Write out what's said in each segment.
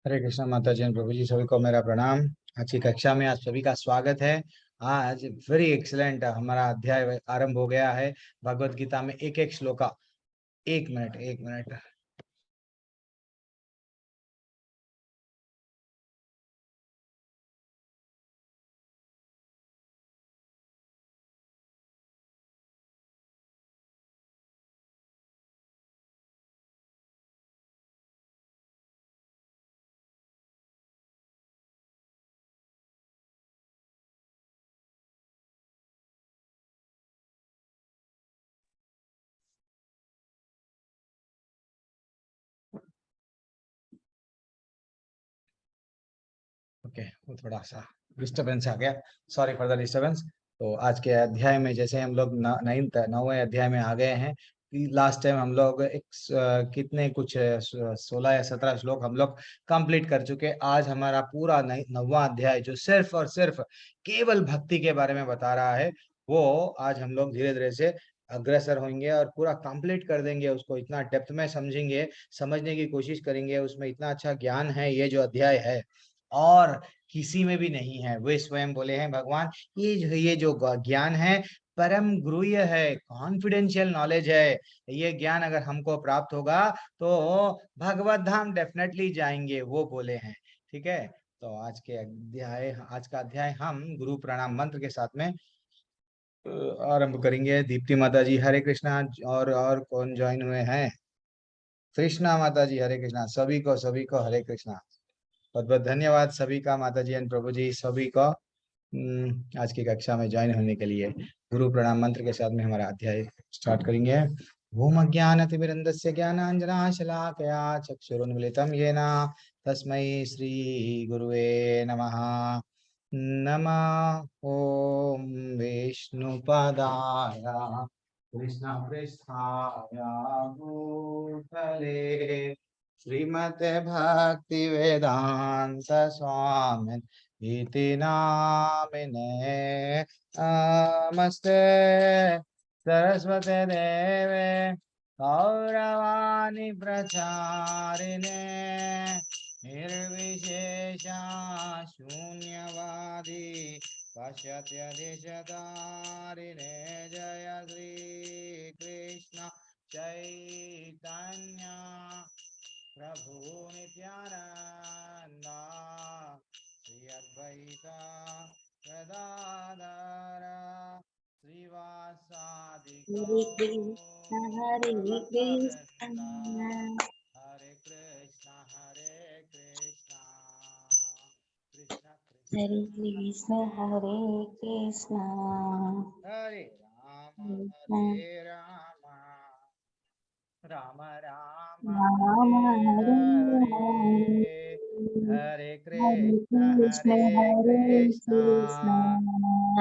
हरे कृष्णा माता जी प्रभु जी, सभी को मेरा प्रणाम। आज की कक्षा में आप सभी का स्वागत है। आज वेरी एक्सीलेंट हमारा अध्याय आरंभ हो गया है। भगवत गीता में एक एक श्लोका। एक मिनट। ओके, वो थोड़ा सा डिस्टरबेंस आ गया। Sorry for the disturbance. तो आज के अध्याय में जैसे हम लोग नौवें अध्याय में आ गए हैं। लास्ट टाइम हम लोग कितने कुछ 16 या 17 श्लोक हम लोग कंप्लीट कर चुके। आज हमारा पूरा नौवां अध्याय जो सिर्फ और सिर्फ केवल भक्ति के बारे में बता रहा है, वो आज हम लोग धीरे धीरे से अग्रसर होंगे और पूरा कंप्लीट कर देंगे। उसको इतना डेप्थ में समझेंगे, समझने की कोशिश करेंगे। उसमें इतना अच्छा ज्ञान है ये जो अध्याय है, और किसी में भी नहीं है। वे स्वयं बोले हैं भगवान, ये जो ज्ञान है परम गुह्य है, कॉन्फिडेंशियल नॉलेज है। ये ज्ञान अगर हमको प्राप्त होगा तो भगवत धाम डेफिनेटली जाएंगे, वो बोले हैं। ठीक है। तो आज का अध्याय हम गुरु प्रणाम मंत्र के साथ में आरंभ करेंगे। दीप्ति माता जी हरे कृष्णा। और कौन ज्वाइन हुए हैं? कृष्णा माता जी हरे कृष्णा। सभी को हरे कृष्णा। बहुत बहुत धन्यवाद सभी का, माता जी एंड प्रभु जी सभी को आज की कक्षा में ज्वाइन होने के लिए। गुरु प्रणाम मंत्र के साथ में हमारा अध्याय स्टार्ट करेंगे। ओम अज्ञानतिमिरन्दस्य ज्ञानाञ्जनाशलाकया चक्षुरुन्मिलितं येन तस्मै श्री गुरुवे नमः। नमः ओम विष्णुपदाय कृष्ण पृष्ठाय भूतले श्रीमते भक्ति वेदांत स्वामी इति नामिने नमस्ते सरस्वते देवे गौरवाणी प्रचारिणे निर्विशेषा शून्यवादी पश्यत्यधिशतारिणे जय श्री कृष्ण चैतन्य प्रभु नित्यानंदा श्री अद्वैता गदाधर श्रीवासादि हरे कृष्ण हरे कृष्ण हरे कृष्ण कृष्ण कृष्ण हरे कृष्ण हरे कृष्ण हरे राम राम राम राम हरे हरे हरे हरे हरे हरे कृष्ण हरे कृष्ण कृष्ण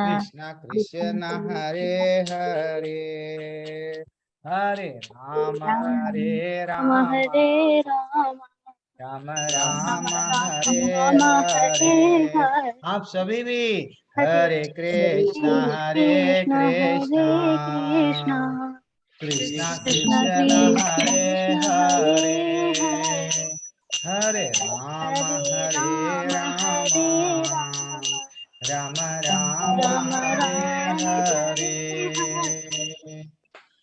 कृष्ण कृष्ण कृष्ण हरे कृष्ण हरे हरे राम राम हरे राम राम राम राम हरे राम हरे हरे। हरे आप सभी भी हरे हरे कृष्ण कृष्ण हरे कृष्ण कृष्ण कृष्ण कृष्ण हरे कृष्ण हरे हरे हरे हरे हरे राम राम हरे राम राम राम राम हरे राम हरे।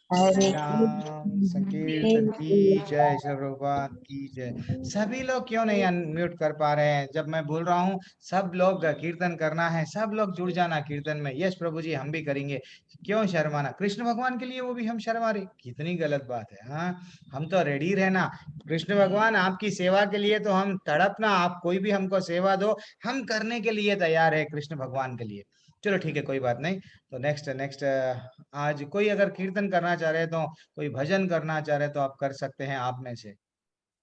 हरे हरे श्री हरे राम संकीर्तन की जय, कृष्ण प्रभुपाद की जय। सभी लोग क्यों नहीं अनम्यूट कर पा रहे हैं? जब मैं बोल रहा हूँ सब लोग कीर्तन करना है, सब लोग जुड़ जाना कीर्तन में। यस प्रभु जी, हम भी करेंगे। क्यों शर्माना? कृष्ण भगवान के लिए वो भी हम शर्मा रहे? कितनी गलत बात है। हाँ, हम तो रेडी रहना। कृष्ण भगवान आपकी सेवा के लिए तो हम तड़पना। आप कोई भी हमको सेवा दो, हम करने के लिए तैयार है कृष्ण भगवान के लिए। चलो ठीक है, कोई बात नहीं। तो नेक्स्ट नेक्स्ट आज कोई अगर कीर्तन करना चाह रहे तो, कोई भजन करना चाह रहे तो आप कर सकते हैं। आप में से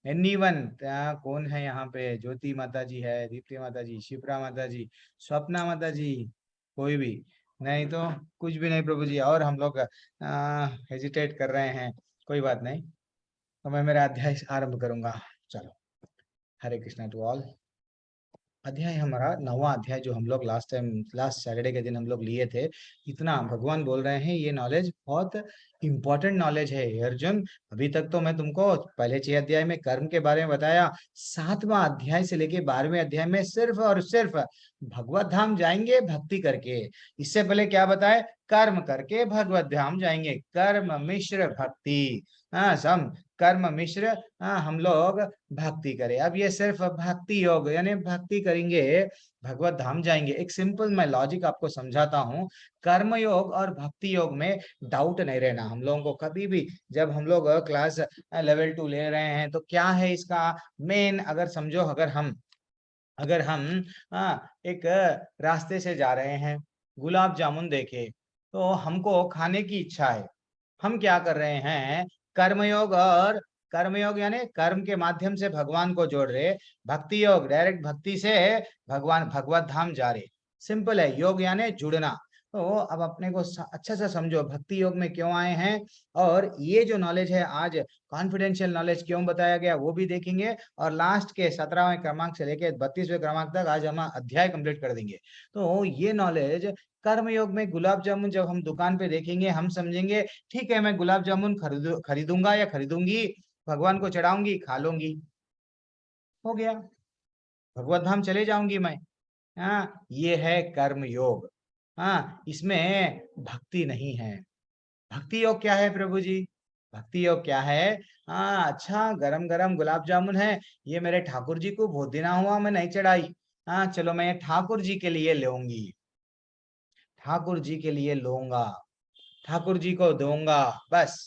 एनीवन कौन है यहाँ पे? ज्योति माता जी है, दीप्ति माता जी, शिप्रा माता जी, स्वप्ना माता जी, कोई भी नहीं तो कुछ भी नहीं प्रभु जी। और हम लोग हेजिटेट कर रहे हैं, कोई बात नहीं। तो मैं मेरा अध्याय आरंभ करूंगा। चलो, हरे कृष्णा टू ऑल। अध्याय हमारा 9वां अध्याय जो हम लोग लास्ट सैटरडे के दिन हम लोग लिए थे। इतना भगवान बोल रहे हैं ये नॉलेज बहुत इंपॉर्टेंट नॉलेज है हे अर्जुन। अभी तक तो मैं तुमको पहले 6 अध्याय में कर्म के बारे में बताया, 7वां अध्याय से लेके 12वें अध्याय में सिर्फ और सिर्फ भगवत धाम जाएंगे भक्ति करके। इससे पहले क्या बताए, कर्म करके भगवत धाम जाएंगे, कर्म मिश्र भक्ति। हाँ सम कर्म मिश्र, हाँ हम लोग भक्ति करें। अब ये सिर्फ भक्ति योग यानी भक्ति करेंगे भगवत धाम जाएंगे। एक सिंपल मैं लॉजिक आपको समझाता हूँ। कर्म योग और भक्ति योग में डाउट नहीं रहना हम लोगों को कभी भी। जब हम लोग क्लास लेवल 2 ले रहे हैं तो क्या है इसका मेन, अगर समझो अगर हम एक रास्ते से जा रहे हैं, गुलाब जामुन देखे तो हमको खाने की इच्छा है। हम क्या कर रहे हैं, कर्मयोग और कर्मयोग यानी कर्म के माध्यम से भगवान को जोड़ रहे, भक्ति योग डायरेक्ट भक्ति से भगवान भगवत धाम जा रहे। सिंपल है, योग यानी जुड़ना। तो अब अपने को अच्छा से समझो भक्ति योग में क्यों आए हैं, और ये जो नॉलेज है आज कॉन्फिडेंशियल नॉलेज क्यों बताया गया वो भी देखेंगे। और लास्ट के 17वें क्रमांक से लेके 32वें क्रमांक तक आज हम अध्याय कंप्लीट कर देंगे। तो ये नॉलेज कर्मयोग में गुलाब जामुन जब हम दुकान पे देखेंगे हम समझेंगे ठीक है मैं गुलाब जामुन खरीदूंगा या खरीदूंगी, भगवान को चढ़ाऊंगी खा लूंगी, हो गया, भगवत धाम चले जाऊंगी मैं। हाँ ये है कर्म योग। हाँ इसमें भक्ति नहीं है। भक्ति योग क्या है प्रभु जी, भक्ति योग क्या है? हाँ अच्छा गरम गरम गुलाब जामुन है, ये मेरे ठाकुर जी को बहुत दिना हुआ मैं नहीं चढ़ाई, हाँ चलो मैं ये ठाकुर जी के लिए लूंगी, ठाकुर जी के लिए लूंगा, ठाकुर जी को दूंगा। बस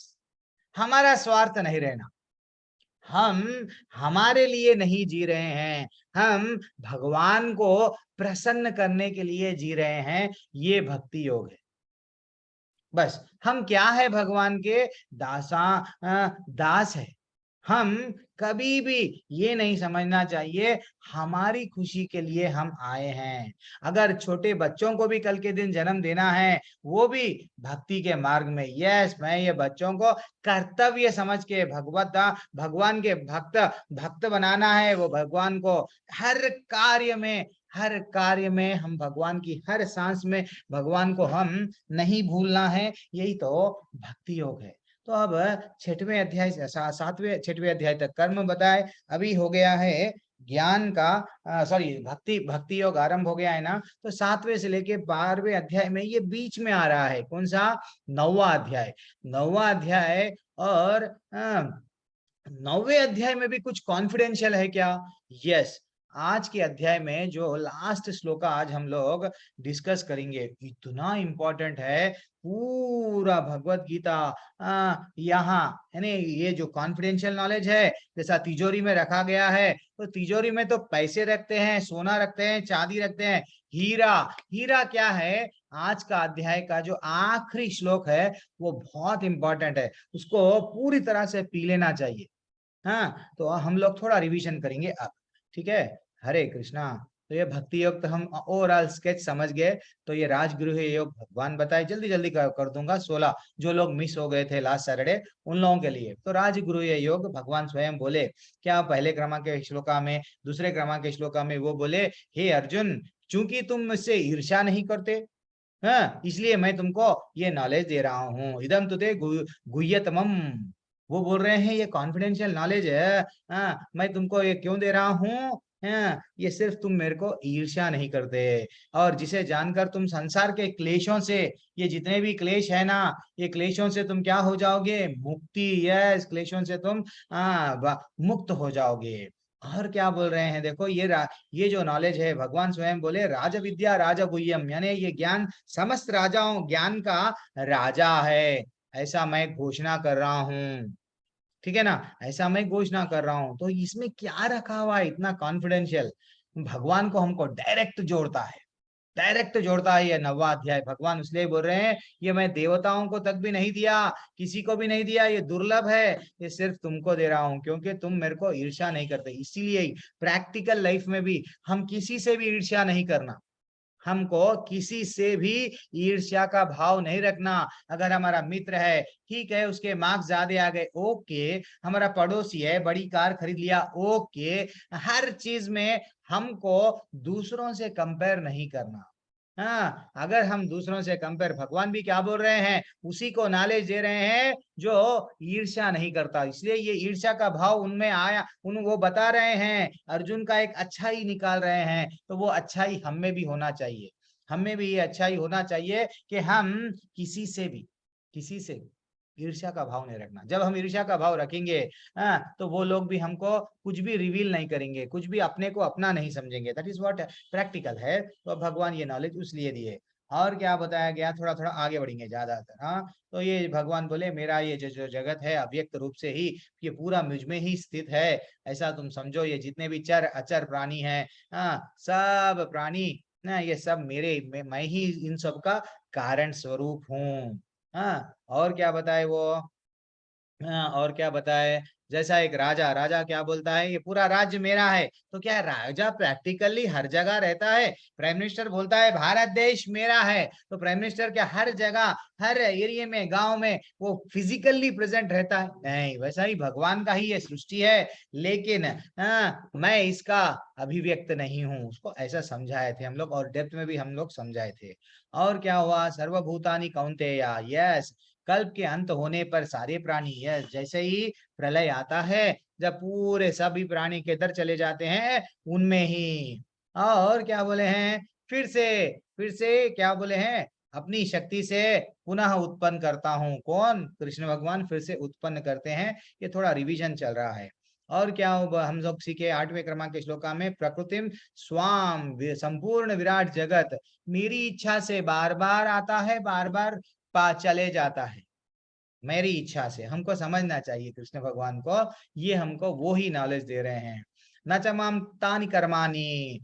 हमारा स्वार्थ नहीं रहना, हम हमारे लिए नहीं जी रहे हैं, हम भगवान को प्रसन्न करने के लिए जी रहे हैं। ये भक्ति योग है। बस हम क्या है, भगवान के दास है। हम कभी भी ये नहीं समझना चाहिए हमारी खुशी के लिए हम आए हैं। अगर छोटे बच्चों को भी कल के दिन जन्म देना है वो भी भक्ति के मार्ग में, यस मैं ये बच्चों को कर्तव्य समझ के भगवान के भक्त बनाना है। वो भगवान को हर कार्य में हम भगवान की हर सांस में भगवान को हम नहीं भूलना है। यही तो भक्ति योग है। तो अब 6वें अध्याय से 6वें अध्याय तक कर्म बताए, अभी हो गया है ज्ञान का सॉरी भक्ति योग आरंभ हो गया है ना। तो 7वें से लेके 12वें अध्याय में ये बीच में आ रहा है कौन सा, 9वां अध्याय। 9वां अध्याय और 9वें अध्याय में भी कुछ कॉन्फिडेंशियल है क्या? यस, आज के अध्याय में जो लास्ट श्लोक आज हम लोग डिस्कस करेंगे इतना इंपॉर्टेंट है। पूरा भगवत गीता यहाँ यानी ये जो कॉन्फिडेंशियल नॉलेज है, जैसा तिजोरी में रखा गया है, तो तिजोरी में तो पैसे रखते हैं, सोना रखते हैं, चांदी रखते हैं, हीरा हीरा क्या है? आज का अध्याय का जो आखिरी श्लोक है वो बहुत इंपॉर्टेंट है, उसको पूरी तरह से पी लेना चाहिए। हाँ तो हम लोग थोड़ा रिवीजन करेंगे अब, ठीक है। हरे कृष्णा। तो ये भक्ति योग तो हम ओवरऑल स्केच समझ गए। तो ये राजगृह योग भगवान बताए, जल्दी जल्दी कर दूंगा। 16 जो लोग मिस हो गए थे लास्ट सैटरडे उन लोगों के लिए। तो राजगृह योग भगवान स्वयं बोले क्या, पहले क्रमांक के श्लोका में, दूसरे क्रमांक के श्लोका में वो बोले हे अर्जुन चूंकि तुम मुझसे ईर्ष्या नहीं करते, हाँ इसलिए मैं तुमको ये नॉलेज दे रहा हूँ। इदम तुते गुह्यतमम, वो बोल रहे हैं ये कॉन्फिडेंशियल नॉलेज है। हाँ मैं तुमको ये क्यों दे रहा हूँ, हाँ ये सिर्फ तुम मेरे को ईर्ष्या नहीं करते, और जिसे जानकर तुम संसार के क्लेशों से, ये जितने भी क्लेश है ना, ये क्लेशों से तुम क्या हो जाओगे, मुक्ति। यस क्लेशों से तुम मुक्त हो जाओगे। और क्या बोल रहे हैं देखो, ये जो नॉलेज है भगवान स्वयं बोले राज विद्या राजा गुह्यम, यानी ये ज्ञान समस्त राजाओं ज्ञान का राजा है, ऐसा मैं घोषणा कर रहा हूँ। ठीक है ना, ऐसा मैं घोषणा कर रहा हूं। तो इसमें क्या रखा हुआ है इतना कॉन्फिडेंशियल, भगवान को हमको डायरेक्ट जोड़ता है, डायरेक्ट जोड़ता है। ये 9वां अध्याय भगवान इसलिए बोल रहे हैं ये मैं देवताओं को तक भी नहीं दिया, किसी को भी नहीं दिया, ये दुर्लभ है, ये सिर्फ तुमको दे रहा हूं क्योंकि तुम मेरे को ईर्ष्या नहीं करते। इसीलिए प्रैक्टिकल लाइफ में भी हम किसी से भी ईर्ष्या नहीं करना, हमको किसी से भी ईर्ष्या का भाव नहीं रखना। अगर हमारा मित्र है, ठीक है, उसके मार्क्स ज्यादा आ गए, ओके। हमारा पड़ोसी है, बड़ी कार खरीद लिया, ओके। हर चीज में हमको दूसरों से कंपेयर नहीं करना। हाँ, अगर हम दूसरों से कंपेयर, भगवान भी क्या बोल रहे हैं, उसी को नॉलेज दे रहे हैं जो ईर्ष्या नहीं करता। इसलिए ये ईर्ष्या का भाव उनमें आया, वो बता रहे हैं, अर्जुन का एक अच्छाई निकाल रहे हैं, तो वो अच्छाई हम में भी होना चाहिए। हमें भी ये अच्छाई होना चाहिए कि हम किसी से ईर्ष्या का भाव नहीं रखना। जब हम ईर्ष्या का भाव रखेंगे, तो वो लोग भी हमको कुछ भी रिवील नहीं करेंगे, कुछ भी अपने को अपना नहीं समझेंगे। दैट इज व्हाट प्रैक्टिकल है। तो भगवान ये नॉलेज उसलिए दिए। और क्या बताया गया, थोड़ा थोड़ा आगे बढ़ेंगे ज्यादातर। हाँ, तो ये भगवान बोले, मेरा ये जो जगत है अव्यक्त रूप से ही ये पूरा मुझ में ही स्थित है, ऐसा तुम समझो। ये जितने भी चर अचर प्राणी हैं, हाँ, सब प्राणी ना, ये सब मैं ही इन सब का कारण स्वरूप हूँ। हाँ, और क्या बताए वो, हाँ, और क्या बताए, जैसा एक राजा, राजा क्या बोलता है, ये पूरा राज्य मेरा है। तो क्या राजा प्रैक्टिकली हर जगह रहता है? प्राइम मिनिस्टर बोलता है भारत देश मेरा है, तो प्राइम मिनिस्टर क्या हर जगह, हर एरिया में, गांव में वो फिजिकली प्रेजेंट रहता है? नहीं, वैसा ही भगवान का ही ये सृष्टि है, लेकिन मैं इसका अभिव्यक्त नहीं हूँ। उसको ऐसा समझाए थे हम लोग, और डेप्थ में भी हम लोग समझाए थे। और क्या हुआ, सर्वभूतानि कौन्तेय, यस, कल्प के अंत होने पर सारे प्राणी, यस, जैसे ही प्रलय आता है, जब पूरे सभी प्राणी के दर चले जाते हैं उनमें ही, और क्या बोले हैं, फिर से क्या बोले हैं, अपनी शक्ति से पुनः उत्पन्न करता हूं। कौन? कृष्ण भगवान फिर से उत्पन्न करते हैं। ये थोड़ा रिवीजन चल रहा है। और क्या हम लोग सीखे 8वें क्रमांक के श्लोका में, प्रकृतिम स्वाम, संपूर्ण विराट जगत मेरी इच्छा से बार बार आता है, बार बार चले जाता है, मेरी इच्छा से। हमको समझना चाहिए कृष्ण भगवान को, ये हमको वो ही नॉलेज दे रहे हैं। न च माम तानि कर्माणि,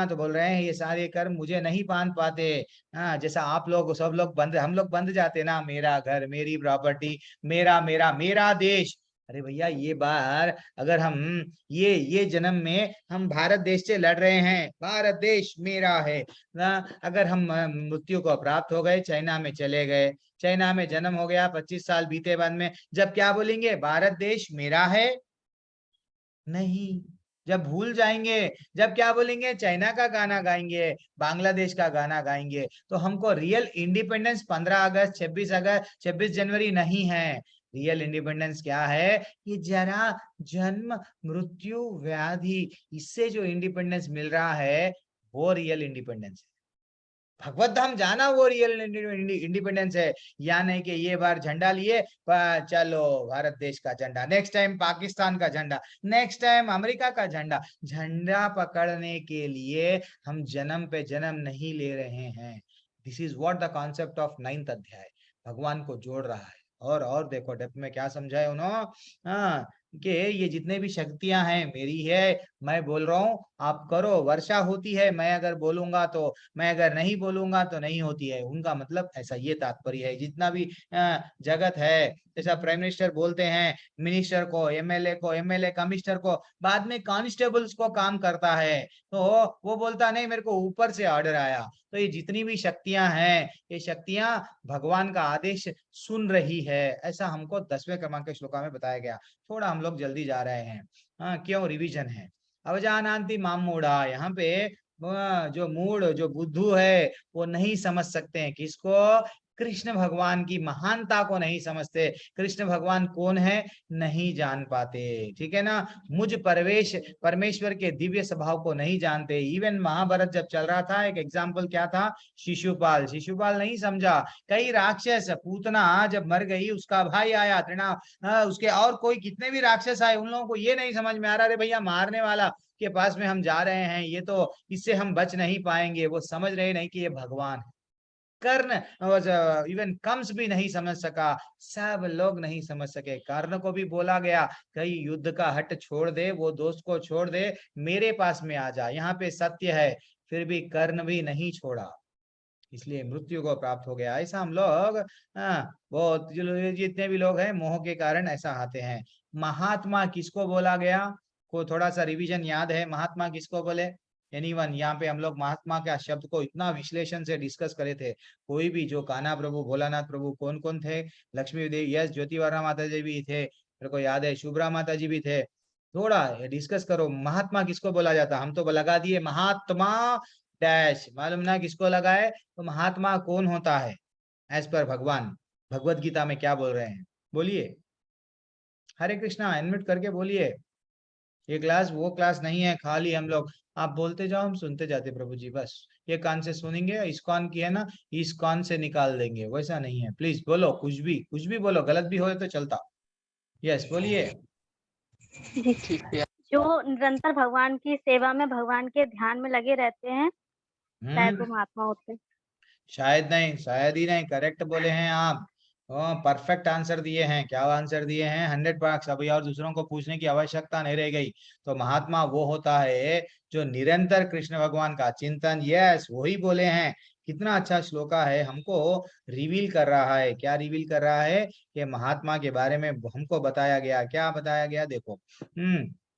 तो बोल रहे हैं ये सारे कर्म मुझे नहीं मान पाते। जैसा आप लोग सब लोग बंद, हम लोग बंद जाते ना, मेरा घर, मेरी प्रॉपर्टी, मेरा मेरा मेरा देश। अरे भैया, ये बार अगर हम ये जन्म में हम भारत देश से लड़ रहे हैं, भारत देश मेरा है ना, अगर हम मृत्यु को प्राप्त हो गए, चाइना में चले गए, चाइना में जन्म हो गया, 25 साल बीते बाद में जब क्या बोलेंगे, भारत देश मेरा है? नहीं। जब भूल जाएंगे, जब क्या बोलेंगे, चाइना का गाना गाएंगे, बांग्लादेश का गाना गाएंगे। तो हमको रियल इंडिपेंडेंस 15 अगस्त, 26 अगस्त, 26 जनवरी नहीं है। रियल इंडिपेंडेंस क्या है? ये जरा जन्म, मृत्यु, व्याधि, इससे जो इंडिपेंडेंस मिल रहा है, वो रियल इंडिपेंडेंस है। भगवत धाम जाना वो रियल इंडिपेंडेंस है। या नहीं कि ये बार झंडा लिए, चलो भारत देश का झंडा, नेक्स्ट टाइम पाकिस्तान का झंडा, नेक्स्ट टाइम अमेरिका का झंडा। झंडा पकड़ने के लिए हम जन्म पे जन्म नहीं ले रहे हैं। This is what the concept of 9th अध्याय भगवान को जोड़ रहा है। और देखो डेप्थ में क्या समझाए उन्होंने, कि ये जितने भी शक्तियां हैं मेरी है, मैं बोल रहा हूँ आप करो, वर्षा होती है मैं अगर बोलूंगा तो, मैं अगर नहीं बोलूंगा तो नहीं होती है। उनका मतलब ऐसा ये तात्पर्य है, जितना भी जगत है, जैसा प्राइम मिनिस्टर बोलते हैं मिनिस्टर को, एमएलए को, एमएलए कमिश्नर को, बाद में कांस्टेबल्स को काम करता है, तो वो बोलता नहीं मेरे को ऊपर से ऑर्डर आया। तो ये जितनी भी शक्तियां हैं, ये शक्तियां भगवान का आदेश सुन रही है, ऐसा हमको 10वें क्रमांक के श्लोका में बताया गया। थोड़ा हम लोग जल्दी जा रहे हैं, क्यों, रिवीजन है। अवजानांति माम मूढ़ा, यहाँ पे जो मूढ़, जो बुद्धू है, वो नहीं समझ सकते हैं किसको? कृष्ण भगवान की महानता को नहीं समझते। कृष्ण भगवान कौन है नहीं जान पाते, ठीक है ना। मुझ परमेश्वर के दिव्य स्वभाव को नहीं जानते। इवन महाभारत जब चल रहा था, एक एग्जाम्पल क्या था, शिशुपाल, शिशुपाल नहीं समझा। कई राक्षस, पूतना जब मर गई, उसका भाई आया तृणा, उसके और कोई कितने भी राक्षस आए, उन लोगों को ये नहीं समझ में आ रहा, अरे भैया मारने वाला के पास में हम जा रहे हैं, ये तो इससे हम बच नहीं पाएंगे। वो समझ रहे नहीं कि ये भगवान है। कर्ण, इवन कंस भी नहीं समझ सका, सब लोग नहीं समझ सके। कर्ण को भी बोला गया कहीं युद्ध का हट छोड़ दे, वो दोस्त को छोड़ दे, मेरे पास में आ जा, यहाँ पे सत्य है। फिर भी कर्ण भी नहीं छोड़ा, इसलिए मृत्यु को प्राप्त हो गया। ऐसा हम लोग, बहुत जितने भी लोग हैं मोह के कारण ऐसा आते हैं। महात्मा किसको बोला गया? को थोड़ा सा रिवीजन याद है, महात्मा किसको बोले? एनीवन? यहाँ पे हम लोग महात्मा का शब्द को इतना विश्लेषण से डिस्कस करे थे। कोई भी जो कान्हा प्रभु, भोलानाथ प्रभु, कौन कौन थे? लक्ष्मी देवी, यस, ज्योति वर्मा माता जी भी थे, मेरे को याद है, शुभ्रा माता जी भी थे। थोड़ा डिस्कस करो, महात्मा किसको बोला जाता? हम तो लगा दिए महात्मा डैश, मालूम ना किसको लगाए? तो महात्मा कौन होता है एज पर भगवान? भगवत गीता में क्या बोल रहे हैं? बोलिए, हरे कृष्णा, अनम्यूट करके बोलिए। ये क्लास वो क्लास नहीं है खाली हम लोग आप बोलते जाओ, हम सुनते जाते प्रभु जी, बस ये कान से सुनेंगे, इस्कॉन की है ना, इस्कॉन से निकाल देंगे, वैसा नहीं है। प्लीज बोलो, कुछ भी बोलो, गलत भी हो तो चलता। यस, बोलिए। जी ठीक है। जो निरंतर भगवान की सेवा में, भगवान के ध्यान में लगे रहते हैं, शायद वो महात्मा होते हैं। शायद नहीं, शायद ही नहीं, करेक्ट बोले हैं आप। परफेक्ट आंसर दिए हैं। क्या आंसर दिए हैं? 100 मार्क्स। अभी और दूसरों को पूछने की आवश्यकता नहीं रह गई। तो महात्मा वो होता है जो निरंतर कृष्ण भगवान का चिंतन, यस, वही बोले हैं। कितना अच्छा श्लोका है, हमको रिवील कर रहा है। क्या रिवील कर रहा है? कि महात्मा के बारे में हमको बताया गया। क्या बताया गया? देखो,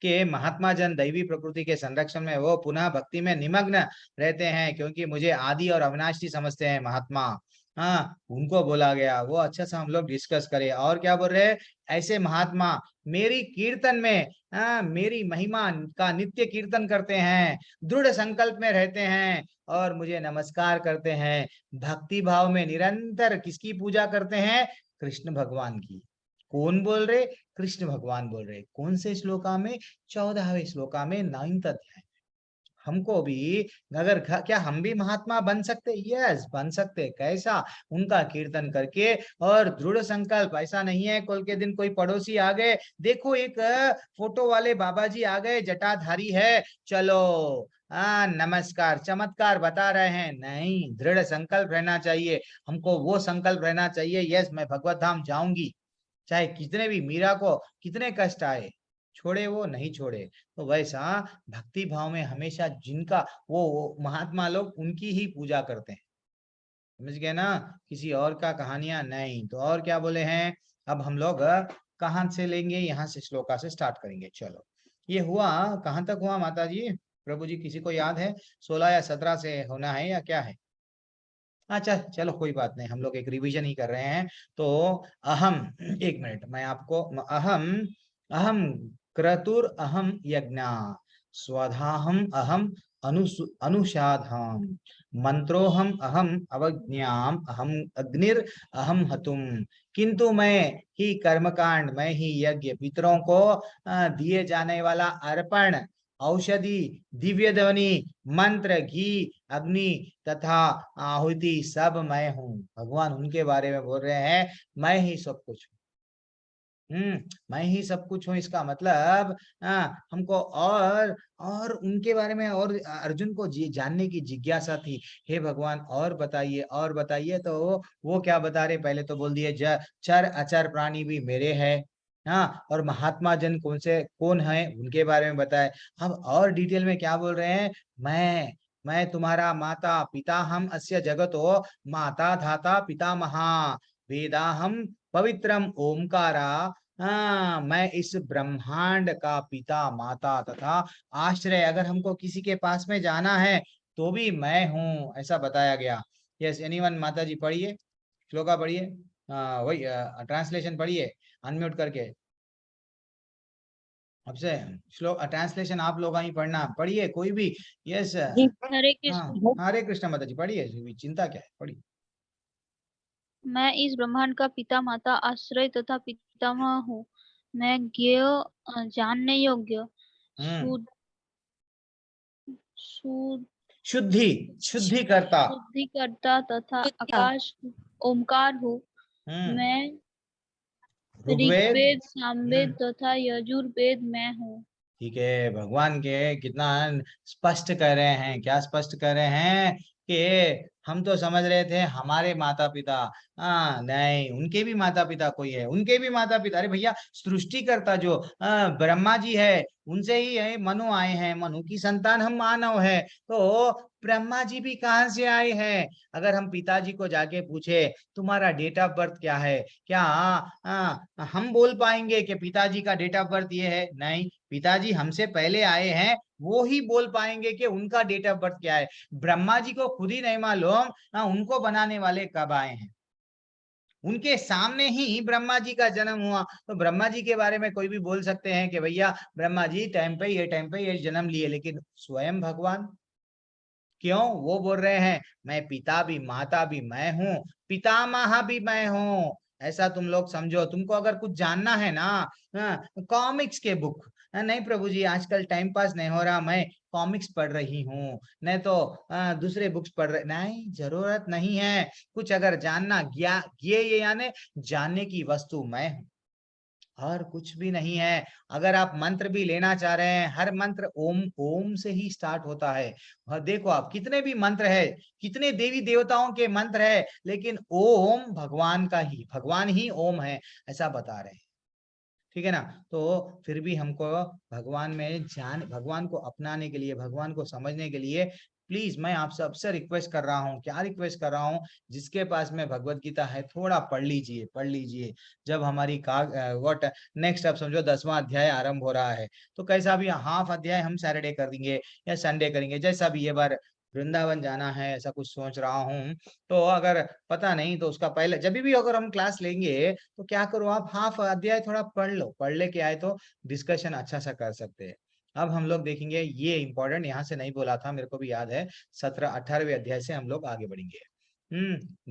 कि महात्मा जन दैवी प्रकृति के संरक्षण में वो पुनः भक्ति में निमग्न रहते हैं, क्योंकि मुझे आदि और अविनाशी समझते हैं महात्मा। हाँ, उनको बोला गया। वो अच्छा सा हम लोग डिस्कस करें। और क्या बोल रहे हैं? ऐसे महात्मा मेरी कीर्तन में, मेरी महिमा का नित्य कीर्तन करते हैं, दृढ़ संकल्प में रहते हैं और मुझे नमस्कार करते हैं। भक्ति भाव में निरंतर किसकी पूजा करते हैं? कृष्ण भगवान की। कौन बोल रहे? कृष्ण भगवान बोल रहे। कौन से श्लोका में? 14वें श्लोका में, 9th अध्याय। हमको भी, अगर क्या हम भी महात्मा बन सकते? यस, बन सकते। कैसा? उनका कीर्तन करके और दृढ़ संकल्प। ऐसा नहीं है कल के दिन कोई पड़ोसी आ गए, देखो एक फोटो वाले बाबा जी आ गए, जटाधारी है, चलो नमस्कार, चमत्कार बता रहे हैं। नहीं, दृढ़ संकल्प रहना चाहिए। हमको वो संकल्प रहना चाहिए, यस, मैं भगवत धाम जाऊंगी, चाहे कितने भी, मीरा को कितने कष्ट आए, छोड़े वो नहीं छोड़े। तो वैसा भक्ति भाव में हमेशा जिनका वो महात्मा लोग उनकी ही पूजा करते हैं। समझ गए ना? किसी और का कहानियां नहीं। तो और क्या बोले हैं? अब हम लोग कहाँ से लेंगे? यहाँ से श्लोका से स्टार्ट करेंगे। चलो, ये हुआ, कहाँ तक हुआ माता जी, प्रभु जी? किसी को याद है? 16 या 17 से होना है या क्या है? अच्छा चलो, कोई बात नहीं, हम लोग एक रिवीजन ही कर रहे हैं। तो अहम, एक मिनट, मैं आपको, अहम अहम क्रतुर अहम यज्ञ स्वधाहम अहम अनुषाधाम मंत्रोहम अहम अवज्ञाम अहम अग्निर अहम हतुम। किंतु मैं ही कर्मकांड, मैं ही यज्ञ, पितरों को दिए जाने वाला अर्पण, औषधि, दिव्य ध्वनि, मंत्र, घी, अग्नि तथा आहुति सब मैं हूँ। भगवान उनके बारे में बोल रहे हैं, मैं ही सब कुछ हूँ। मैं ही सब कुछ हूँ, इसका मतलब हमको और उनके बारे में, और अर्जुन को जानने की जिज्ञासा थी। हे भगवान, और बताइए, और बताइए। तो वो क्या बता रहे? पहले तो बोल दिए चर अचर प्राणी भी मेरे हैं। हाँ, और महात्मा जन कौन है उनके बारे में बताए। अब और डिटेल में क्या बोल रहे हैं? मैं तुम्हारा माता पिता, हम अस्य जगतो माता धाता पितामहा, वेदाहम पवित्रम ओमकारा। मैं इस ब्रह्मांड का पिता, माता तथा आश्रय। अगर हमको किसी के पास में जाना है तो भी मैं हूँ, ऐसा बताया गया। Yes, anyone? माता जी पढ़िए, श्लोका पढ़िए, वही ट्रांसलेशन पढ़िए, अनम्यूट करके। आपसे श्लोक ट्रांसलेशन आप लोग ही पढ़ना, पढ़िए कोई भी। यस, हरे हाँ, कृष्ण। हरे कृष्ण माता जी, पढ़िए, चिंता क्या है, पढ़िए। मैं इस ब्रह्मांड का पिता, माता, आश्रय तथा पितामह हूँ। मैं ज्ञेय, जानने योग्य, शुद्ध शुद्ध शुद्धि, शुद्धि करता। शुद्धिकर्ता तथा आकाश ओमकार हूँ। हम्म मैं ऋग्वेद। ऋग्वेद, सामवेद तथा यजुर्वेद मैं हूँ। ठीक है, भगवान के कितना स्पष्ट कह रहे हैं। क्या स्पष्ट कह रहे हैं? कि हम तो समझ रहे थे हमारे माता पिता, हाँ नहीं, उनके भी माता पिता कोई है, उनके भी माता पिता, अरे भैया सृष्टिकर्ता जो ब्रह्मा जी है, उनसे ही है मनु आए हैं, मनु की संतान हम मानव है, तो ब्रह्मा जी भी कहाँ से आए हैं? अगर हम पिताजी को जाके पूछे तुम्हारा डेट ऑफ बर्थ क्या है, क्या हम बोल पाएंगे कि पिताजी का डेट ऑफ बर्थ ये है? नहीं, पिताजी हमसे पहले आए हैं, वो ही बोल पाएंगे कि उनका डेट ऑफ बर्थ क्या है। ब्रह्मा जी को खुद ही नहीं मालूम उनको बनाने वाले कब आए हैं। उनके सामने ही ब्रह्मा जी का जन्म हुआ, तो ब्रह्मा जी के बारे में कोई भी बोल सकते हैं कि भैया ब्रह्मा जी टाइम पे ये जन्म लिए, लेकिन स्वयं भगवान क्यों? वो बोल रहे हैं मैं पिता भी माता भी मैं हूँ, पितामह भी मैं हूँ। ऐसा तुम लोग समझो। तुमको अगर कुछ जानना है ना, कॉमिक्स के बुक, नहीं प्रभु जी आजकल टाइम पास नहीं हो रहा, मैं कॉमिक्स पढ़ रही हूँ, नहीं तो दूसरे बुक्स पढ़ रहे, नहीं जरूरत नहीं है। कुछ अगर जानना ये यानी जानने की वस्तु मैं हूँ, और कुछ भी नहीं है। अगर आप मंत्र भी लेना चाह रहे हैं, हर मंत्र ओम ओम से ही स्टार्ट होता है। और देखो आप कितने भी मंत्र है, कितने देवी देवताओं के मंत्र है, लेकिन ओम भगवान ही ओम है, ऐसा बता रहे हैं। ठीक है ना? तो फिर भी हमको भगवान को अपनाने के लिए, भगवान को समझने के लिए प्लीज मैं आप सबसे रिक्वेस्ट कर रहा हूँ, क्या रिक्वेस्ट कर रहा हूँ, जिसके पास में भगवत गीता है थोड़ा पढ़ लीजिए। जब हमारी व्हाट नेक्स्ट अब समझो 10वां अध्याय आरंभ हो रहा है, तो कैसा भी हाफ अध्याय हम सैटरडे कर देंगे या संडे करेंगे, जैसा भी। ये बार वृंदावन जाना है ऐसा कुछ सोच रहा हूँ, तो अगर पता नहीं तो उसका पहले जब भी अगर हम क्लास लेंगे तो क्या करो आप हाफ अध्याय थोड़ा पढ़ लो, पढ़ लेके आए तो डिस्कशन अच्छा सा कर सकते हैं। अब हम लोग देखेंगे, ये इंपॉर्टेंट यहाँ से नहीं बोला था, मेरे को भी याद है, 17-18वें अध्याय से हम लोग आगे बढ़ेंगे।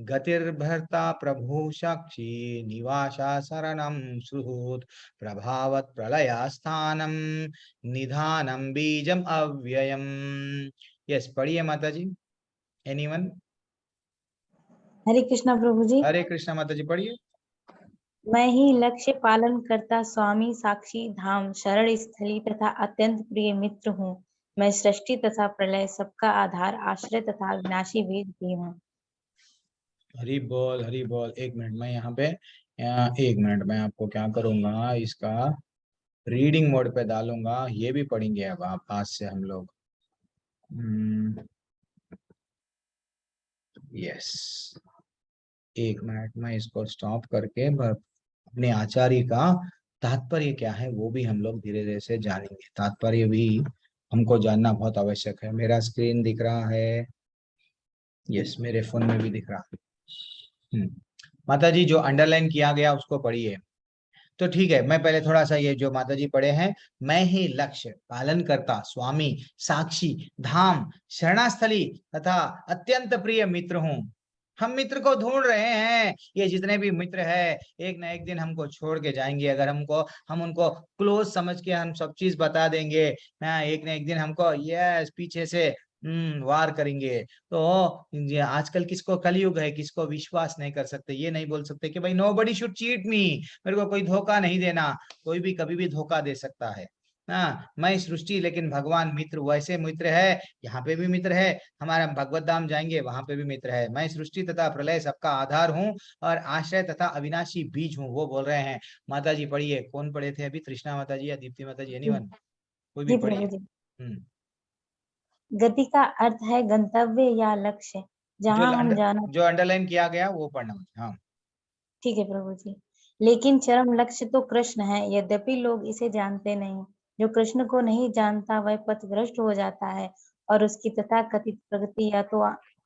गतिर्भर्ता प्रभु साक्षी निवासा शरणम सुहृद प्रभावत प्रलयास्थानम निधानम बीजम अव्ययम। यस पढ़िए माता जी, एनीवन? हरे कृष्णा प्रभु जी। हरे कृष्णा माता जी, पढ़िए। मैं ही लक्ष्य पालन करता स्वामी साक्षी धाम शरण स्थली तथा अत्यंत प्रिय मित्र हूँ। मैं सृष्टि तथा प्रलय सबका आधार आश्रय तथा विनाशी बीज भी हूँ। हरी बोल। एक मिनट में यहाँ पे एक मिनट में आपको क्या करूंगा, इसका रीडिंग मोड पे डालूंगा, ये भी पढ़ेंगे अब आप आज से हम लोग। यस, एक मिनट में इसको स्टॉप करके अपने आचार्य का तात्पर्य क्या है वो भी हम लोग धीरे धीरे से जानेंगे। तात्पर्य भी हमको जानना बहुत आवश्यक है। मेरा स्क्रीन दिख रहा है? यस, मेरे फोन में भी दिख रहा है। माता जी जो अंडरलाइन किया गया उसको पढ़िए। तो ठीक है, मैं पहले थोड़ा सा ये जो माता जी पढ़े हैं, मैं ही लक्ष्य पालन करता स्वामी साक्षी धाम शरणास्थली तथा अत्यंत प्रिय मित्र हूँ। हम मित्र को ढूंढ रहे हैं, ये जितने भी मित्र है एक ना एक दिन हमको छोड़ के जाएंगे। अगर हम उनको क्लोज समझ के हम सब चीज बता देंगे ना, एक ना एक दिन हमको यस पीछे से वार करेंगे। तो ये आजकल किसको कलयुग है, किसको विश्वास नहीं कर सकते, ये नहीं बोल सकते कि भाई नोबडी शुड चीट मी, मेरे को कोई धोखा नहीं देना। कोई भी कभी भी धोखा दे सकता है। हाँ, मैं सृष्टि लेकिन भगवान मित्र, वैसे मित्र है, यहाँ पे भी मित्र है, हमारा भगवत धाम जाएंगे वहां पे भी मित्र है। मैं सृष्टि तथा प्रलय सबका आधार हूँ और आश्रय तथा अविनाशी बीज हूँ, वो बोल रहे हैं। माता जी पढ़िए, कौन पढ़े थे अभी, कृष्णा माता जी या दीप्ति माता जी, एनीवन? कोई भी जी पढ़िए। प्रभु जी। गति का अर्थ है गंतव्य या लक्ष्य, जहाँ हम जाना। जो अंडरलाइन किया गया वो पढ़ना मुझे। हाँ ठीक है प्रभु जी। लेकिन चरम लक्ष्य तो कृष्ण है, यद्यपि लोग इसे जानते नहीं। जो कृष्ण को नहीं जानता वह पथभ्रष्ट हो जाता है और उसकी तथाकथित प्रगति या तो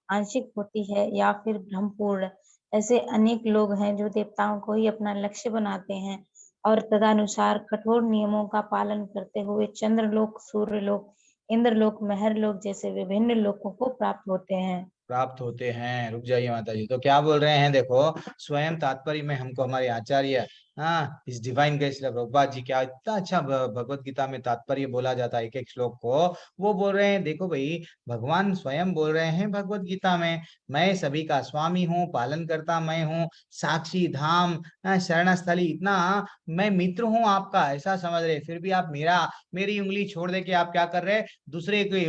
आंशिक होती है या फिर भ्रमपूर्ण। ऐसे अनेक लोग हैं जो देवताओं को ही अपना लक्ष्य बनाते हैं और तदनुसार कठोर नियमों का पालन करते हुए चंद्रलोक, सूर्यलोक, इंद्रलोक, महरलोक जैसे विभिन्न लोकों को प्राप्त होते हैं। रुक जाइए माता जी, तो क्या बोल रहे हैं देखो, स्वयं तात्पर्य में हमको हमारे आचार्य हाँ, इस डिवाइन ग्रेस प्रभुपाद जी, क्या इतना अच्छा भगवत गीता में तात्पर्य बोला जाता है एक एक श्लोक को। वो बोल रहे हैं, देखो भाई, भगवान स्वयं बोल रहे हैं भगवत गीता में, मैं सभी का स्वामी हूँ, पालन करता मैं हूँ, साक्षी धाम, शरण स्थली, इतना मैं मित्र हूँ आपका, ऐसा समझ रहे, फिर भी आप मेरी उंगली छोड़ दे के आप क्या कर रहे हैं, दूसरे की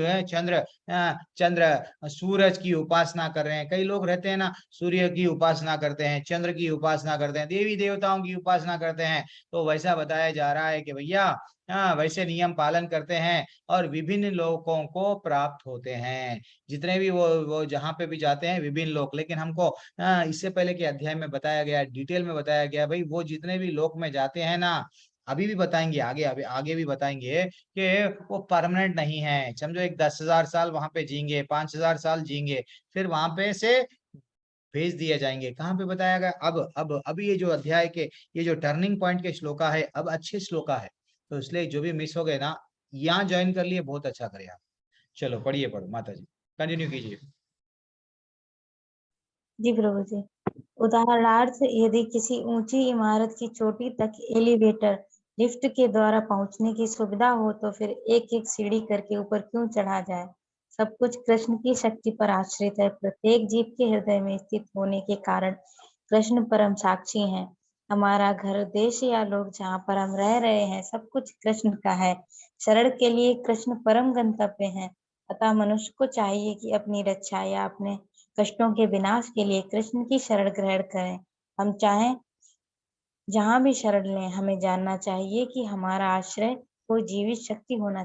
चंद्र सूरज की उपासना कर रहे हैं। कई लोग रहते हैं ना, सूर्य की उपासना करते हैं, चंद्र की उपासना करते हैं, देवी देवताओं की उपासना करते हैं। तो वैसा बताया जा रहा है कि भैया वैसे नियम पालन करते हैं और विभिन्न लोकों को प्राप्त होते हैं, जितने भी वो जहाँ पे भी जाते हैं विभिन्न लोक। लेकिन हमको इससे पहले के अध्याय में बताया गया, डिटेल में बताया गया, भाई वो जितने भी लोक में जाते हैं ना, अभी भी बताएंगे, आगे भी बताएंगे कि वो परमानेंट नहीं है। समझो एक 10,000 साल वहां पे जींगे, 5,000 साल जींगे, फिर वहां पे से भेज दिए जाएंगे। कहाँ पे बताया गया? अब ये जो अध्याय के, ये जो टर्निंग पॉइंट के श्लोका है, अब अच्छे श्लोका है, तो इसलिए जो भी मिस हो गए ना, यहाँ ज्वाइन कर लिए, बहुत अच्छा करे आप। चलो पढ़िए, पढ़ो माता जी, कंटिन्यू कीजिए। जी प्रभु जी। उदाहरणार्थ, यदि किसी ऊंची इमारत की चोटी तक एलिवेटर लिफ्ट के द्वारा पहुंचने की सुविधा हो तो फिर एक एक सीढ़ी करके ऊपर क्यों चढ़ा जाए? सब कुछ कृष्ण की शक्ति पर आश्रित है। प्रत्येक जीव के हृदय में स्थित होने के कारण कृष्ण परम साक्षी हैं। हमारा घर, देश या लोग जहाँ पर हम रह रहे हैं, सब कुछ कृष्ण का है। शरण के लिए कृष्ण परम गंतव्य है। अतः मनुष्य को चाहिए कि अपनी रक्षा या अपने कष्टों के विनाश के लिए कृष्ण की शरण ग्रहण करें। हम चाहें जहाँ भी शरण लें, हमें जानना चाहिए कि हमारा आश्रय कोई जीवित शक्ति होनी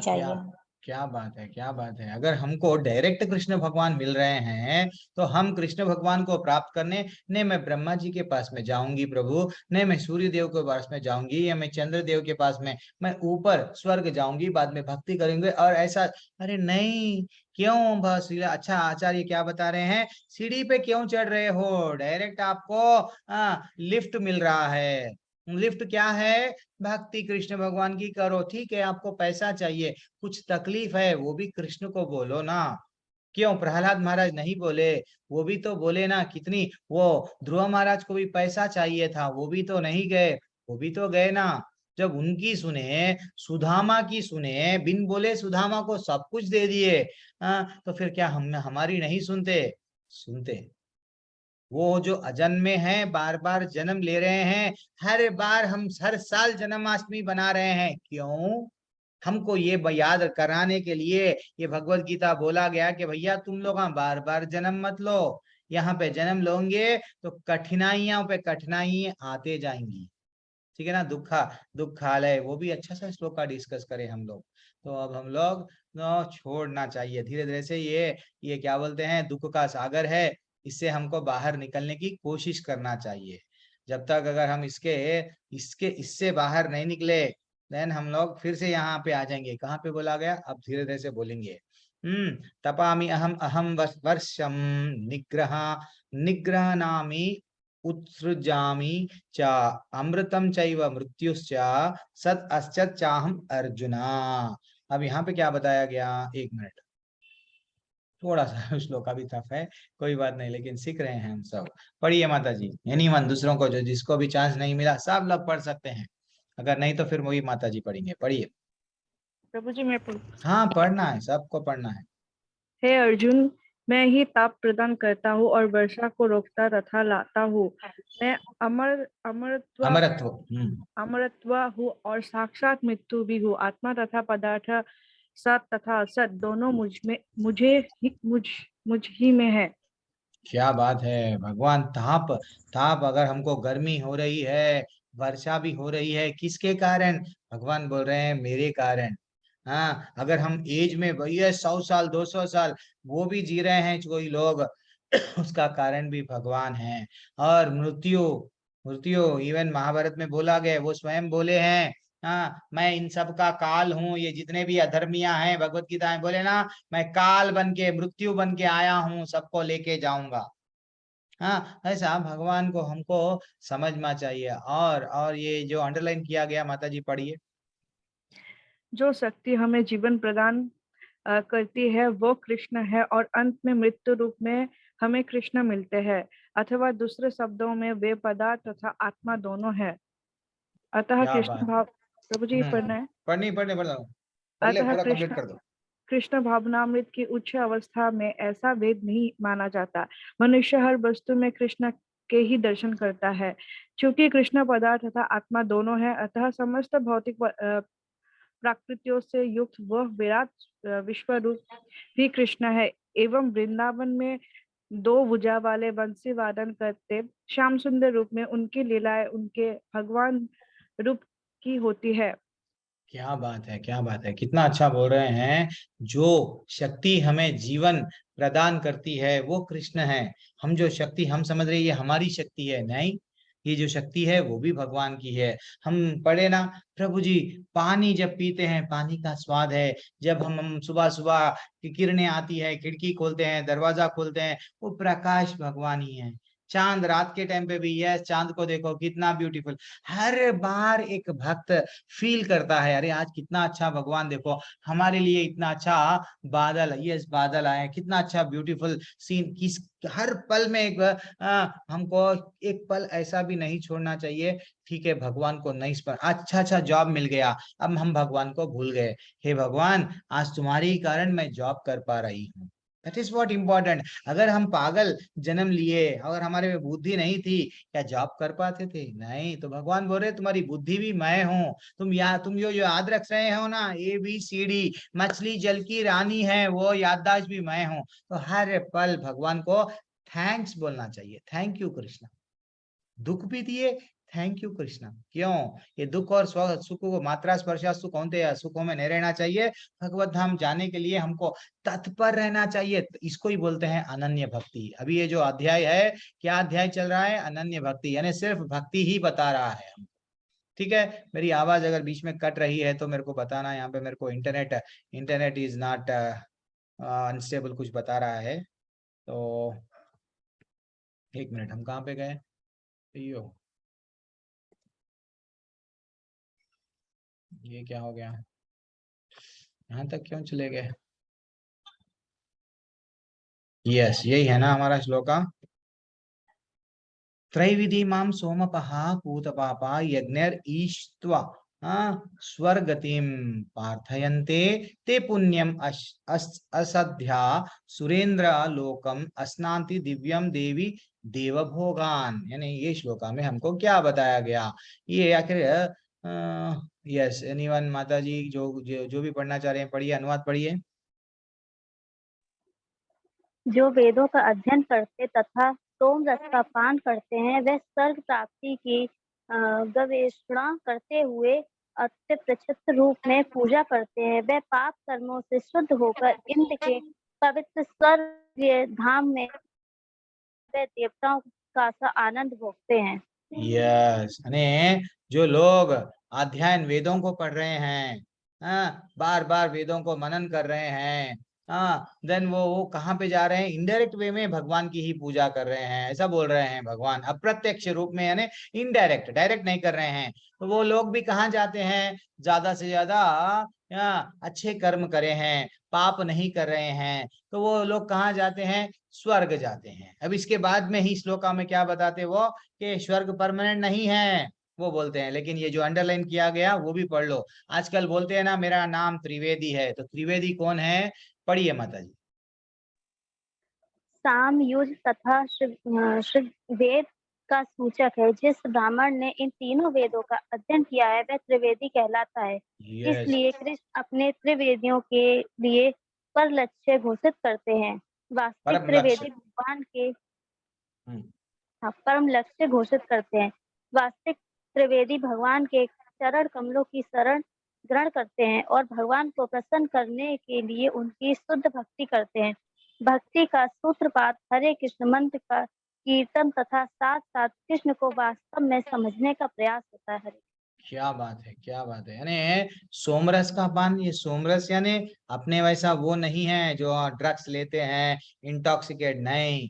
चाहिए। क्या बात है, क्या बात है। अगर हमको डायरेक्ट कृष्ण भगवान मिल रहे हैं, तो हम कृष्ण भगवान को प्राप्त करने, नहीं मैं ब्रह्मा जी के पास में जाऊंगी प्रभु, नहीं मैं सूर्य देव के पास में जाऊंगी, या मैं चंद्र देव के पास में, मैं ऊपर स्वर्ग जाऊंगी, बाद में भक्ति करेंगे और ऐसा। अरे नहीं, क्यों बस? अच्छा, आचार्य क्या बता रहे हैं, सीढ़ी पे क्यों चढ़ रहे हो? डायरेक्ट आपको लिफ्ट मिल रहा है। लिफ्ट क्या है? भक्ति कृष्ण भगवान की करो। ठीक है, आपको पैसा चाहिए, कुछ तकलीफ है, वो भी कृष्ण को बोलो ना। क्यों प्रहलाद महाराज नहीं बोले? वो भी तो बोले ना, कितनी वो ध्रुव महाराज को भी पैसा चाहिए था, वो भी तो नहीं गए, वो भी तो गए ना। जब उनकी सुने, सुदामा की सुने, बिन बोले सुदामा को सब कुछ दे दिए, तो फिर क्या हम हमारी नहीं सुनते? सुनते। वो जो अजन्मे हैं, बार बार जन्म ले रहे हैं, हर बार हम हर साल जन्माष्टमी बना रहे हैं, क्यों? हमको ये याद कराने के लिए ये भगवत गीता बोला गया कि भैया तुम लोग बार बार जन्म मत लो, यहाँ पे जन्म लोगे तो कठिनाइयां पे कठिनाइयां आते जाएंगी। ठीक है ना? दुखालय, वो भी अच्छा सा श्लोक का डिस्कस करें हम लोग। तो अब हम लोग छोड़ना चाहिए धीरे धीरे से, ये क्या बोलते हैं, दुख का सागर है, इससे हमको बाहर निकलने की कोशिश करना चाहिए। जब तक अगर हम इससे बाहर नहीं निकले, देन हम लोग फिर से यहाँ पे आ जाएंगे। कहाँ पे बोला गया? अब धीरे धीरे से बोलेंगे। तपामि अहम अहम वर्षम निग्रह निग्रहणामि उत्सृजामि च अमृतम चैव मृत्युश्च सत अस्यत् चाहम अर्जुना। अब यहाँ पे क्या बताया गया? एक मिनट, थोड़ा सा श्लोक अभी टफ है, कोई बात नहीं, लेकिन सीख रहे हैं हम सब। पढ़िए माता जी, एनीवन, दूसरों को जो जिसको भी चांस नहीं मिला, सब लोग पढ़ सकते हैं, अगर नहीं तो फिर वही माता जी पढ़ेंगे। पढ़िए प्रभु जी, मैं हाँ, पढ़ना है, सबको पढ़ना है। हे अर्जुन, मैं ही ताप प्रदान करता हूँ और वर्षा को रोकता तथा लाता हूँ। मैं अमरत्व अमरत्व हूँ और साक्षात मृत्यु भी हूँ। आत्मा तथा पदार्थ, सत तथा असत, दोनों मुझ ही में है। क्या बात है भगवान। ताप ताप, अगर हमको गर्मी हो रही है, वर्षा भी हो रही है, किसके कारण? भगवान बोल रहे हैं मेरे कारण। हाँ, अगर हम एज में भैया 100 साल 200 साल वो भी जी रहे हैं कोई लोग, उसका कारण भी भगवान है। और मृत्यु मृत्यु इवन महाभारत में बोला गया, वो स्वयं बोले हैं, हाँ मैं इन सब का काल हूँ, ये जितने भी अधर्मियां हैं, भगवत गीता में बोले ना, मैं काल बन के, मृत्यु बन के आया हूँ, सबको लेके जाऊंगा। हाँ, ऐसा भगवान को हमको समझना चाहिए। और ये जो अंडरलाइन किया गया, माता जी पढ़िए। जो शक्ति हमें जीवन प्रदान करती है वो कृष्ण है और अंत में मृत्यु रूप में हमें कृष्ण मिलते हैं। अथवा दूसरे शब्दों में वे पदार्थ तथा आत्मा दोनों है। अतः क्या कृष्ण बात भाव, प्रभु जी पढ़ना है। पढ़नी पढ़ ले, अतः पूरा कंप्लीट कर दो। कृष्ण भावनामृत की उच्च अवस्था में ऐसा भेद नहीं माना जाता। मनुष्य हर वस्तु में कृष्ण के ही दर्शन करता है। चूंकि कृष्ण पदार्थ तथा आत्मा दोनों है, अतः समस्त भौतिक प्रकृतियों से युक्त वह विराट विश्व रूप भी कृष्ण है। एवं वृंदावन में 2 भुजा वाले बंसी वादन करते श्याम सुंदर रूप में उनकी लीलाएं उनके भगवान रूप की होती है। क्या बात है, क्या बात है, कितना अच्छा बोल रहे हैं। जो शक्ति हमें जीवन प्रदान करती है वो कृष्ण है। हम जो शक्ति हम समझ रहे हैं ये हमारी शक्ति है, नहीं, ये जो शक्ति है वो भी भगवान की है। हम पढ़े ना प्रभु जी, पानी जब पीते हैं पानी का स्वाद है। जब हम सुबह सुबह की किरणें आती है, खिड़की खोलते हैं, दरवाजा खोलते हैं, वो प्रकाश भगवान ही है। चांद रात के टाइम पे भी, यस, चांद को देखो कितना ब्यूटीफुल। हर बार एक भक्त फील करता है, अरे आज कितना अच्छा भगवान, देखो हमारे लिए इतना अच्छा बादल, यस बादल आए, कितना अच्छा ब्यूटीफुल सीन। किस हर पल में एक हमको एक पल ऐसा भी नहीं छोड़ना चाहिए। ठीक है, भगवान को नहीं अच्छा जॉब मिल गया, अब हम भगवान को भूल गए। हे भगवान, आज तुम्हारे ही कारण मैं जॉब कर पा रही हूँ। That is what important. अगर हम पागल जन्म लिए, अगर हमारे में बुद्धि नहीं थी, क्या जॉब कर पाते थे? नहीं। तो भगवान बोल रहे तुम्हारी बुद्धि भी मैं हूँ। तुम जो याद रख रहे हो ना, ABCD, मछली जल की रानी है, वो याददाश्त भी मैं हूँ। तो हर पल भगवान को थैंक्स बोलना चाहिए। Thank you Krishna. दुख भी दिए, थैंक यू कृष्णा। क्यों? ये दुख और सुख को मात्रा स्पर्शा सुख होते हैं, सुखों में नहीं रहना चाहिए। भगवत धाम जाने के लिए हमको तत्पर रहना चाहिए। इसको ही बोलते हैं अनन्य भक्ति। अभी ये जो अध्याय है, क्या अध्याय चल रहा है? अनन्य भक्ति, यानी सिर्फ भक्ति ही बता रहा है हमको। ठीक है, मेरी आवाज अगर बीच में कट रही है तो मेरे को बताना। यहाँ पे मेरे को इंटरनेट इज नॉट अनस्टेबल कुछ बता रहा है। तो 1 मिनट, हम कहाँ पे गए? यो, ये क्या हो गया? यहाँ तक क्यों चले गए? यस, यही है ना हमारा श्लोका। त्रैविधि माम सोमपहा पूतपापा यज्ञर ईष्ट्वा स्वर्गतिम पार्थयन्ते ते पुण्यम असध्या सुरेंद्र लोकम अस्नान्ति दिव्यम देवी देवभोगान। यानी ये श्लोका में हमको क्या बताया गया? ये आखिर यस, एनीवन माता जी जो भी पढ़ना चाह रहे हैं पढ़िए, अनुवाद पढ़िए। जो वेदों का अध्ययन करते तथा सोम रस का पान करते हैं, वे स्वर्ग प्राप्ति की गवेषणा करते हुए अत्य प्रचित रूप में पूजा करते हैं। वे पाप कर्मों से शुद्ध होकर इंद्र के पवित्र स्वर्ग धाम में वे देवताओं का सा आनंद भोगते हैं। यस, जो लोग अध्ययन वेदों को पढ़ रहे हैं, बार बार वेदों को मनन कर रहे हैं, देन वो कहाँ पे जा रहे हैं? इनडायरेक्ट वे में भगवान की ही पूजा कर रहे हैं, ऐसा बोल रहे हैं भगवान। अप्रत्यक्ष रूप में, यानी इनडायरेक्ट, डायरेक्ट नहीं कर रहे हैं। तो वो लोग भी कहाँ जाते हैं? ज्यादा से ज्यादा अच्छे कर्म करे हैं, पाप नहीं कर रहे हैं, तो वो लोग कहाँ जाते हैं? स्वर्ग जाते हैं। अब इसके बाद में ही श्लोका में क्या बताते वो, कि स्वर्ग परमानेंट नहीं है, वो बोलते हैं। लेकिन ये जो अंडरलाइन किया गया वो भी पढ़ लो। आजकल बोलते हैं ना मेरा नाम त्रिवेदी है, तो त्रिवेदी कौन है? पढ़िए माता जी। साम, युज तथा शिव वेद का सूचक है। जिस ब्राह्मण ने इन तीनों वेदों का अध्ययन किया है वह त्रिवेदी कहलाता है। इसलिए कृष्ण अपने त्रिवेदियों के लिए पर लक्ष्य घोषित करते हैं। वास्तविक त्रिवेदी भगवान के परम लक्ष्य घोषित करते हैं। वास्तविक त्रिवेदी भगवान के चरण कमलों की शरण ग्रहण करते हैं और भगवान को प्रसन्न करने के लिए उनकी शुद्ध भक्ति करते हैं। भक्ति का सूत्रपात हरे कृष्ण मंत्र का कीर्तन तथा साथ साथ कृष्ण को वास्तव में समझने का प्रयास होता है। क्या बात है, क्या बात है। यानी सोमरस का पान, ये सोमरस यानी अपने वैसा वो नहीं है जो ड्रग्स लेते हैं, इंटॉक्सिकेट नहीं।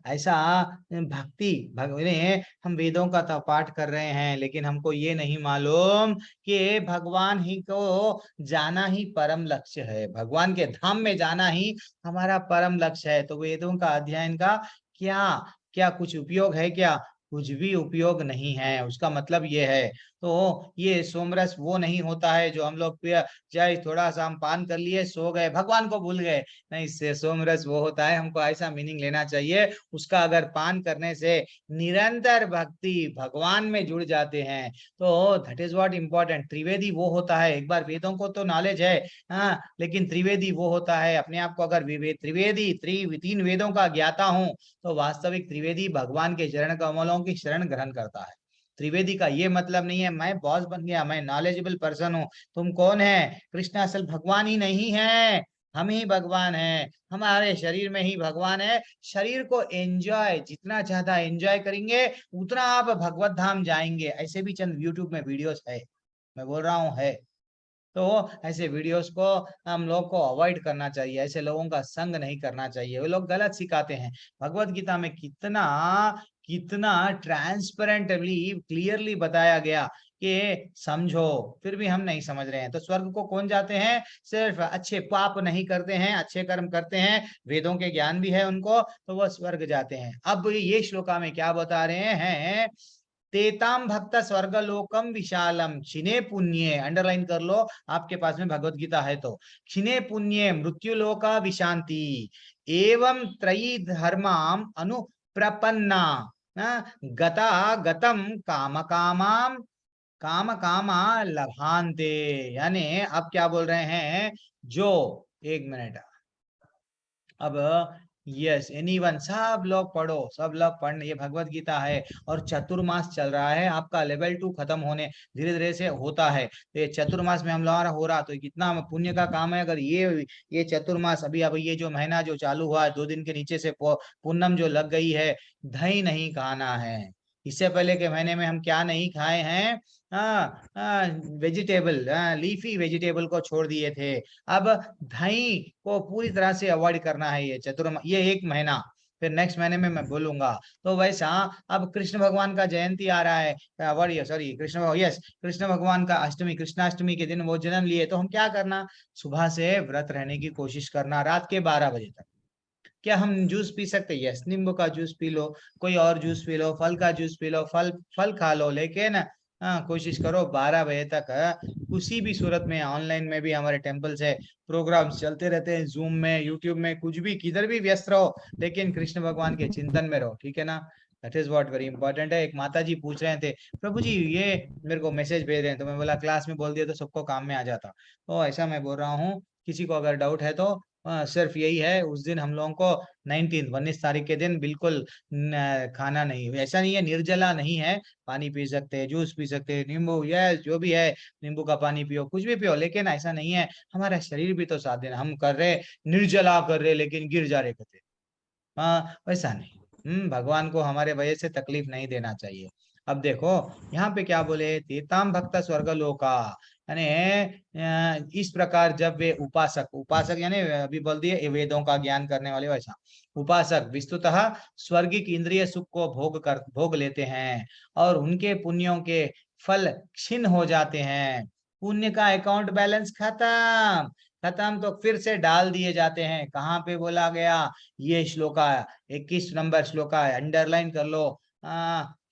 ऐसा भक्ति हम वेदों का तो पाठ कर रहे हैं, लेकिन हमको ये नहीं मालूम कि भगवान ही को जाना ही परम लक्ष्य है, भगवान के धाम में जाना ही हमारा परम लक्ष्य है। तो वेदों का अध्ययन का क्या क्या कुछ उपयोग है क्या? कुछ भी उपयोग नहीं है। उसका मतलब ये है, तो ये सोमरस वो नहीं होता है जो हम लोग चाहे थोड़ा सा हम पान कर लिए, सो गए, भगवान को भूल गए। नहीं, इससे सोमरस वो होता है, हमको ऐसा मीनिंग लेना चाहिए उसका। अगर पान करने से निरंतर भक्ति भगवान में जुड़ जाते हैं, तो that is what important. Trivedi वो होता है, एक बार वेदों को तो नॉलेज है, हाँ, लेकिन त्रिवेदी वो होता है अपने आप को, अगर त्रिवेदी तीन वेदों का ज्ञाता हूं, तो वास्तविक त्रिवेदी भगवान के चरण कमलों की शरण ग्रहण करता है। त्रिवेदी का ये मतलब नहीं है मैं बॉस बन गया, मैं नॉलेजेबल पर्सन हूँ। तुम कौन है? कृष्ण असल भगवान ही नहीं है, हम ही भगवान है, हमारे शरीर में ही भगवान है। शरीर को एंजॉय जितना ज्यादा एंजॉय करेंगे, उतना आप भगवत धाम जाएंगे। ऐसे भी चंद यूट्यूब में वीडियोस है, मैं बोल रहा हूँ है। तो ऐसे वीडियोस को हम लोग को अवॉइड करना चाहिए, ऐसे लोगों का संग नहीं करना चाहिए, वो लोग गलत सिखाते हैं। भगवत गीता में कितना कितना ट्रांसपेरेंटली क्लियरली बताया गया कि समझो, फिर भी हम नहीं समझ रहे हैं। तो स्वर्ग को कौन जाते हैं? सिर्फ अच्छे पाप नहीं करते हैं, अच्छे कर्म करते हैं, वेदों के ज्ञान भी है उनको, तो वह स्वर्ग जाते हैं। अब ये श्लोका में क्या बता रहे हैं? तेताम भक्त स्वर्गलोकम विशालम क्षिणे पुण्ये, अंडरलाइन कर लो आपके पास में भगवत गीता है तो, क्षिणे पुण्ये मृत्युलोका विशांति एवं त्रयी धर्माम अनुप्रपन्ना गता गतम काम कामाम काम कामा लभांते। यानी अब क्या बोल रहे हैं? जो, एक मिनट, अब यस एनीवन, सब लोग पढ़ो, सब लोग पढ़ने, ये भगवत गीता है और चतुर्मास चल रहा है आपका, लेवल 2 खत्म होने धीरे धीरे से होता है। तो ये चतुर्मास में हम लोग हो रहा, तो कितना पुण्य का काम है। अगर ये चतुर्मास अभी, अब ये जो महीना जो चालू हुआ है, 2 दिन के नीचे से पूनम जो लग गई है, दही नहीं खाना है। इससे पहले के महीने में हम क्या नहीं खाए हैं? वेजिटेबल, लीफी वेजिटेबल को छोड़ दिए थे। अब दही को पूरी तरह से अवॉइड करना है ये 1 महीना, फिर नेक्स्ट महीने में मैं बोलूंगा। तो वैसा अब कृष्ण भगवान का जयंती आ रहा है, सॉरी कृष्ण भगवान का अष्टमी, कृष्णाष्टमी के दिन वो जन्म लिए, तो हम क्या करना? सुबह से व्रत रहने की कोशिश करना, रात के 12 बजे तक। क्या हम जूस पी सकते हैं? यस, नींबू का जूस पी लो, कोई और जूस पी लो, फल का जूस पी लो, फल फल खा लो, लेकिन कोशिश करो 12 बजे तक। किसी भी सूरत में, ऑनलाइन में भी हमारे टेम्पल से प्रोग्राम्स चलते रहते हैं, जूम में, यूट्यूब में, कुछ भी किधर भी व्यस्त रहो, लेकिन कृष्ण भगवान के चिंतन में रहो, ठीक है ना? That is what very important है। एक माता जी पूछ रहे थे, प्रभु जी ये मेरे को मैसेज भेज रहे हैं, तो मैं बोला क्लास में बोल दिया तो सबको काम में आ जाता। तो ऐसा मैं बोल रहा हूँ, किसी को अगर डाउट है तो सिर्फ यही है, उस दिन हम लोगों को 19 तारीख के दिन बिल्कुल खाना नहीं, ऐसा नहीं है निर्जला नहीं है, पानी पी सकते हैं, जूस पी सकते हैं, नींबू, यस जो भी है, नींबू का पानी पियो, कुछ भी पियो, लेकिन ऐसा नहीं है हमारा शरीर भी तो साथ देना। हम कर रहे निर्जला कर रहे, लेकिन गिर जा रहे कहते, हाँ वैसा नहीं। भगवान को हमारे वजह से तकलीफ नहीं देना चाहिए। अब देखो यहाँ पे क्या बोले, तेताम भक्त स्वर्गलोका, यानी इस प्रकार जब वे उपासक, उपासक यानी अभी बोल दिए वेदों का ज्ञान करने वाले, वैसा उपासक विस्तुतः स्वर्गिक इंद्रिय सुख को भोग लेते हैं, और उनके पुण्यों के फल क्षीण हो जाते हैं। पुण्य का अकाउंट बैलेंस खत्म, खत्म तो फिर से डाल दिए जाते हैं। कहाँ पे बोला गया? ये श्लोका 21 नंबर श्लोका है, अंडरलाइन कर लो,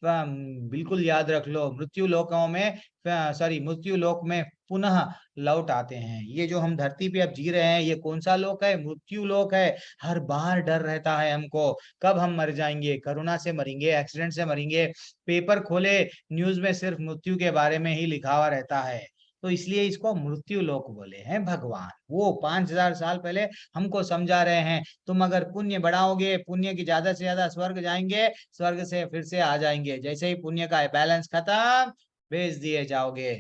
बिल्कुल याद रख लो। मृत्यु लोकों में, सॉरी मृत्यु लोक में पुनः लौट आते हैं। ये जो हम धरती पे अब जी रहे हैं, ये कौन सा लोक है? मृत्यु लोक है। हर बार डर रहता है हमको, कब हम मर जाएंगे, कोरोना से मरेंगे, एक्सीडेंट से मरेंगे, पेपर खोले न्यूज में सिर्फ मृत्यु के बारे में ही लिखा हुआ रहता है। तो इसलिए इसको मृत्यु लोक बोले हैं भगवान। वो 5000 साल पहले हमको समझा रहे हैं, तुम अगर पुण्य बढ़ाओगे, पुण्य की ज्यादा से ज्यादा, स्वर्ग जाएंगे, स्वर्ग से फिर से आ जाएंगे, जैसे ही पुण्य का बैलेंस खत्म, भेज दिए जाओगे।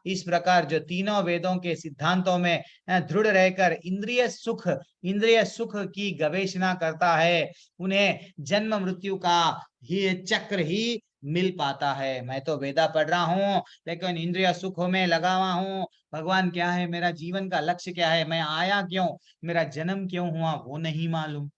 इस प्रकार जो तीनों वेदों के सिद्धांतों में दृढ़ रहकर इंद्रिय सुख की गवेषणा करता है, उन्हें जन्म मृत्यु का ही चक्र ही मिल पाता है। मैं तो वेदा पढ़ रहा हूँ, लेकिन इंद्रिय सुखों में लगा हुआ हूँ। भगवान क्या है, मेरा जीवन का लक्ष्य क्या है, मैं आया क्यों, मेरा जन्म क्यों हुआ, वो नहीं मालूम।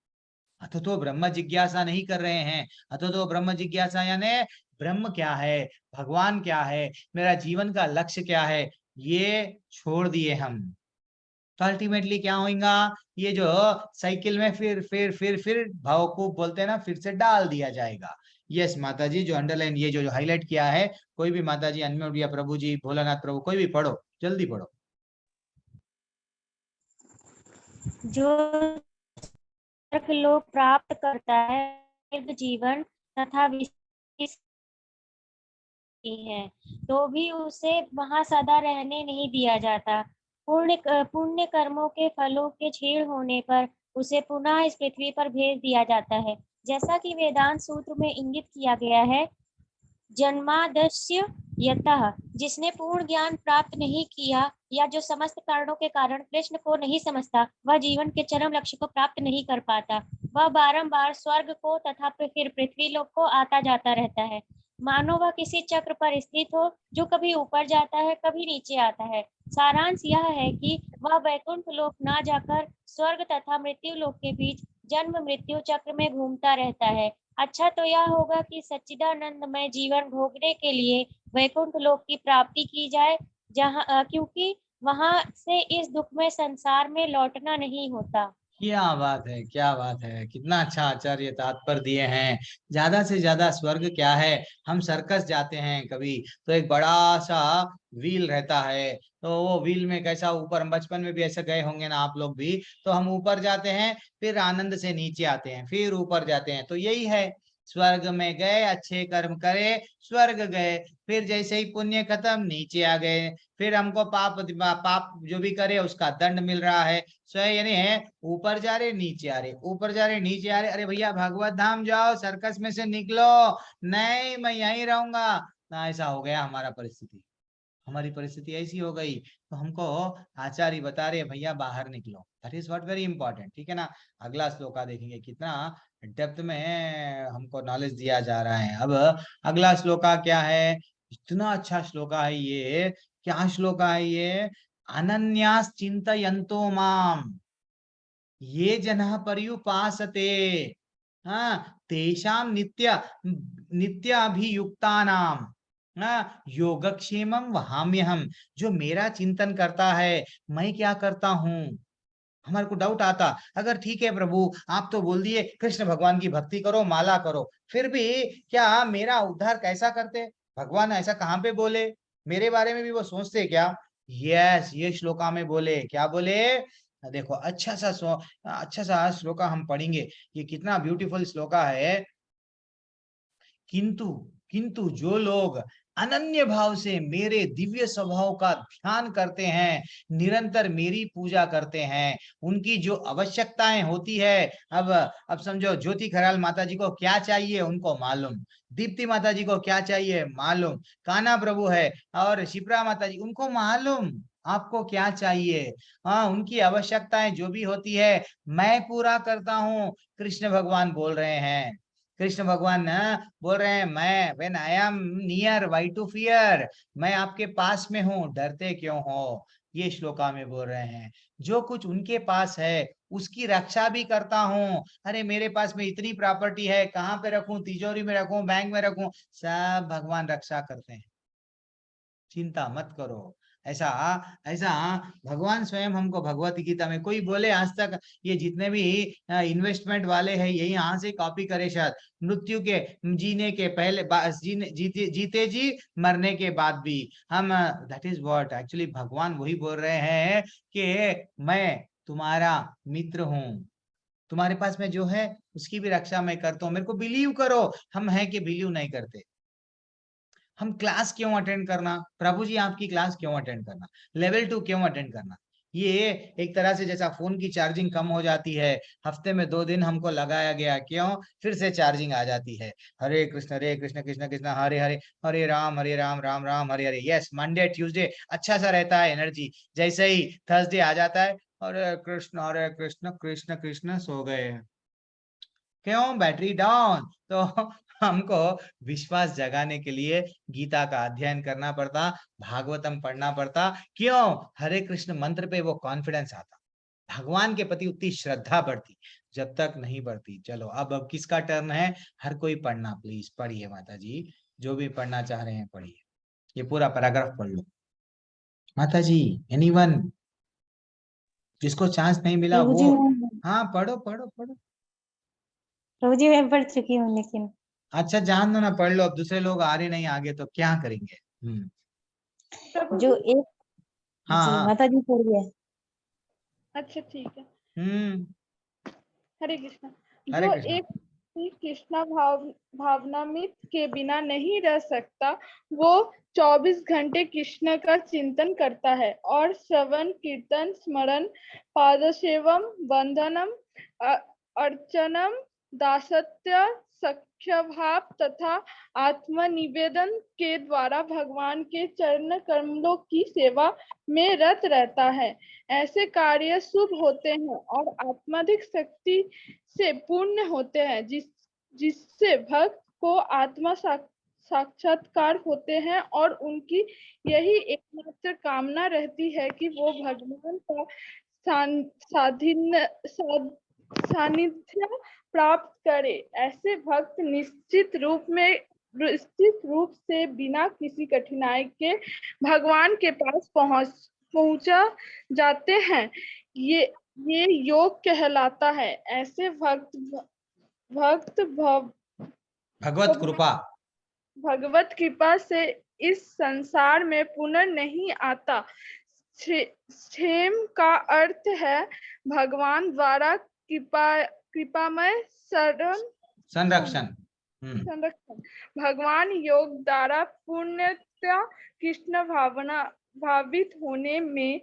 अतो तो ब्रह्म जिज्ञासा नहीं कर रहे हैं। अतो तो ब्रह्म जिज्ञासा यानी ब्रह्म क्या है, भगवान क्या है, मेरा जीवन का लक्ष्य क्या है, ये छोड़ दिए हम। तो अल्टीमेटली क्या होगा, ये जो साइकिल में फिर भावकूप बोलते हैं ना, फिर से डाल दिया जाएगा। यस माता जी, जो अंडरलाइन ये जो हाईलाइट किया है, कोई भी माता जी अनम्यूट या प्रभु जी, भोलानाथ प्रभु, कोई भी पढ़ो, जल्दी पढ़ो। जो लोग प्राप्त करता है दीर्घ जीवन तथा है, तो भी उसे वहां सदा रहने नहीं दिया जाता। पुण्य कर्मों के फलों के क्षीण होने पर उसे पुनः इस पृथ्वी पर भेज दिया जाता है। जैसा कि वेदांत सूत्र में इंगित किया गया है, जन्मादस्य यतः, जिसने पूर्ण ज्ञान प्राप्त नहीं किया या जो समस्त कारणों के कारण कृष्ण को नहीं समझता, वह जीवन के चरम लक्ष्य को प्राप्त नहीं कर पाता। वह बारंबार स्वर्ग को तथा फिर पृथ्वी लोक को आता जाता रहता है, मानो वह किसी चक्र पर स्थित हो जो कभी ऊपर जाता है कभी नीचे आता है। सारांश यह है कि वह वैकुंठ लोक ना जाकर स्वर्ग तथा मृत्यु लोक के बीच जन्म मृत्यु चक्र में घूमता रहता है। अच्छा तो यह होगा कि सच्चिदानंदमय जीवन भोगने के लिए वैकुंठ लोक की प्राप्ति की जाए, जहाँ क्योंकि वहां से इस दुखमय संसार में लौटना नहीं होता। क्या बात है, क्या बात है, कितना अच्छा आचार्य तात्पर्य दिए हैं। ज्यादा से ज्यादा स्वर्ग क्या है, हम सर्कस जाते हैं कभी, तो एक बड़ा सा व्हील रहता है, तो वो व्हील में कैसा ऊपर, हम बचपन में भी ऐसे गए होंगे ना आप लोग भी, तो हम ऊपर जाते हैं, फिर आनंद से नीचे आते हैं, फिर ऊपर जाते हैं, तो यही है। स्वर्ग में गए, अच्छे कर्म करे, स्वर्ग गए, फिर जैसे ही पुण्य खत्म, नीचे आ गए, फिर हमको पाप जो भी करे उसका दंड मिल रहा है। सो यानी है, ऊपर जा रहे नीचे आ रहे, ऊपर जा रहे नीचे आ रहे, अरे भैया भागवत धाम जाओ, सर्कस में से निकलो, नहीं मैं यहीं रहूंगा ना, ऐसा हो गया हमारा परिस्थिति, हमारी परिस्थिति ऐसी हो गई, तो हमको आचार्य बता रहे भैया बाहर निकलो, that is what very important. ठीक है ना, अगला श्लोका देखेंगे, कितना डेप्थ में हमको नॉलेज दिया जा रहा है। अब अगला श्लोका क्या है, इतना अच्छा श्लोका है ये, क्या श्लोका है ये, अनन्यास चिंतयन्तो माम ये जनः पर्युपासते, हाँ तेषाम नित्याभियुक्तानाम योगक्षेमम वहाम्यहम। जो मेरा चिंतन करता है, मैं क्या करता हूँ। हमारे को डाउट आता, अगर ठीक है प्रभु आप तो बोल दिए कृष्ण भगवान की भक्ति करो, माला करो, फिर भी क्या मेरा उद्धार कैसा करते, भगवान ऐसा कहाँ पे बोले, मेरे बारे में भी वो सोचते क्या। यस, ये श्लोका में बोले, क्या बोले, देखो अच्छा सा श्लोका हम पढ़ेंगे, ये कितना ब्यूटीफुल श्लोका है। किंतु किंतु जो लोग अनन्य भाव से मेरे दिव्य स्वभाव का ध्यान करते हैं, निरंतर मेरी पूजा करते हैं, उनकी जो आवश्यकताएं होती है, अब समझो ज्योति खराल माता जी को क्या चाहिए उनको मालूम, दीप्ति माता जी को क्या चाहिए मालूम, कान्हा प्रभु है और शिप्रा माता जी उनको मालूम आपको क्या चाहिए। हाँ, उनकी आवश्यकताएं जो भी होती है मैं पूरा करता हूँ। कृष्ण भगवान बोल रहे हैं, कृष्ण भगवान बोल रहे हैं, मैं when I am near why to fear, मैं आपके पास में हूँ, डरते क्यों हो। ये श्लोका में बोल रहे हैं, जो कुछ उनके पास है उसकी रक्षा भी करता हूँ। अरे मेरे पास में इतनी प्रॉपर्टी है, कहाँ पे रखूं, तिजोरी में रखूं, बैंक में रखूं, सब भगवान रक्षा करते हैं, चिंता मत करो। ऐसा ऐसा भगवान स्वयं हमको भगवत गीता में, कोई बोले आज तक ये जितने भी इन्वेस्टमेंट वाले हैं यही यहाँ से कॉपी करे, शायद मृत्यु के जीने के पहले जीते जी मरने के बाद भी हम, दैट इज व्हाट एक्चुअली भगवान वही बोल रहे हैं कि मैं तुम्हारा मित्र हूँ, तुम्हारे पास में जो है उसकी भी रक्षा मैं करता हूँ, मेरे को बिलीव करो। हम है कि बिलीव नहीं करते, हम क्लास क्यों अटेंड करना, प्रभु जी आपकी क्लास क्यों अटेंड करना, लेवल 2 क्यों अटेंड करना। ये एक तरह से जैसा फोन की चार्जिंग कम हो जाती है, हफ्ते में 2 दिन हमको लगाया गया, क्यों, फिर से चार्जिंग आ जाती है। हरे कृष्ण कृष्ण कृष्ण हरे हरे, हरे Ram Ram Ram Hare Hare. Yes, Monday Tuesday अच्छा सा रहता है एनर्जी, जैसे ही थर्सडे आ जाता है हरे कृष्ण कृष्ण कृष्ण सो गए, क्यों, बैटरी डाउन। तो हमको विश्वास जगाने के लिए गीता का अध्ययन करना पड़ता, भागवतम पढ़ना पड़ता, क्यों, हरे कृष्ण मंत्र पे वो कॉन्फिडेंस आता, भगवान के प्रति उतनी श्रद्धा बढ़ती। जब तक नहीं बढ़ती, चलो अब किसका टर्न है, हर कोई पढ़ना, प्लीज पढ़िए माता जी, जो भी पढ़ना चाह रहे हैं पढ़िए, ये पूरा पैराग्राफ पढ़ लो माता जी, एनीवन। जिसको चांस नहीं मिला प्रभु जी वो, मैं हाँ पढ़ो पढ़ो पढ़ो। प्रभु जी मैं पढ़ चुकी हूँ लेकिन अच्छा जान दो ना, पढ़ लो, अब दूसरे लोग आ रहे नहीं आगे तो क्या करेंगे। प्रभु जो जी, एक हाँ जी हाँ। माता जी पढ़िए। अच्छा ठीक है। हम्म। हरे कृष्णा। हरे जो कृष्णा। एक श्री कृष्णा भावनामृत के बिना नहीं रह सकता, वो 24 घंटे कृष्ण का चिंतन करता है और श्रवण कीर्तन स्मरण पादसेवम वंदनम अर्चनम दासत्य सख्य भाव तथा आत्मनिवेदन के द्वारा भगवान के चरण कमलों की सेवा में रत रहता है। ऐसे कार्य शुभ होते हैं और आत्माधिक शक्ति से पूर्ण होते हैं, जिससे भक्त को आत्मा साक्षात्कार होते हैं और उनकी यही एकमात्र कामना रहती है कि वो भगवान का सानिध्य प्राप्त करे। ऐसे भक्त निश्चित रूप से बिना किसी कठिनाई के भगवान के पास पहुंचा जाते हैं। ये योग कहलाता है। ऐसे भक्त भगवत कृपा। भगवत कृपा से इस संसार में पुनः नहीं आता। क्षेम का अर्थ है भगवान द्वारा कृपामय संरक्षण। संरक्षण। भगवान योग द्वारा पूर्णतया कृष्ण भावित होने में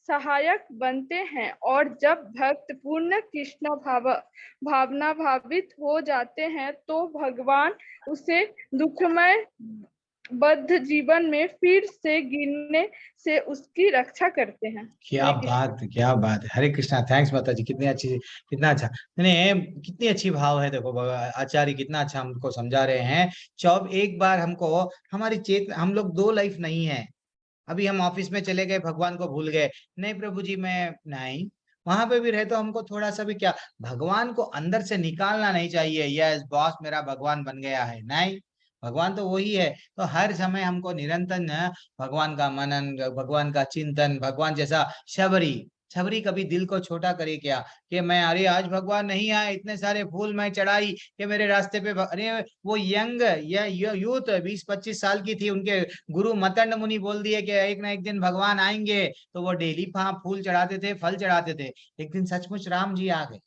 सहायक बनते हैं और जब भक्त पूर्ण कृष्ण भावना भावित हो जाते हैं तो भगवान उसे दुखमय बद्ध जीवन में फिर से गिरने से उसकी रक्षा करते हैं। क्या बात, क्या बात है। हरे कृष्णा, थैंक्स माता जी, कितनी अच्छी, कितना अच्छा, नहीं कितनी अच्छी भाव है। देखो आचार्य कितना अच्छा हमको समझा रहे हैं। एक बार हमको हमारी हम लोग दो लाइफ नहीं है। अभी हम ऑफिस में चले गए, भगवान को भूल गए, नहीं प्रभु जी मैं नहीं, वहां पे भी रहे तो हमको थोड़ा सा भी क्या, भगवान को अंदर से निकालना नहीं चाहिए। यस बॉस मेरा भगवान बन गया है, नहीं, भगवान तो वही है। तो हर समय हमको निरंतर भगवान का मनन, भगवान का चिंतन, भगवान जैसा शबरी, शबरी कभी दिल को छोटा करे क्या, कि मैं अरे आज भगवान नहीं आए, इतने सारे फूल मैं चढ़ाई कि मेरे रास्ते पे अरे वो यंग या यूथ 20-25 साल की थी, उनके गुरु मतंड मुनि बोल दिए कि एक ना एक दिन भगवान आएंगे, तो वो डेली फूल चढ़ाते थे, फल चढ़ाते थे। एक दिन सचमुच राम जी आ गए।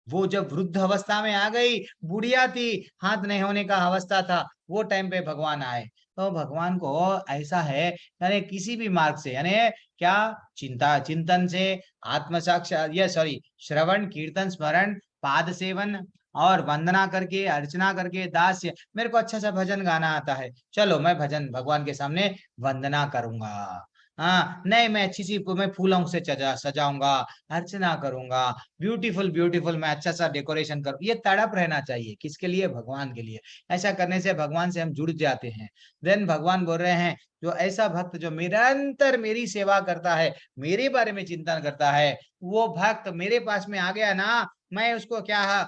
वो जब वृद्ध अवस्था में आ गई, बुढ़िया थी, हाथ नहीं होने का अवस्था था, वो टाइम पे भगवान आए। तो भगवान को ऐसा है, यानी किसी भी मार्ग से, यानी क्या, चिंतन से, आत्म साक्षात, ये सॉरी, श्रवण कीर्तन स्मरण पाद सेवन और वंदना करके, अर्चना करके, दास्य, मेरे को अच्छा सा भजन गाना आता है, चलो मैं भजन भगवान के सामने वंदना करूंगा। हाँ नहीं, मैं अच्छी सी मैं फूलों से सजाऊंगा, अर्चना करूंगा, ब्यूटीफुल ब्यूटीफुल मैं अच्छा सा डेकोरेशन करूँ। ये तड़प रहना चाहिए, किसके लिए, भगवान के लिए। ऐसा करने से भगवान से हम जुड़ जाते हैं। देन भगवान बोल रहे हैं, जो ऐसा भक्त जो निरंतर मेरी सेवा करता है, मेरे बारे में चिंतन करता है, वो भक्त मेरे पास में आ गया ना, मैं उसको क्या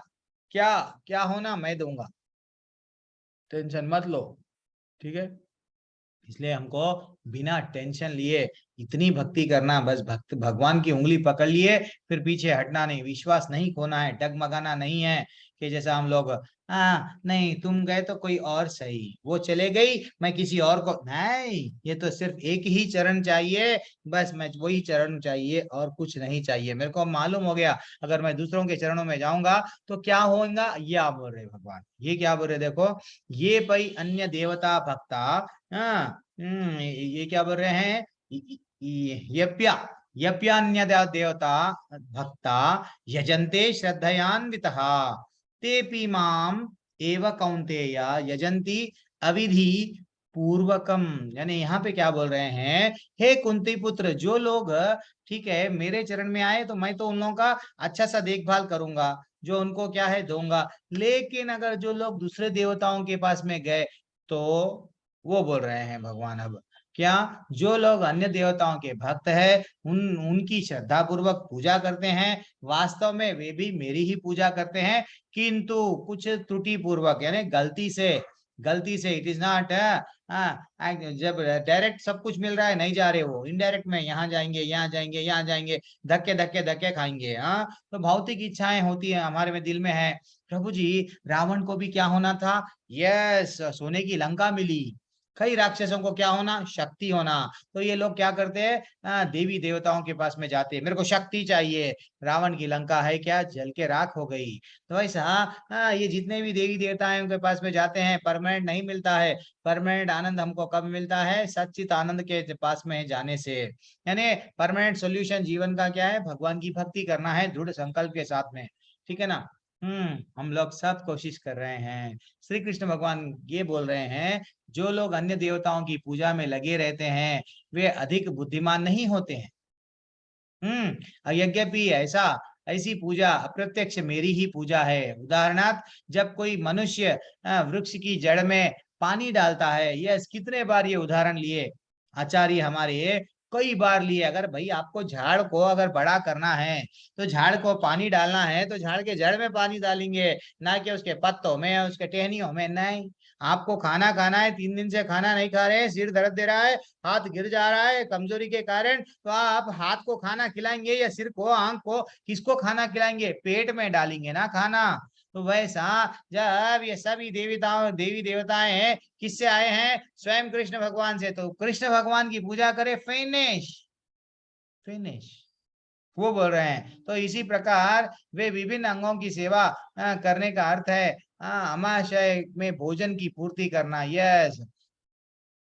क्या क्या होना मैं दूंगा, टेंशन मत लो, ठीक है। इसलिए हमको बिना टेंशन लिए इतनी भक्ति करना, बस भक्त भगवान की उंगली पकड़ लिए, फिर पीछे हटना नहीं, विश्वास नहीं खोना है, डगमगाना नहीं है कि जैसा हम लोग, हाँ नहीं तुम गए तो कोई और सही, वो चले गई मैं किसी और को नहीं, ये तो सिर्फ एक ही चरण चाहिए, बस मैं वही चरण चाहिए और कुछ नहीं चाहिए। मेरे को मालूम हो गया अगर मैं दूसरों के चरणों में जाऊंगा तो क्या होगा, ये आप बोल रहे भगवान, ये क्या बोल रहे देखो, ये भाई अन्य देवता भक्ता, हाँ ये क्या बोल रहे हैं, यप्यान्य देवता भक्ता यजन्ते श्रद्धयान्वितः तेपि माम एव कौन्तेय यजन्ति अविधि पूर्वकम। यानी यहाँ पे क्या बोल रहे हैं, हे कुंती पुत्र, जो लोग ठीक है मेरे चरण में आए तो मैं तो उन लोगों का अच्छा सा देखभाल करूंगा, जो उनको क्या है दूंगा, लेकिन अगर जो लोग दूसरे देवताओं के पास में गए तो वो बोल रहे हैं भगवान, अब क्या, जो लोग अन्य देवताओं के भक्त है, उनकी श्रद्धा पूर्वक पूजा करते हैं, वास्तव में वे भी मेरी ही पूजा करते हैं, किंतु कुछ त्रुटि पूर्वक, यानी गलती से, इट इज नॉट जब डायरेक्ट सब कुछ मिल रहा है नहीं जा रहे हो, इनडायरेक्ट में यहाँ जाएंगे यहाँ जाएंगे यहाँ जाएंगे, धक्के धक्के धक्के खाएंगे। हाँ, तो भौतिक इच्छाएं होती है हमारे में, दिल में है। प्रभु जी, रावण को भी क्या होना था? यस, सोने की लंका मिली। कई राक्षसों को क्या होना? शक्ति होना। तो ये लोग क्या करते हैं? देवी देवताओं के पास में जाते, मेरे को शक्ति चाहिए। रावण की लंका है क्या? जल के राख हो गई। तो ऐसा ये जितने भी देवी देवता हैं उनके पास में जाते हैं, परमानेंट नहीं मिलता है। परमानेंट आनंद हमको कब मिलता है? सच्चित आनंद के पास में जाने से। यानी परमानेंट सोल्यूशन जीवन का क्या है? भगवान की भक्ति करना है दृढ़ संकल्प के साथ में। ठीक है ना? हम लोग सब कोशिश कर रहे हैं। श्री कृष्ण भगवान ये बोल रहे हैं, जो लोग अन्य देवताओं की पूजा में लगे रहते हैं वे अधिक बुद्धिमान नहीं होते हैं। यद्यपि ऐसी पूजा अप्रत्यक्ष मेरी ही पूजा है। उदाहरणार्थ, जब कोई मनुष्य वृक्ष की जड़ में पानी डालता है। यस, कितने बार ये उदाहरण लिए आचार्य हमारे, कई बार लिए। अगर भाई आपको झाड़ को अगर बड़ा करना है तो झाड़ को पानी डालना है तो झाड़ के जड़ में पानी डालेंगे, ना कि उसके पत्तों में, उसके टहनियों में नहीं। आपको खाना खाना है, 3 दिन से खाना नहीं खा रहे, सिर दर्द दे रहा है, हाथ गिर जा रहा है कमजोरी के कारण, तो आप हाथ को खाना खिलाएंगे या सिर को, आंख को, किसको खाना खिलाएंगे? पेट में डालेंगे ना खाना। तो वैसा जब ये सभी देवी देवताएं किससे आए हैं? स्वयं कृष्ण भगवान से। तो कृष्ण भगवान की पूजा करे, फिनिश फिनिश, वो बोल रहे हैं। तो इसी प्रकार वे विभिन्न अंगों की सेवा करने का अर्थ है अमाशय में भोजन की पूर्ति करना। यस,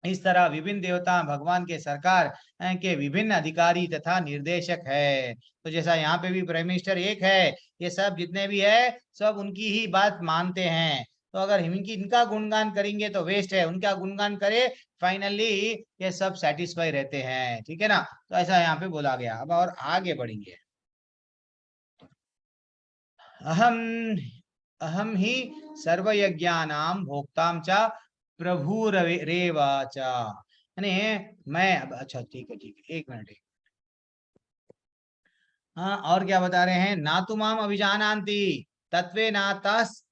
इस तरह विभिन्न देवता भगवान के सरकार के विभिन्न अधिकारी तथा निर्देशक है। तो जैसा यहाँ पे भी प्राइम मिनिस्टर एक है, ये सब जितने भी है सब उनकी ही बात मानते हैं। तो अगर इनका गुणगान करेंगे तो वेस्ट है, उनका गुणगान करे, फाइनली ये सब सेटिस्फाई रहते हैं। ठीक है ना? तो ऐसा यहाँ पे बोला गया। अब और आगे बढ़ेंगे। अहम ही सर्वयज्ञानां भोक्ताम च प्रभुरेव च। यानी मैं, अच्छा ठीक है, एक मिनट। हाँ, और क्या बता रहे हैं? ना तो माम अभिजानान्ति तत्वे नातस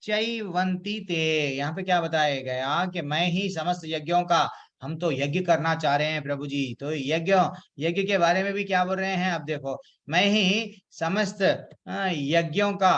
चैवंती ते। यहाँ पे क्या बताया गया कि मैं ही समस्त यज्ञों का, हम तो यज्ञ करना चाह रहे हैं प्रभु जी। तो यज्ञ के बारे में भी क्या बोल रहे हैं? अब देखो, मैं ही समस्त यज्ञों का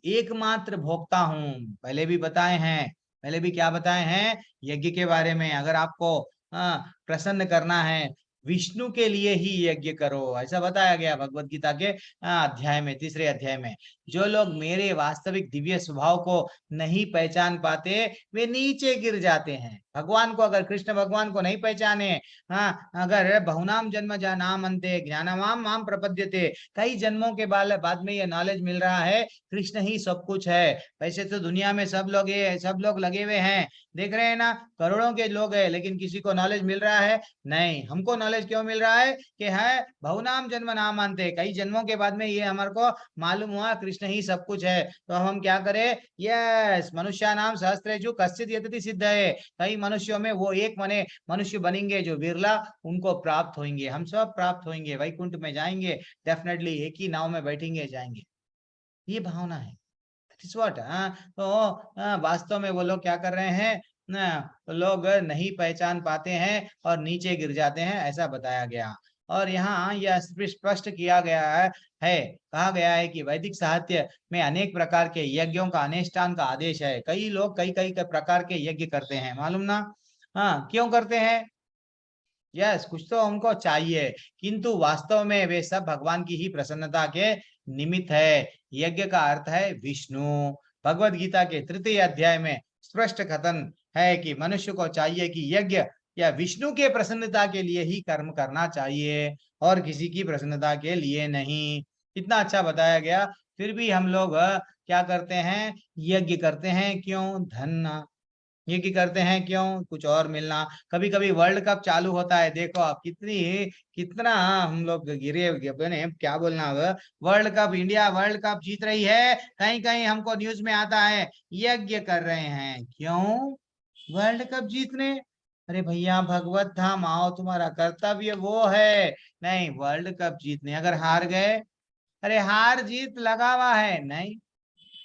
एकमात्र भोक्ता हूँ। पहले भी बताए हैं, पहले भी क्या बताए हैं यज्ञ के बारे में? अगर आपको प्रसन्न करना है, विष्णु के लिए ही यज्ञ करो, ऐसा बताया गया भगवत गीता के अध्याय में, 3रे अध्याय में। जो लोग मेरे वास्तविक दिव्य स्वभाव को नहीं पहचान पाते वे नीचे गिर जाते हैं। भगवान को, अगर कृष्ण भगवान को नहीं पहचाने, अगर बहुनाम जन्म नाम अंते ज्ञानवाम माम प्रपद्यते, कई जन्मों के बाद में ये नॉलेज मिल रहा है कृष्ण ही सब कुछ है। वैसे तो दुनिया में सब लोग लगे हुए हैं, देख रहे हैं ना, करोड़ों के लोग हैं, लेकिन किसी को नॉलेज मिल रहा है नहीं। हमको नॉलेज क्यों मिल रहा है? कि है बहुनाम जन्म नाम मानते, कई जन्मों के बाद में ये हमारे को मालूम हुआ कृष्ण ही सब कुछ है। तो हम क्या करें? यस, मनुष्य नाम सहस्त्रेषु कश्चित् यतति सिद्ध है। कई मनुष्यों में वो एक मनुष्य बनेंगे जो बिरला, उनको प्राप्त होंगे। हम सब प्राप्त होंगे, वैकुंठ में जाएंगे डेफिनेटली, एक ही नाव में बैठेंगे जाएंगे। ये भावना है। तो वास्तव में वो लोग क्या कर रहे हैं? तो लोग नहीं पहचान पाते हैं और नीचे गिर जाते हैं, ऐसा बताया गया। और यहाँ यह स्पष्ट किया गया है, कहा गया है कि वैदिक साहित्य में अनेक प्रकार के यज्ञों का अनुष्ठान का आदेश है। कई लोग कई प्रकार के यज्ञ करते हैं, मालूम ना? हाँ, क्यों करते हैं? यस, कुछ तो हमको चाहिए, किंतु वास्तव में वे सब भगवान की ही प्रसन्नता के निमित्त है। यज्ञ का अर्थ है विष्णु। भगवत गीता के 3य अध्याय में स्पष्ट कथन है कि मनुष्य को चाहिए कि यज्ञ या विष्णु के प्रसन्नता के लिए ही कर्म करना चाहिए और किसी की प्रसन्नता के लिए नहीं। इतना अच्छा बताया गया, फिर भी हम लोग क्या करते हैं? यज्ञ करते हैं। क्यों? धन। यज्ञ करते हैं क्यों? कुछ और मिलना। कभी कभी वर्ल्ड कप चालू होता है, देखो आप कितना हम लोग गिरे बने, क्या बोलना, world cup, India world cup जीत रही है, कहीं कहीं हमको न्यूज में आता है यज्ञ कर रहे हैं। क्यों? वर्ल्ड कप जीतने। अरे भैया, भगवत धाम आओ, तुम्हारा कर्तव्य वो है। नहीं, वर्ल्ड कप जीतने। अगर हार गए, अरे हार जीत लगा हुआ है नहीं,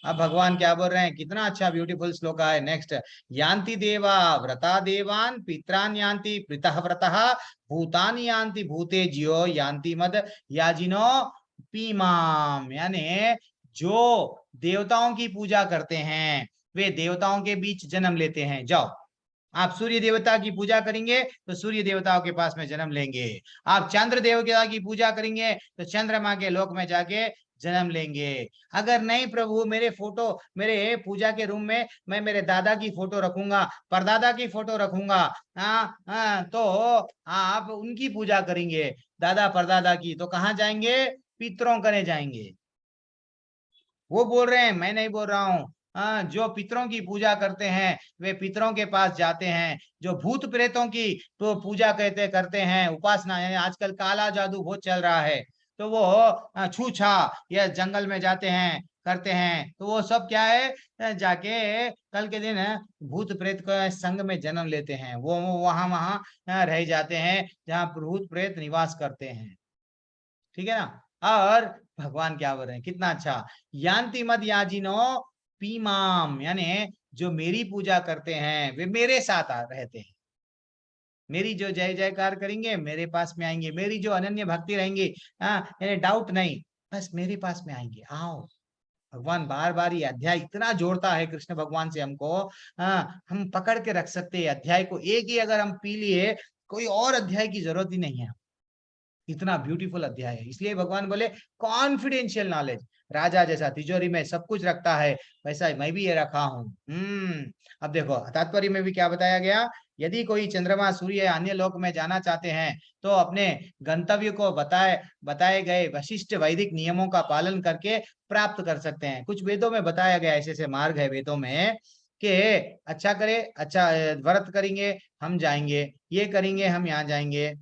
अब भगवान क्या बोल रहे हैं, कितना अच्छा ब्यूटीफुल श्लोक है। नेक्स्ट, यान्ति देवा व्रता देवान पित्रान यान्ति पितः व्रतः भूतानि यान्ति भूते ज्यो यान्ति मद याजिनो पीमाम। यानी जो देवताओं की पूजा करते हैं वे देवताओं के बीच जन्म लेते हैं। जाओ, आप सूर्य देवता की पूजा करेंगे तो सूर्य देवताओं के पास में जन्म लेंगे। आप चंद्र देवता की पूजा करेंगे तो चंद्रमा के लोक में जाके जन्म लेंगे। अगर नहीं प्रभु, मेरे फोटो, मेरे पूजा के रूम में मैं मेरे दादा की फोटो रखूंगा, परदादा की फोटो रखूंगा, तो आप उनकी पूजा करेंगे दादा परदादा की, तो कहाँ जाएंगे, पितरों कने जाएंगे। वो बोल रहे हैं, मैं नहीं बोल रहा हूँ। जो पितरों की पूजा करते हैं वे पितरों के पास जाते हैं। जो भूत प्रेतों की तो पूजा करते हैं, उपासना, यानी आजकल काला जादू बहुत चल रहा है, तो वो छूछा या जंगल में जाते हैं, करते हैं, तो वो सब क्या है, जाके कल के दिन भूत प्रेत के संग में जन्म लेते हैं। वो वहां रह जाते हैं जहाँ भूत प्रेत निवास करते हैं। ठीक है ना। और भगवान क्या बोल रहे हैं, कितना अच्छा, यान्ति मद याजिनो पीमाम, यानी जो मेरी पूजा करते हैं वे मेरे साथ रहते हैं। मेरी जो जय जयकार करेंगे मेरे पास में आएंगे, मेरी जो अनन्य भक्ति रहेंगी, यानी डाउट नहीं, बस मेरे पास में आएंगे। आओ, भगवान बार बार ये अध्याय इतना जोड़ता है कृष्ण भगवान से हमको। हम पकड़ के रख सकते हैं अध्याय को, एक ही अगर हम पी लिए, कोई और अध्याय की जरूरत ही नहीं है। इतना ब्यूटीफुल अध्याय है। इसलिए भगवान बोले कॉन्फिडेंशियल नॉलेज, राजा जैसा तिजोरी में सब कुछ रखता है वैसा मैं भी ये रखा हूं। अब देखो तात्पर्य में भी क्या बताया गया, यदि कोई चंद्रमा सूर्य या अन्य लोक में जाना चाहते हैं तो अपने गंतव्य को बताए गए वशिष्ठ वैदिक नियमों का पालन करके प्राप्त कर सकते हैं। कुछ वेदों में बताया गया ऐसे मार्ग है वेदों में कि अच्छा करे, अच्छा व्रत करेंगे हम जाएंगे, ये करेंगे हम यहाँ जाएंगे।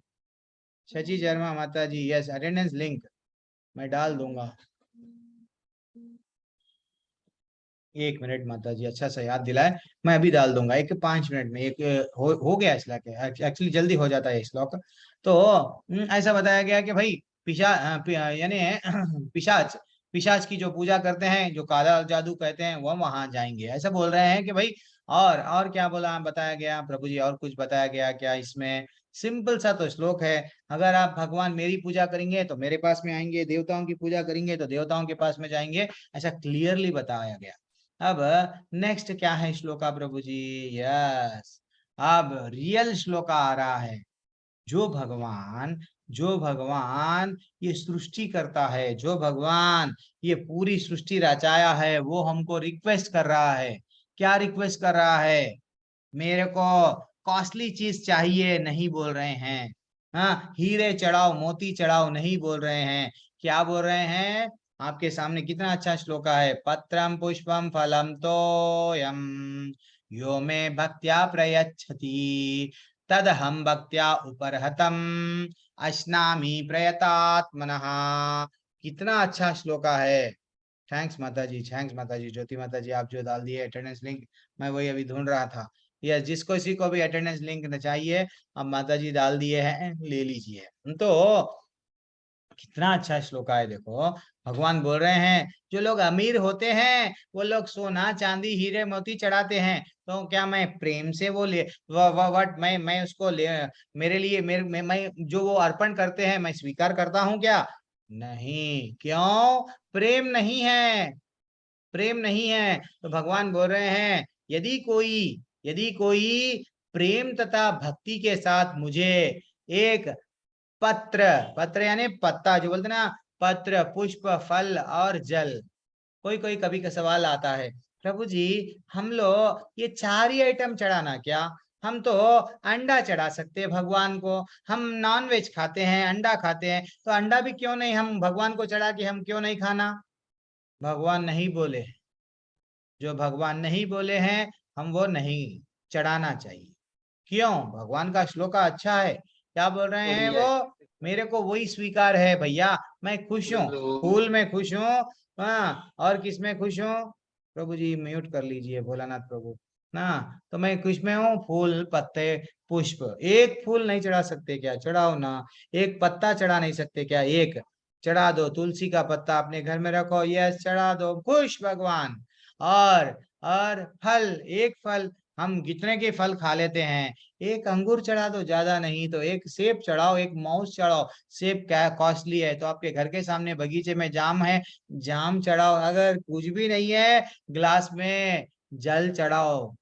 शची शर्मा माता जी, यस, अटेंडेंस लिंक मैं डाल दूंगा। 1 मिनट माता जी, अच्छा सा याद दिलाए, मैं अभी डाल दूंगा 5 मिनट में। एक हो गया श्लोक, एक्चुअली जल्दी हो जाता है श्लोक। तो ऐसा बताया गया कि भाई यानी पिशाच की जो पूजा करते हैं, जो काला जादू कहते हैं, वह वहां जाएंगे, ऐसा बोल रहे हैं कि भाई। और क्या बोला, बताया गया प्रभु जी, और कुछ बताया गया क्या इसमें? सिंपल सा तो श्लोक है, अगर आप भगवान मेरी पूजा करेंगे तो मेरे पास में आएंगे, देवताओं की पूजा करेंगे तो देवताओं के पास में जाएंगे, ऐसा क्लियरली बताया गया। अब नेक्स्ट क्या है श्लोका प्रभु जी? यस, अब रियल श्लोका आ रहा है। जो भगवान ये सृष्टि करता है, जो भगवान ये पूरी सृष्टि रचाया है, वो हमको रिक्वेस्ट कर रहा है। क्या रिक्वेस्ट कर रहा है? मेरे को कॉस्टली चीज चाहिए नहीं बोल रहे हैं, हाँ, हीरे चढ़ाओ मोती चढ़ाओ नहीं बोल रहे हैं। क्या बोल रहे हैं? आपके सामने कितना अच्छा श्लोक है, पत्रम पुष्पम फलम तोयम यो मे भक्त्या प्रयच्छति तद हम भक्त्या उपरहतम अश्नामि प्रयतात्मनः। कितना अच्छा श्लोक है। थैंक्स माता जी, थैंक्स माता जी। ज्योति माता जी, आप जो डाल दिए अटेंडेंस लिंक, मैं वही अभी ढूंढ रहा था। या जिसको किसी को भी अटेंडेंस लिंक न चाहिए, अब माता जी डाल दिए हैं, ले लीजिए। तो कितना अच्छा श्लोक है। देखो भगवान बोल रहे हैं, जो लोग अमीर होते हैं वो लोग सोना चांदी हीरे मोती चढ़ाते हैं, तो क्या मैं प्रेम से वो ले वट मैं उसको ले, मेरे लिए मैं जो वो अर्पण करते हैं मैं स्वीकार करता हूँ क्या? नहीं। क्यों? प्रेम नहीं है, प्रेम नहीं है। तो भगवान बोल रहे हैं, यदि कोई प्रेम तथा भक्ति के साथ मुझे एक पत्र यानी पत्ता, जो बोलते ना, पत्र पुष्प फल और जल। कोई कभी का सवाल आता है, प्रभु जी हम लोग ये 4 ही आइटम चढ़ाना क्या? हम तो अंडा चढ़ा सकते हैं भगवान को, हम नॉन वेज खाते हैं, अंडा खाते हैं, तो अंडा भी क्यों नहीं हम भगवान को चढ़ा के हम क्यों नहीं खाना? भगवान नहीं बोले, जो भगवान नहीं बोले हैं हम वो नहीं चढ़ाना चाहिए। क्यों? भगवान का श्लोक अच्छा है। क्या बोल रहे हैं वो? मेरे को वही स्वीकार है भैया, मैं खुश हूँ, फूल में खुश हूँ, हाँ, और किस में खुश हूँ? प्रभु जी म्यूट कर लीजिए भोलानाथ प्रभु ना। तो मैं खुश में हूँ, फूल पत्ते पुष्प। एक फूल नहीं चढ़ा सकते क्या? चढ़ाओ ना। एक पत्ता चढ़ा नहीं सकते क्या? एक चढ़ा दो। तुलसी का पत्ता अपने घर में रखो, यस चढ़ा दो, खुश भगवान। और फल, एक फल हम कितने के फल खा लेते हैं। एक अंगूर चढ़ा दो, ज्यादा नहीं तो एक सेब चढ़ाओ, एक माउस चढ़ाओ। सेब क्या कॉस्टली है, तो आपके घर के सामने बगीचे में जाम है, जाम चढ़ाओ। अगर कुछ भी नहीं है, ग्लास में जल चढ़ाओ,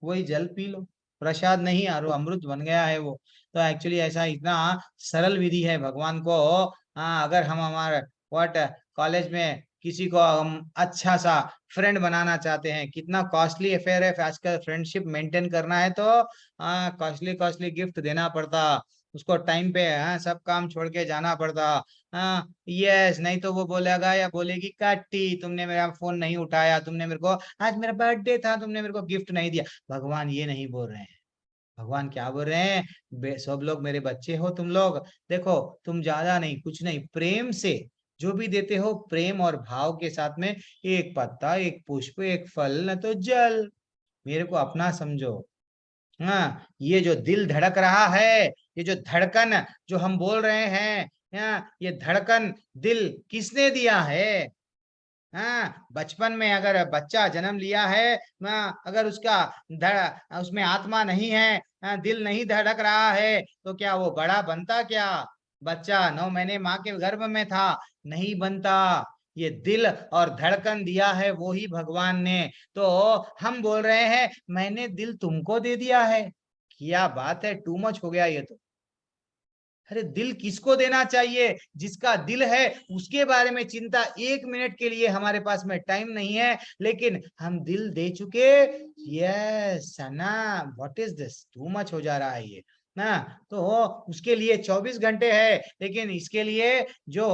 वही जल पी लो। प्रसाद नहीं, आरो अमृत बन गया है वो। तो एक्चुअली ऐसा इतना सरल विधि है भगवान को। अगर हम हमारे व्हाट कॉलेज में किसी को हम अच्छा सा फ्रेंड बनाना चाहते हैं, कितना कॉस्टली अफेयर है आजकल फ्रेंडशिप मेंटेन करना है, तो कॉस्टली कॉस्टली गिफ्ट देना पड़ता उसको, टाइम पे सब काम छोड़ के जाना पड़ता। यस, नहीं तो वो बोलेगा या बोलेगी काटी, तुमने मेरा फोन नहीं उठाया, तुमने मेरे को, आज मेरा बर्थडे था, तुमने मेरे को गिफ्ट नहीं दिया। भगवान ये नहीं बोल रहे हैं। भगवान क्या बोल रहे हैं, सब लोग मेरे बच्चे हो तुम लोग, देखो तुम ज्यादा नहीं, कुछ नहीं, प्रेम से जो भी देते हो, प्रेम और भाव के साथ में, एक पत्ता, एक पुष्प, एक फल, न तो जल, मेरे को अपना समझो। हाँ, ये जो दिल धड़क रहा है, ये जो धड़कन जो हम बोल रहे हैं, ये धड़कन दिल किसने दिया है? हाँ, बचपन में अगर बच्चा जन्म लिया है, अगर उसका उसमें आत्मा नहीं है, दिल नहीं धड़क रहा है, तो क्या वो बड़ा बनता क्या? बच्चा 9 महीने माँ के गर्भ में था, नहीं बनता। ये दिल और धड़कन दिया है वो ही भगवान ने। तो हम बोल रहे हैं मैंने दिल तुमको दे दिया है, क्या बात है, टू मच हो गया ये तो। अरे दिल किसको देना चाहिए? जिसका दिल है उसके बारे में चिंता 1 मिनट के लिए हमारे पास में टाइम नहीं है, लेकिन हम दिल दे चुके। यस ना, what is this, too much हो जा रहा है ये ना। तो उसके लिए 24 घंटे है, लेकिन इसके लिए जो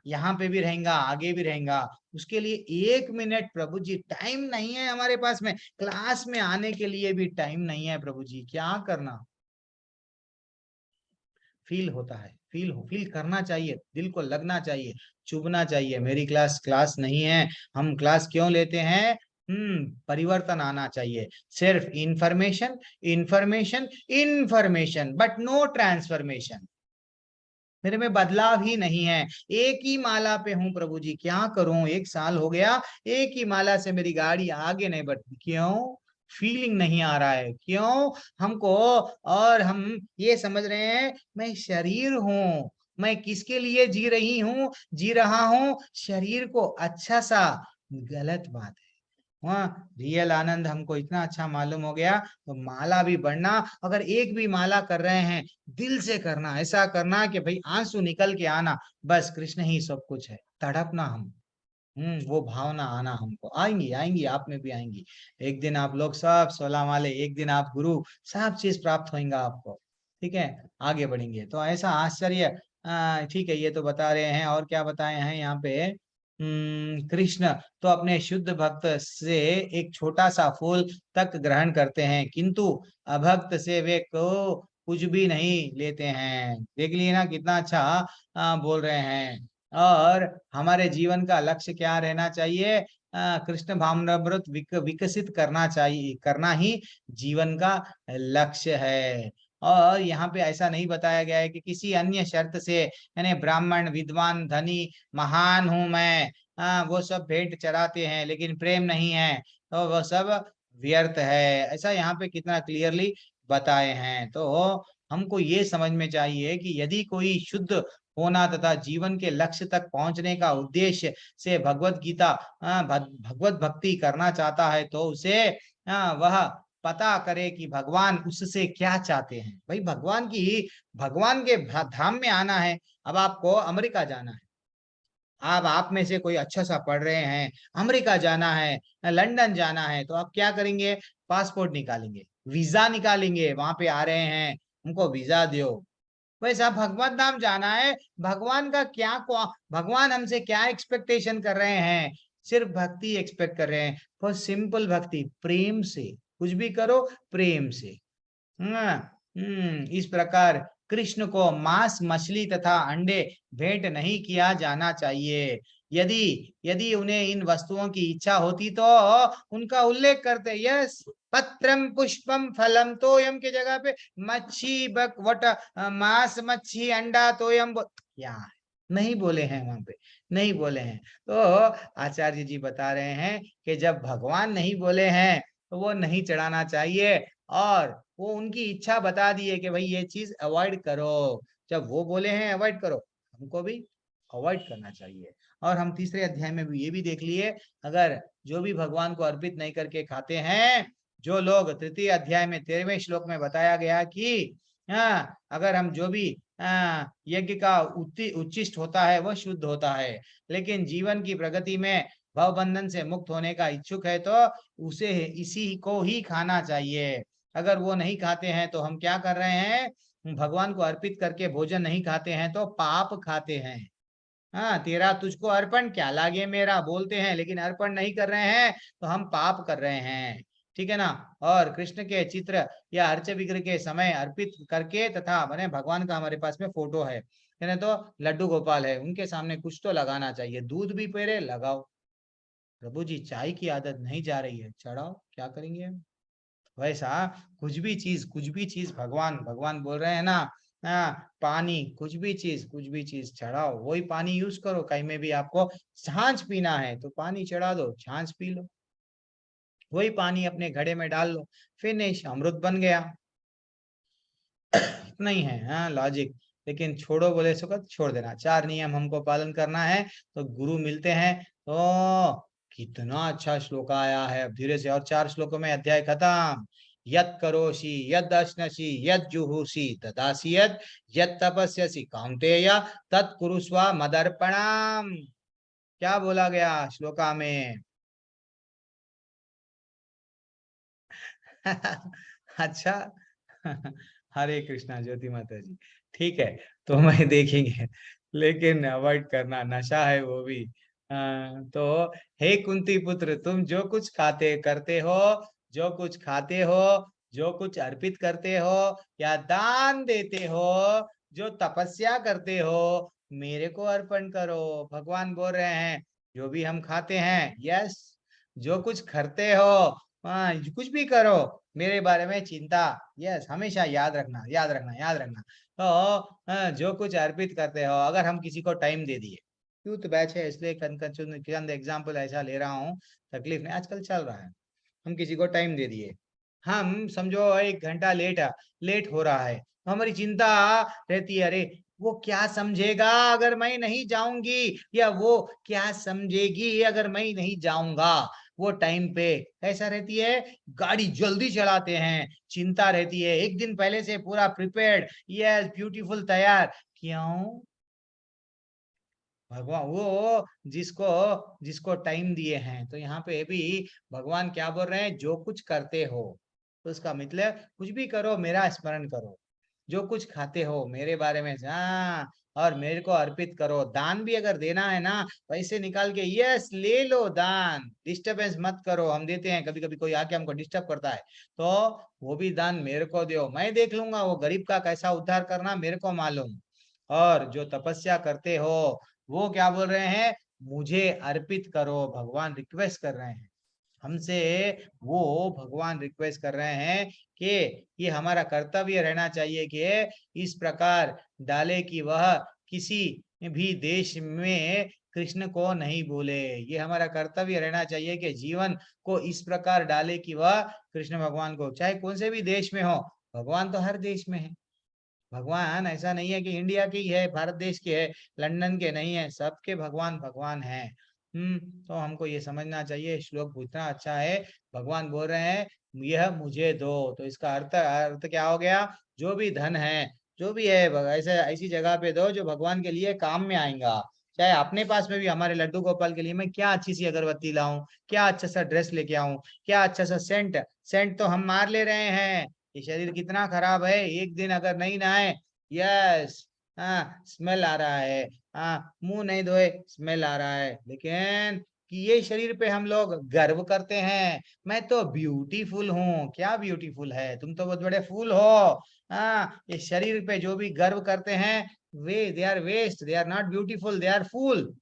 यहाँ पे भी रहेगा, आगे भी रहेगा, उसके लिए 1 मिनट प्रभु जी टाइम नहीं है हमारे पास में। क्लास में आने के लिए भी टाइम नहीं है प्रभु जी, क्या करना। फील होता है, फील करना चाहिए, दिल को लगना चाहिए, चुभना चाहिए। मेरी क्लास क्लास नहीं है, हम क्लास क्यों लेते हैं? परिवर्तन आना चाहिए। सिर्फ information information information, but no transformation. मेरे में बदलाव ही नहीं है। एक ही माला पे हूं प्रभु जी, क्या करूं, 1 साल हो गया, एक ही माला से मेरी गाड़ी आगे नहीं बढ़ती। क्यों? फीलिंग नहीं आ रहा है, क्यों हमको? और हम ये समझ रहे हैं मैं शरीर हूं, मैं किसके लिए जी रही हूं, जी रहा हूं शरीर को। अच्छा सा, गलत बात है। वहाँ रियल आनंद हमको इतना अच्छा मालूम हो गया, तो माला भी बढ़ना, अगर एक भी माला कर रहे हैं, दिल से करना, ऐसा करना कि भाई आंसू निकल के आना, बस कृष्ण ही सब कुछ है, तड़पना हम। वो भावना आना, हमको आएंगी आएंगी, आप में भी आएंगी। एक दिन आप लोग सब 16 वाले, एक दिन आप गुरु, सब चीज प्राप्त होगा आपको। ठीक है, आगे बढ़ेंगे तो ऐसा आश्चर्य। ठीक है, ये तो बता रहे हैं, और क्या बताए हैं यहाँ पे? कृष्ण तो अपने शुद्ध भक्त से एक छोटा सा फूल तक ग्रहण करते हैं, किंतु अभक्त से वे को कुछ भी नहीं लेते हैं। देख लिए ना कितना अच्छा बोल रहे हैं। और हमारे जीवन का लक्ष्य क्या रहना चाहिए? कृष्ण भावनामृत विकसित करना चाहिए, करना ही जीवन का लक्ष्य है। और यहाँ पे ऐसा नहीं बताया गया है कि किसी अन्य शर्त से, यानी ब्राह्मण, विद्वान, धनी, महान हूं मैं, वो सब भेंट चढ़ाते हैं लेकिन प्रेम नहीं है, तो वो सब व्यर्थ है। ऐसा यहाँ पे कितना क्लियरली बताए हैं। तो हमको ये समझ में चाहिए कि यदि कोई शुद्ध होना तथा जीवन के लक्ष्य तक पहुंचने का उद्देश्य से भगवत गीता भगवत भक्ति करना चाहता है, तो उसे वह पता करे कि भगवान उससे क्या चाहते हैं। भाई भगवान के धाम में आना है। अब आपको अमेरिका जाना है, आप में से कोई अच्छा सा पढ़ रहे हैं, अमेरिका जाना है, लंदन जाना है, तो आप क्या करेंगे? पासपोर्ट निकालेंगे, वीजा निकालेंगे, वहां पे आ रहे हैं, हमको वीजा दो। वैसा भगवत धाम जाना है, भगवान का क्या भगवान हमसे क्या एक्सपेक्टेशन कर रहे हैं? सिर्फ भक्ति एक्सपेक्ट कर रहे हैं, बहुत सिंपल भक्ति, प्रेम से, कुछ भी करो प्रेम से। इस प्रकार कृष्ण को मांस, मछली तथा अंडे भेंट नहीं किया जाना चाहिए। यदि यदि उन्हें इन वस्तुओं की इच्छा होती तो उनका उल्लेख करते, यस, पत्रम पुष्पम फलम तोयम के जगह पे मच्छी बक वट मांस, मच्छी, अंडा, तोयम, क्या है? नहीं बोले हैं, वहां पे नहीं बोले हैं। तो आचार्य जी बता रहे हैं कि जब भगवान नहीं बोले हैं तो वो नहीं चढ़ाना चाहिए, और वो उनकी इच्छा बता दी है कि भाई ये चीज अवॉइड करो। जब वो बोले हैं अवॉइड करो, हमको भी अवॉइड करना चाहिए। और हम तीसरे अध्याय में भी ये भी देख लिए, अगर जो भी भगवान को अर्पित नहीं करके खाते हैं, जो लोग तृतीय अध्याय में 13वें श्लोक में बताया गया कि हाँ, अगर हम जो भी यज्ञ का उच्चिष्ट होता है वो शुद्ध होता है, लेकिन जीवन की प्रगति में भव बंधन से मुक्त होने का इच्छुक है तो उसे इसी को ही खाना चाहिए। अगर वो नहीं खाते हैं तो हम क्या कर रहे हैं, भगवान को अर्पित करके भोजन नहीं खाते हैं तो पाप खाते हैं। हाँ, तेरा तुझको अर्पण क्या लागे मेरा बोलते हैं, लेकिन अर्पण नहीं कर रहे हैं तो हम पाप कर रहे हैं, ठीक है ना। और कृष्ण के चित्र या अर्च विग्रह के समय अर्पित करके, तथा मैंने भगवान का हमारे पास में फोटो है, यानी तो लड्डू गोपाल है, उनके सामने कुछ तो लगाना चाहिए। दूध भी पेरे लगाओ, प्रभु जी चाय की आदत नहीं जा रही है, चढ़ाओ, क्या करेंगे हम। वैसा कुछ भी चीज भगवान भगवान बोल रहे हैं ना, पानी, कुछ भी चीज चढ़ाओ, वही पानी यूज करो। कहीं में भी आपको छाछ पीना है तो पानी चढ़ा दो, छाछ पी लो, वही पानी अपने घड़े में डाल लो, फिनिश, अमृत बन गया। इतना ही है हाँ लॉजिक। लेकिन छोड़ो बोले सो छोड़ देना, 4 नियम हमको पालन करना है। तो गुरु मिलते हैं तो कितना अच्छा श्लोक आया है, अब धीरे से और 4 श्लोकों में अध्याय खत्म। यत् करोषि यद् अश्नसि यद् जुहुषि ददासि यत् तपस्यसि कौन्तेय तत् कुरुष्व मदर्पणम। क्या बोला गया श्लोका में? अच्छा। हरे कृष्णा ज्योति माता जी, ठीक है, तो मैं देखेंगे, लेकिन अवॉइड करना, नशा है वो भी। तो हे कुंती पुत्र, तुम जो कुछ खाते करते हो, जो कुछ खाते हो, जो कुछ अर्पित करते हो या दान देते हो, जो तपस्या करते हो, मेरे को अर्पण करो। भगवान बोल रहे हैं जो भी हम खाते हैं, यस, जो कुछ करते हो, कुछ भी करो, मेरे बारे में चिंता, यस, हमेशा याद रखना, याद रखना, याद रखना। तो जो कुछ अर्पित करते हो, अगर हम किसी को टाइम दे दिए, यूथ बैच है इसलिए चंद एग्जाम्पल ऐसा ले रहा हूँ, तकलीफ नहीं, आजकल चल रहा है। हम किसी को टाइम दे दिए, हम समझो 1 घंटा लेट हो रहा है, तो हमारी चिंता रहती है, अरे वो क्या समझेगा अगर मैं नहीं जाऊंगी, या वो क्या समझेगी अगर मैं नहीं जाऊंगा। वो टाइम पे ऐसा रहती है, गाड़ी जल्दी चलाते हैं, चिंता रहती है, 1 दिन पहले से पूरा प्रिपेयर्ड, यस, ब्यूटीफुल, तैयार। क्यों? भगवान वो जिसको जिसको टाइम दिए हैं। तो यहाँ पे भी भगवान क्या बोल रहे हैं, जो कुछ करते हो, तो उसका मतलब कुछ भी करो मेरा स्मरण करो, जो कुछ खाते हो मेरे बारे में और मेरे को अर्पित करो। दान भी अगर देना है ना, पैसे निकाल के यस ले लो, दान, डिस्टर्बेंस मत करो। हम देते हैं, कभी कभी कोई आके हमको डिस्टर्ब करता है तो वो भी दान मेरे को दो, मैं देख लूंगा वो गरीब का कैसा उद्धार करना मेरे को मालूम। और जो तपस्या करते हो, वो क्या बोल रहे हैं, मुझे अर्पित करो, भगवान रिक्वेस्ट कर रहे हैं हमसे। वो भगवान रिक्वेस्ट कर रहे हैं कि ये हमारा कर्तव्य रहना चाहिए कि इस प्रकार डाले कि वह किसी भी देश में कृष्ण को नहीं बोले। ये हमारा कर्तव्य रहना चाहिए कि जीवन को इस प्रकार डाले कि वह कृष्ण भगवान को, चाहे कौन से भी देश में हो, भगवान तो हर देश में है। भगवान ऐसा नहीं है कि इंडिया की है, भारत देश के है, लंदन के नहीं है, सबके भगवान भगवान है। तो हमको ये समझना चाहिए, श्लोक इतना अच्छा है। भगवान बोल रहे हैं यह मुझे दो, तो इसका अर्थ अर्थ क्या हो गया, जो भी धन है, जो भी है, ऐसे ऐसी जगह पे दो जो भगवान के लिए काम में आएगा। चाहे अपने पास में भी, हमारे लड्डू गोपाल के लिए मैं क्या अच्छी सी अगरबत्ती लाऊं, क्या अच्छा सा ड्रेस लेके आऊं, क्या अच्छा सा सेंट, सेंट तो हम मार ले रहे हैं। ये शरीर कितना खराब है, 1 दिन अगर नहीं नहाए, यस, हाँ, स्मेल आ रहा है, हाँ, मुंह नहीं धोए स्मेल आ रहा है। लेकिन कि ये शरीर पे हम लोग गर्व करते हैं, मैं तो ब्यूटीफुल हूँ। क्या ब्यूटीफुल है, तुम तो बहुत बड़े फूल हो। हाँ, ये शरीर पे जो भी गर्व करते हैं, वे they are waste, they are not beautiful, they are fool.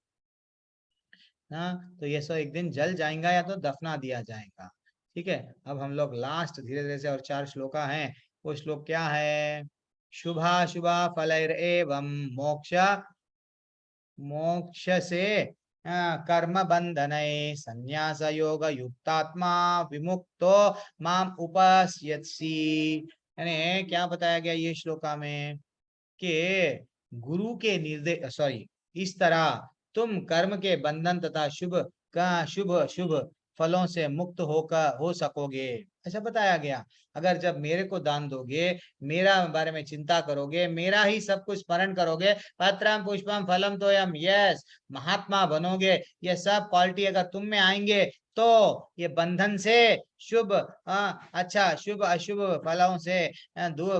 हाँ, तो ये सब एक दिन जल जाएगा या तो दफना दिया जाएगा। ठीक है, अब हम लोग लास्ट धीरे धीरे से, और 4 श्लोका हैं। वो श्लोक क्या है, शुभा शुभा फलैरेवं मोक्ष मोक्ष से कर्म बंधनय संन्यास योग युक्तात्मा विमुक्तो माम उपास्यसि। यानी क्या बताया गया ये श्लोका में कि गुरु के निर्देश इस तरह तुम कर्म के बंधन तथा शुभ शुभ फलों से मुक्त हो सकोगे, ऐसा बताया गया। अगर जब मेरे को दान दोगे, मेरा बारे में चिंता करोगे, मेरा ही सब कुछ स्मरण करोगे, पत्रम पुष्पम फलम तोयम, यस, महात्मा बनोगे, ये सब क्वालिटी अगर तुम में आएंगे तो ये बंधन से शुभ अच्छा शुभ अशुभ फलों से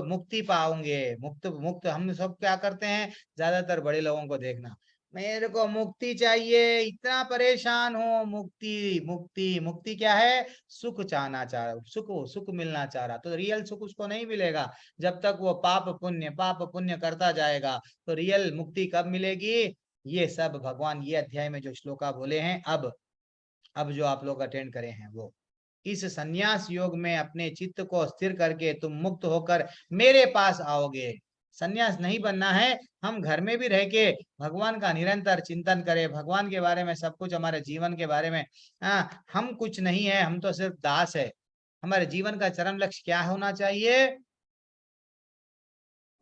मुक्ति पाओगे। मुक्त हम सब क्या करते हैं, ज्यादातर बड़े लोगों को देखना, मेरे को मुक्ति चाहिए, इतना परेशान हूँ, मुक्ति मुक्ति मुक्ति क्या है, सुख चाहना चाह रहा, सुख मिलना चाह रहा, तो रियल सुख उसको नहीं मिलेगा जब तक वो पाप पुण्य करता जाएगा। तो रियल मुक्ति कब मिलेगी? ये सब भगवान ये अध्याय में जो श्लोका बोले हैं, अब जो आप लोग अटेंड करे हैं, वो इस संन्यास योग में अपने चित्त को स्थिर करके तुम मुक्त होकर मेरे पास आओगे। संन्यास नहीं बनना है, हम घर में भी रह के भगवान का निरंतर चिंतन करें, भगवान के बारे में सब कुछ, हमारे जीवन के बारे में हम कुछ नहीं है, हम तो सिर्फ दास है। हमारे जीवन का चरम लक्ष्य क्या होना चाहिए?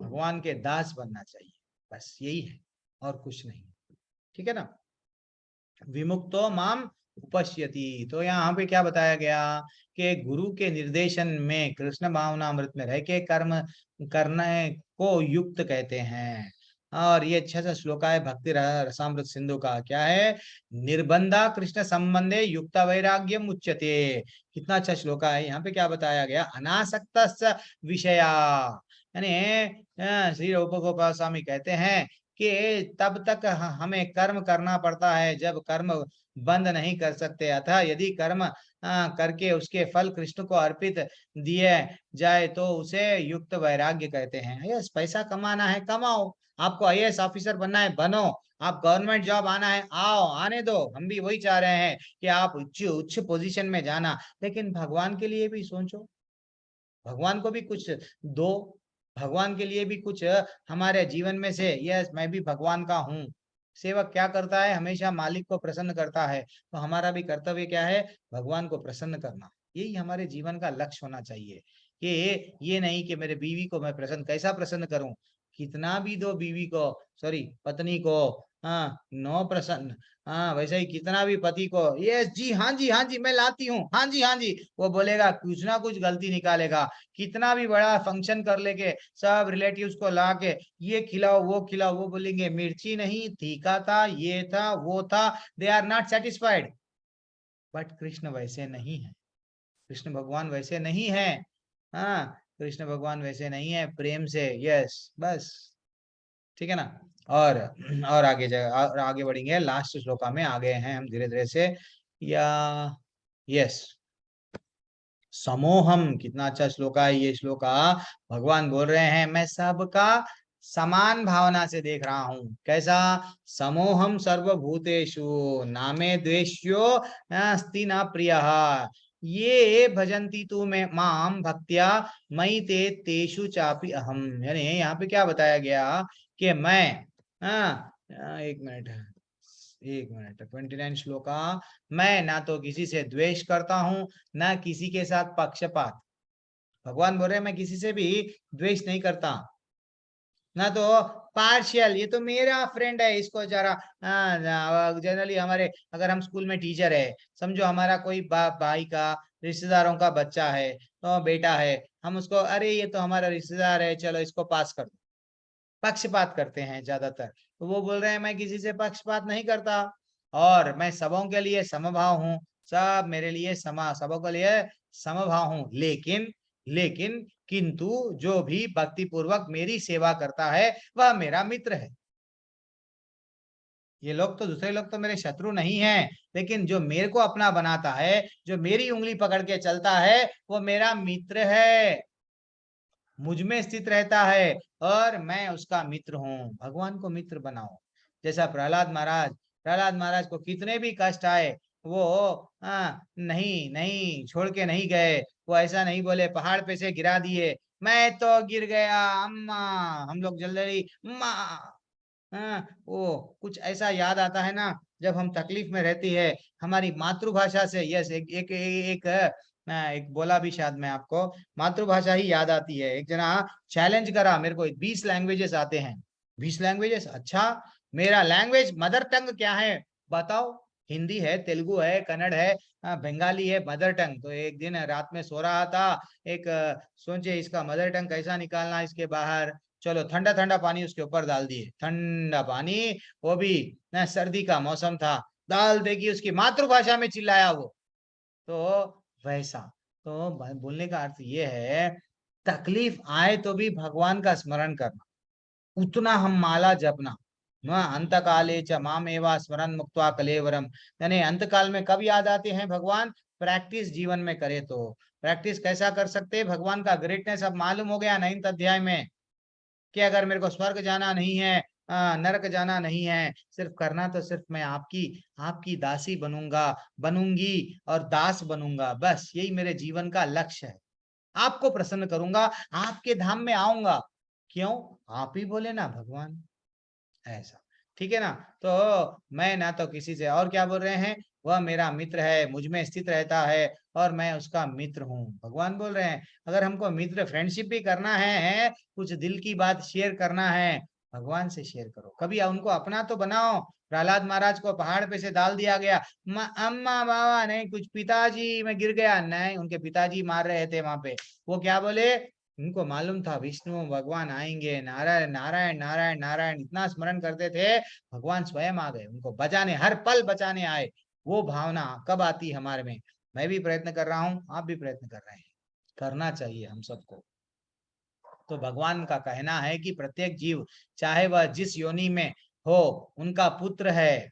भगवान के दास बनना चाहिए, बस यही है और कुछ नहीं। ठीक है ना? विमुक्तो माम उपश्यति। तो यहाँ पे क्या बताया गया कि गुरु के निर्देशन में कृष्ण भावनामृत में रह के कर्म करने को युक्त कहते हैं। और ये अच्छा सा श्लोक है भक्ति रसामृत सिंधु का, क्या है? निर्बंधा कृष्ण संबंधे युक्त वैराग्यम उच्यते। कितना अच्छा श्लोक है। यहाँ पे क्या बताया गया? अनासक्त विषया, यानी श्री रूप गोपाल स्वामी कहते हैं कि तब तक हमें कर्म करना पड़ता है जब कर्म बंद नहीं कर सकते, अतः यदि कर्म करके उसके फल कृष्ण को अर्पित दिए जाए तो उसे युक्त वैराग्य कहते हैं। यस, पैसा कमाना है कमाओ, आपको आईएएस ऑफिसर बनना है बनो, आप गवर्नमेंट जॉब आना है आओ, आने दो, हम भी वही चाह रहे हैं कि आप उच्च पोजीशन में जाना, लेकिन भगवान के लिए भी सोचो, भगवान को भी कुछ दो, भगवान के लिए भी कुछ हमारे जीवन में से, यस मैं भी भगवान का हूँ। सेवक क्या करता है? हमेशा मालिक को प्रसन्न करता है, तो हमारा भी कर्तव्य क्या है? भगवान को प्रसन्न करना। यही हमारे जीवन का लक्ष्य होना चाहिए कि ये नहीं कि मेरे बीवी को मैं प्रसन्न, कैसा प्रसन्न करूं, कितना भी दो बीवी को, सॉरी पत्नी को, हाँ नो प्रसन्न, हाँ वैसे ही कितना भी पति को, यस जी हाँ जी हाँ जी मैं लाती हूँ, हाँ जी वो बोलेगा, कुछ ना कुछ गलती निकालेगा। कितना भी बड़ा फंक्शन कर लेके सब रिलेटिव्स को ला के ये खिलाओ वो खिलाओ, वो बोलेंगे मिर्ची नहीं, तीखा था, ये था वो था, they are not satisfied. But Krishna वैसे नहीं है, कृष्ण भगवान वैसे नहीं है। हाँ कृष्ण भगवान वैसे नहीं है, प्रेम से, यस बस, ठीक है ना? और आगे बढ़ेंगे, लास्ट श्लोका में आ गए हैं हम धीरे धीरे से, या यस समोहम, कितना अच्छा श्लोका है ये श्लोका। भगवान बोल रहे हैं मैं सबका समान भावना से देख रहा हूं। कैसा? समोहम सर्वभूतेषु नामे द्वेष्यो अस्ति न प्रियः ये भजन्ति तू में माम भक्त्या मयि ते तेषु चापि अहम। यानी यहाँ पे क्या बताया गया कि मैं एक मिनट 29 श्लोका, मैं ना तो किसी से द्वेष करता हूं ना किसी के साथ पक्षपात। भगवान बोल रहे हैं मैं किसी से भी द्वेष नहीं करता, ना तो पार्शियल, ये तो मेरा फ्रेंड है इसको जरा, जनरली हमारे अगर हम स्कूल में टीचर है, समझो हमारा कोई भाई का रिश्तेदारों का बच्चा है तो बेटा है, हम उसको अरे ये तो हमारा रिश्तेदार है चलो इसको पास कर दो, पक्षपात करते हैं ज्यादातर। तो वो बोल रहे हैं मैं किसी से पक्षपात नहीं करता और मैं सबों के लिए समभाव हूँ, सब मेरे लिए सबों के लिए समभाव हूँ, लेकिन किंतु जो भी भक्ति पूर्वक मेरी सेवा करता है वह मेरा मित्र है। ये लोग तो, दूसरे लोग तो मेरे शत्रु नहीं हैं, लेकिन जो मेरे को अपना बनाता है, जो मेरी उंगली पकड़ के चलता है, वो मेरा मित्र है, मुझ में स्थित रहता है और मैं उसका मित्र हूँ। भगवान को मित्र बनाओ। जैसा प्रहलाद महाराज को कितने भी कष्ट आए वो नहीं छोड़ के नहीं गए, वो ऐसा नहीं बोले पहाड़ पे से गिरा दिए, मैं तो गिर गया अम्मा, हम लोग जल्दी अम्मा, हाँ, वो कुछ ऐसा याद आता है ना, जब हम तकलीफ में रहती है हमारी मातृभाषा से। यस, एक बोला भी शायद मैं आपको, मातृभाषा ही याद आती है। एक जना चैलेंज करा मेरे को, 20 लैंग्वेजेस आते हैं। 20 लैंग्वेजेस? अच्छा, मेरा लैंग्वेज मदर टंग क्या है बताओ? हिंदी है, तेलुगु है, कन्नड़ है, बंगाली है मदर टंग। तो एक दिन रात में सो रहा था, सोचे इसका मदर टंग कैसा निकालना इसके बाहर। चलो ठंडा ठंडा पानी उसके ऊपर डाल दिए, ठंडा पानी, वो भी सर्दी का मौसम था, डाल देगी उसकी मातृभाषा में चिल्लाया वो। तो वैसा, तो बोलने का अर्थ ये है, तकलीफ आए तो भी भगवान का स्मरण करना, उतना हम माला जपना। अंत काले च माम एवा स्मरण मुक्त्वा कलेवरम, यानी अंत काल में कब याद आते हैं भगवान? प्रैक्टिस जीवन में करे तो। प्रैक्टिस कैसा कर सकते हैं? भगवान का ग्रेटनेस अब मालूम हो गया 9th अध्याय में, कि अगर मेरे को स्वर्ग जाना नहीं है, नरक जाना नहीं है, सिर्फ करना तो सिर्फ मैं आपकी आपकी दासी बनूंगा, बनूंगी और दास बनूंगा, बस यही मेरे जीवन का लक्ष्य है। आपको प्रसन्न करूंगा, आपके धाम में आऊंगा। क्यों? आप ही बोले ना भगवान, ऐसा। ठीक है ना? तो मैं ना तो किसी से, और क्या बोल रहे हैं, वह मेरा मित्र है, मुझ में स्थित रहता है और मैं उसका मित्र हूँ, भगवान बोल रहे हैं। अगर हमको मित्र फ्रेंडशिप भी करना है, कुछ दिल की बात शेयर करना है, भगवान से शेयर करो। कभी उनको अपना तो बनाओ। प्रहलाद महाराज को पहाड़ पे से डाल दिया गया, अम्मा बाबा नहीं, कुछ पिताजी मैं गिर गया नहीं, उनके पिताजी मार रहे थे वहां पे। वो क्या बोले? उनको मालूम था विष्णु भगवान आएंगे, नारायण नारायण नारायण नारायण इतना स्मरण करते थे, भगवान स्वयं आ गए उनको बचाने, हर पल बचाने आए। वो भावना कब आती हमारे में? मैं भी प्रयत्न कर रहा हूँ, आप भी प्रयत्न कर रहे हैं, करना चाहिए हम सबको। तो भगवान का कहना है कि प्रत्येक जीव, चाहे वह जिस योनि में हो, उनका पुत्र है।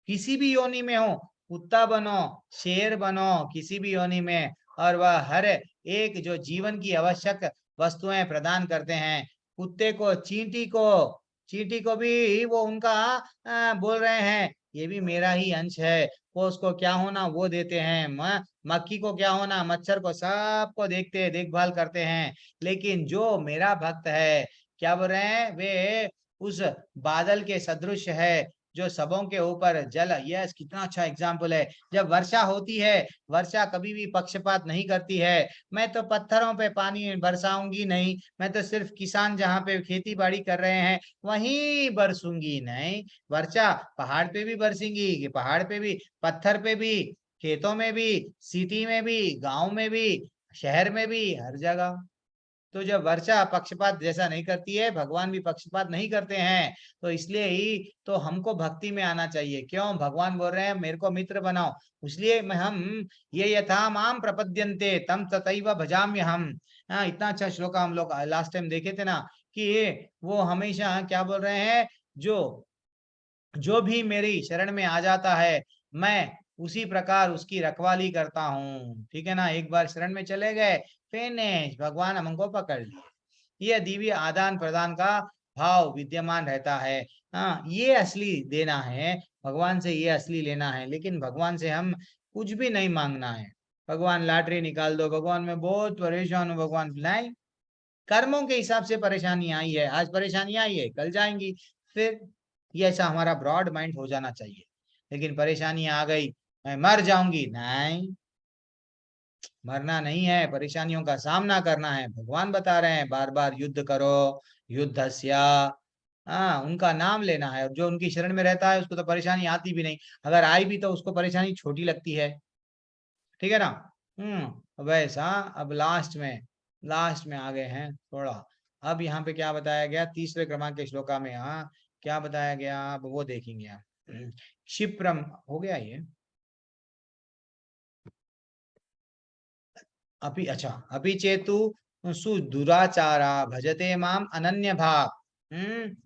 किसी भी योनि में हो, कुत्ता बनो, शेर बनो, किसी भी योनि में, और वह हर एक जो जीवन की आवश्यक वस्तुएं प्रदान करते हैं। कुत्ते को, चींटी को भी वो उनका बोल रहे हैं ये भी मेरा ही अंश है। वो उसको क्या होना वो देते हैं, मक्खी को क्या होना, मच्छर को, सबको देखते देखभाल करते हैं। लेकिन जो मेरा भक्त है, क्या बोल रहे हैं वे, उस बादल के सदृश है जो सबों के ऊपर जल। यस, कितना अच्छा एग्जाम्पल है। जब वर्षा होती है, वर्षा कभी भी पक्षपात नहीं करती है। मैं तो पत्थरों पे पानी बरसाऊंगी नहीं, मैं तो सिर्फ किसान जहाँ पे खेती बाड़ी कर रहे हैं वहीं बरसूंगी नहीं। वर्षा पहाड़ पे भी बरसेंगी, कि पहाड़ पे भी, पत्थर पे भी, खेतों में भी, सिटी में भी, गांव में भी, शहर में भी, हर जगह। तो जब वर्षा पक्षपात जैसा नहीं करती है, भगवान भी पक्षपात नहीं करते हैं। तो इसलिए ही तो हमको भक्ति में आना चाहिए। क्यों? भगवान बोल रहे हैं मेरे को मित्र बनाओ, इसलिए मैं हम ये यथा माम प्रपद्यन्ते तम तथैव भजाम्य हम। इतना अच्छा श्लोक हम लोग लास्ट टाइम देखे थे ना, कि वो हमेशा क्या बोल रहे हैं, जो जो भी मेरी शरण में आ जाता है, मैं उसी प्रकार उसकी रखवाली करता हूँ। ठीक है ना? एक बार शरण में चले गए, फिनिश, भगवान हमको पकड़ लिए। ये दिव्य आदान प्रदान का भाव विद्यमान रहता है। हाँ, ये असली देना है, भगवान से ये असली लेना है। लेकिन भगवान से हम कुछ भी नहीं मांगना है। भगवान लॉटरी निकाल दो, भगवान मैं बहुत परेशान हूँ, भगवान नहीं। कर्मों के हिसाब से परेशानी आई है, आज परेशानी आई है, कल जाएंगी फिर। ये ऐसा हमारा ब्रॉड माइंड हो जाना चाहिए। लेकिन परेशानी आ गई, मैं मर जाऊंगी नहीं, मरना नहीं है, परेशानियों का सामना करना है। भगवान बता रहे हैं बार बार युद्ध करो, युद्धस्या। हाँ, उनका नाम लेना है, और जो उनकी शरण में रहता है उसको तो परेशानी आती भी नहीं, अगर आई भी तो उसको परेशानी छोटी लगती है। ठीक है ना? वैसा अब लास्ट में आ गए हैं थोड़ा। अब यहाँ पे क्या बताया गया 3रे क्रमांक के श्लोका में, यहाँ क्या बताया गया अब वो देखेंगे आप। क्षिप्रम हो गया ये, अपि अच्छा, अपि चेतु सुदुराचारा भजते माम अनन्य भाव,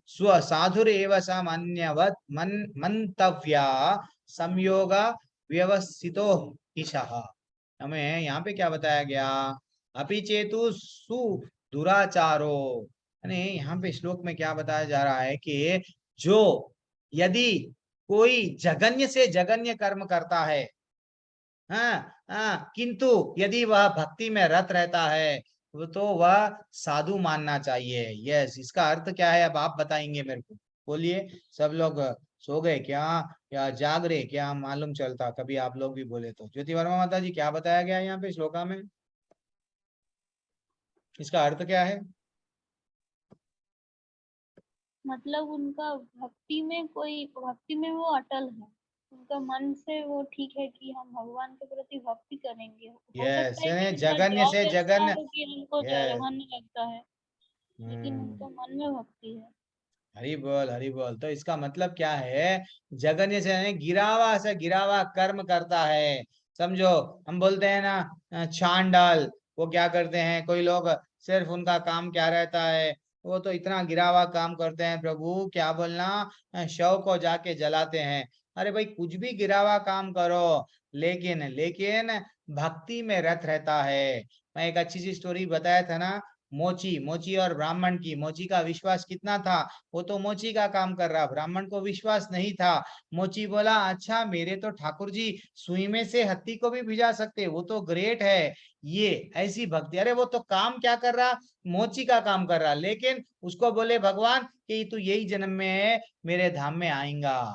स्व साधुरेव सामान्यवत मंतव्या संयोग व्यवस्थितो ईशः। हमें यहाँ पे क्या बताया गया, अपि चेतु सुदुराचारो, यानी यहाँ पे श्लोक में क्या बताया जा रहा है कि जो, यदि कोई जघन्य से जघन्य कर्म करता है, किंतु यदि वह भक्ति में रत रहता है, तो वह साधु मानना चाहिए। यस, इसका अर्थ क्या है अब आप बताएंगे मेरे को। बोलिए, सब लोग सो गए क्या या जाग रहे क्या, मालूम चलता, कभी आप लोग भी बोले तो। ज्योति वर्मा माता जी, क्या बताया गया यहाँ पे श्लोका में, इसका अर्थ क्या है? मतलब उनका भक्ति में वो अटल है, उनका मन से वो ठीक है कि हम भगवान के प्रति भक्ति करेंगे। हो यस, सकता है कि उनका जगन्य जॉब से ऐसा जगन्य। हो कि उनको यस। मन लगता है, लेकिन उनका मन में भक्ति है। हरि बोल, हरि बोल। तो इसका मतलब क्या है, जगन्य से यानी गिरावा से गिरावा कर्म करता है। समझो, हम बोलते हैं ना चांडाल, वो क्या करते हैं, कोई लोग सिर्फ उनका काम क्या रहता है, वो तो इतना गिरावा काम करते हैं, प्रभु क्या बोलना, शव को जाके जलाते हैं। अरे भाई, कुछ भी गिरावा काम करो, लेकिन लेकिन भक्ति में रत रहता है। मैं एक अच्छी सी स्टोरी बताया था ना, मोची मोची और ब्राह्मण की। मोची का विश्वास कितना था, वो तो मोची का काम कर रहा, ब्राह्मण को विश्वास नहीं था। मोची बोला, अच्छा मेरे तो ठाकुर जी सुई में से हत्ती को भी भिजा सकते, वो तो ग्रेट है। ये ऐसी भक्ति, अरे वो तो काम क्या कर रहा, मोची का काम कर रहा, लेकिन उसको बोले भगवान कि तू यही जन्म में मेरे धाम में आएगा।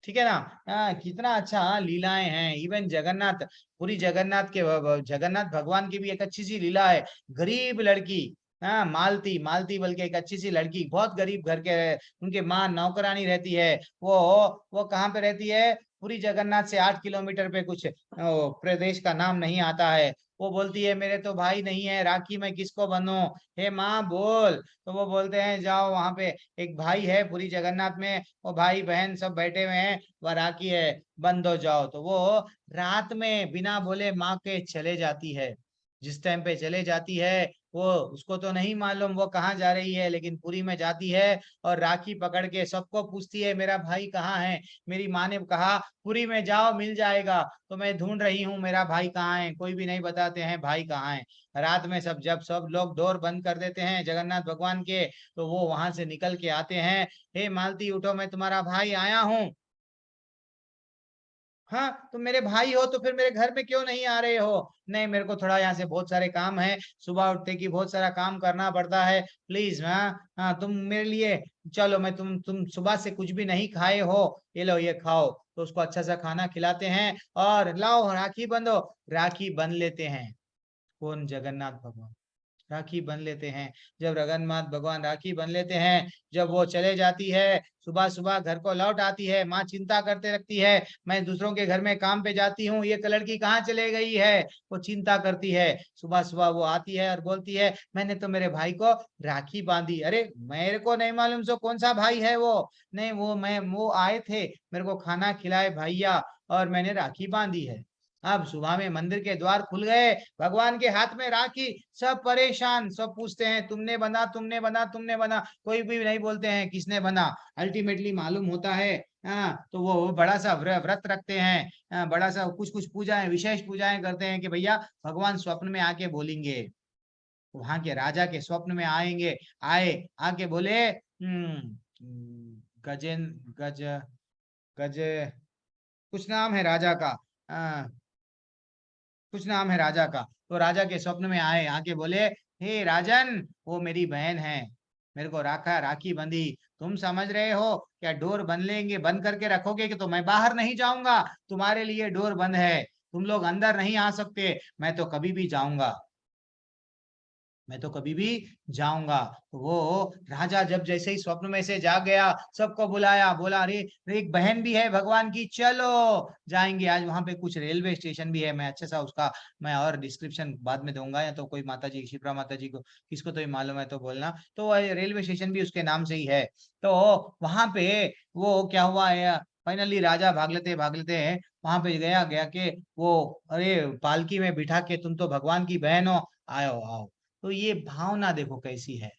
ठीक है ना। कितना अच्छा, लीलाएं हैं। इवन जगन्नाथ, पूरी जगन्नाथ के जगन्नाथ भगवान की भी एक अच्छी सी लीला है। गरीब लड़की, मालती, मालती बल्कि एक अच्छी सी लड़की, बहुत गरीब घर के, उनके माँ नौकरानी रहती है। वो कहाँ पे रहती है, पूरी जगन्नाथ से 8 किलोमीटर पे, कुछ प्रदेश का नाम नहीं आता है। वो बोलती है, मेरे तो भाई नहीं है, राखी मैं किसको बंधूं, हे माँ बोल। तो वो बोलते हैं, जाओ वहां पे एक भाई है पूरी जगन्नाथ में, वो भाई बहन सब बैठे हुए हैं, वह राखी है, बंद हो जाओ। तो वो रात में बिना बोले माँ के चले जाती है। जिस टाइम पे चले जाती है, वो उसको तो नहीं मालूम वो कहाँ जा रही है, लेकिन पुरी में जाती है और राखी पकड़ के सबको पूछती है, मेरा भाई कहाँ है। मेरी माँ ने कहा पुरी में जाओ मिल जाएगा, तो मैं ढूंढ रही हूँ मेरा भाई कहाँ है, कोई भी नहीं बताते हैं भाई कहाँ है। रात में जब सब लोग डोर बंद कर देते हैं जगन्नाथ भगवान के, तो वो वहां से निकल के आते हैं, हे मालती उठो, मैं तुम्हारा भाई आया हूँ। हाँ, तुम मेरे भाई हो तो फिर मेरे घर में क्यों नहीं आ रहे हो। नहीं, मेरे को थोड़ा यहाँ से बहुत सारे काम है, सुबह उठते की बहुत सारा काम करना पड़ता है, प्लीज। हाँ हाँ, तुम मेरे लिए चलो, मैं तुम सुबह से कुछ भी नहीं खाए हो, ये लो ये खाओ। तो उसको अच्छा सा खाना खिलाते हैं और लाओ राखी बंधो। राखी बंध लेते हैं, कौन, जगन्नाथ भगवान राखी बन लेते हैं। जब जगन्नाथ भगवान राखी बन लेते हैं, जब वो चले जाती है, सुबह सुबह घर को लौट आती है, माँ चिंता करते रखती है, मैं दूसरों के घर में काम पे जाती हूँ, ये लड़की कहाँ चले गई है, वो चिंता करती है। सुबह सुबह वो आती है और बोलती है, मैंने तो मेरे भाई को राखी बांधी। अरे मेरे को नहीं मालूम सो कौन सा भाई है वो, नहीं वो आए थे, मेरे को खाना खिलाए भैया, और मैंने राखी बांधी है। अब सुबह में मंदिर के द्वार खुल गए, भगवान के हाथ में राखी, सब परेशान, सब पूछते हैं, तुमने बना, तुमने बना, तुमने बना, कोई भी नहीं बोलते हैं किसने बना। अल्टीमेटली मालूम होता है, तो वो बड़ा सा व्रत रखते हैं, बड़ा सा कुछ कुछ पूजाएं, विशेष पूजाएं करते हैं कि भैया भगवान स्वप्न में आके बोलेंगे। वहां के राजा के स्वप्न में आएंगे, आए, आके बोले, गजेन गज गज कुछ नाम है राजा का, कुछ नाम है राजा का। तो राजा के स्वप्न में आए, आके बोले, हे राजन, वो मेरी बहन है, मेरे को राखी बंधी, तुम समझ रहे हो क्या डोर बंद लेंगे, बंद करके रखोगे कि तो मैं बाहर नहीं जाऊंगा, तुम्हारे लिए डोर बंद है, तुम लोग अंदर नहीं आ सकते, मैं तो कभी भी जाऊंगा, मैं तो कभी भी जाऊंगा। तो वो राजा जब जैसे ही स्वप्न में से जाग गया, सबको बुलाया, बोला, अरे एक बहन भी है भगवान की, चलो जाएंगे आज वहां पे। कुछ रेलवे स्टेशन भी है, मैं अच्छा सा उसका मैं और डिस्क्रिप्शन बाद में दूंगा, या तो कोई माता जी, शिप्रा माता जी को किसको तो मालूम है तो बोलना। तो रेलवे स्टेशन भी उसके नाम से ही है। तो वहां पे वो क्या हुआ है, फाइनली राजा भाग लेते हैं, वहां पे गया गया के वो, अरे पालकी में बिठा के, तुम तो भगवान की बहन हो, आओ आओ। तो ये भावना देखो कैसी है,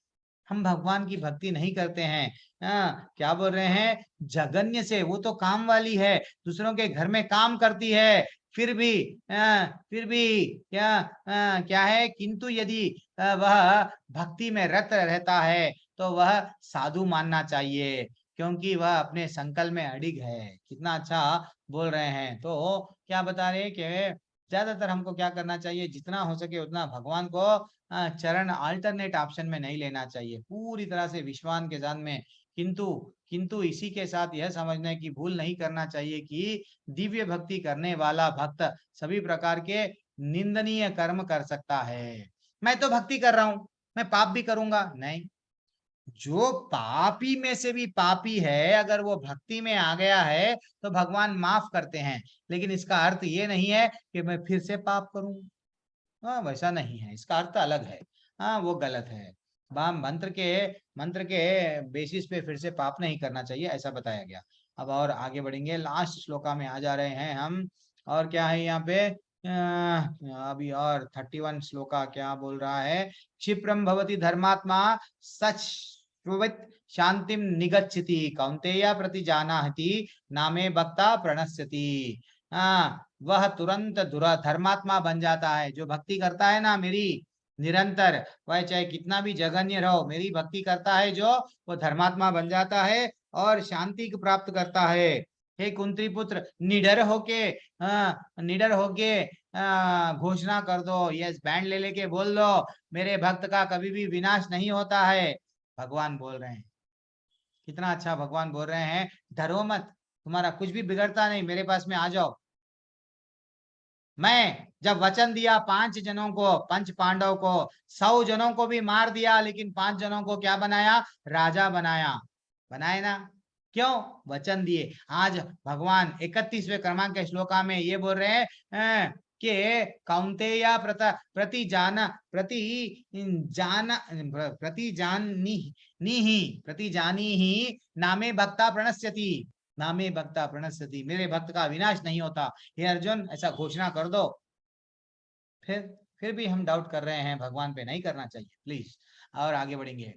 हम भगवान की भक्ति नहीं करते हैं। क्या बोल रहे हैं, जगन्य से, वो तो काम वाली है, दूसरों के घर में काम करती है, फिर भी क्या है, किंतु यदि वह भक्ति में रत रहता है तो वह साधु मानना चाहिए, क्योंकि वह अपने संकल्प में अडिग है। कितना अच्छा बोल रहे हैं। तो क्या बता रहे हैं कि ज्यादातर हमको क्या करना चाहिए, जितना हो सके उतना भगवान को चरण अल्टरनेट ऑप्शन में नहीं लेना चाहिए, पूरी तरह से विश्वास के साथ में किंतु किंतु इसी के साथ यह समझने की भूल नहीं करना चाहिए कि दिव्य भक्ति करने वाला भक्त सभी प्रकार के निंदनीय कर्म कर सकता है। मैं तो भक्ति कर रहा हूं, मैं पाप भी करूंगा नहीं। जो पापी में से भी पापी है, अगर वो भक्ति में आ गया है तो भगवान माफ करते हैं, लेकिन इसका अर्थ ये नहीं है कि मैं फिर से पाप करूं। हाँ, वैसा नहीं है, इसका अर्थ अलग है। हाँ, वो गलत है। मंत्र के बेसिस पे फिर से पाप नहीं करना चाहिए, ऐसा बताया गया। अब और आगे बढ़ेंगे, लास्ट श्लोका में आ जा रहे हैं हम। और क्या है यहाँ पे, अभी और 31 श्लोका क्या बोल रहा है, क्षिप्रम भवति धर्मात्मा सच शांतिम निगच्छति कौन्तेय प्रति जानाति नामे भक्ता प्रणश्यति। वह तुरंत धर्मात्मा बन जाता है। जो भक्ति करता है ना मेरी निरंतर, वह चाहे कितना भी जघन्य रहो, मेरी भक्ति करता है जो, वो धर्मात्मा बन जाता है और शांति को प्राप्त करता है। हे कुंती पुत्र, निडर होके घोषणा कर दो, यस, बैंड ले लेके बोल दो, मेरे भक्त का कभी भी विनाश नहीं होता है। भगवान बोल रहे हैं, कितना अच्छा भगवान बोल रहे हैं, डरो मत, तुम्हारा कुछ भी बिगड़ता नहीं, मेरे पास में आ जाओ। मैं जब वचन दिया 5 जनों को, 5 पांडव को, 100 जनों को भी मार दिया, लेकिन 5 जनों को क्या बनाया, राजा बनाए ना। क्यों? वचन दिए। आज भगवान 31वें क्रमांक के श्लोका में ये बोल रहे हैं कि कौन्तेय प्रति जानी ही नामे भक्ता प्रणश्यति, नामे भक्ता प्रणश्यति, मेरे भक्त का विनाश नहीं होता। हे अर्जुन, ऐसा घोषणा कर दो। फिर भी हम डाउट कर रहे हैं भगवान पे, नहीं करना चाहिए प्लीज। और आगे बढ़ेंगे।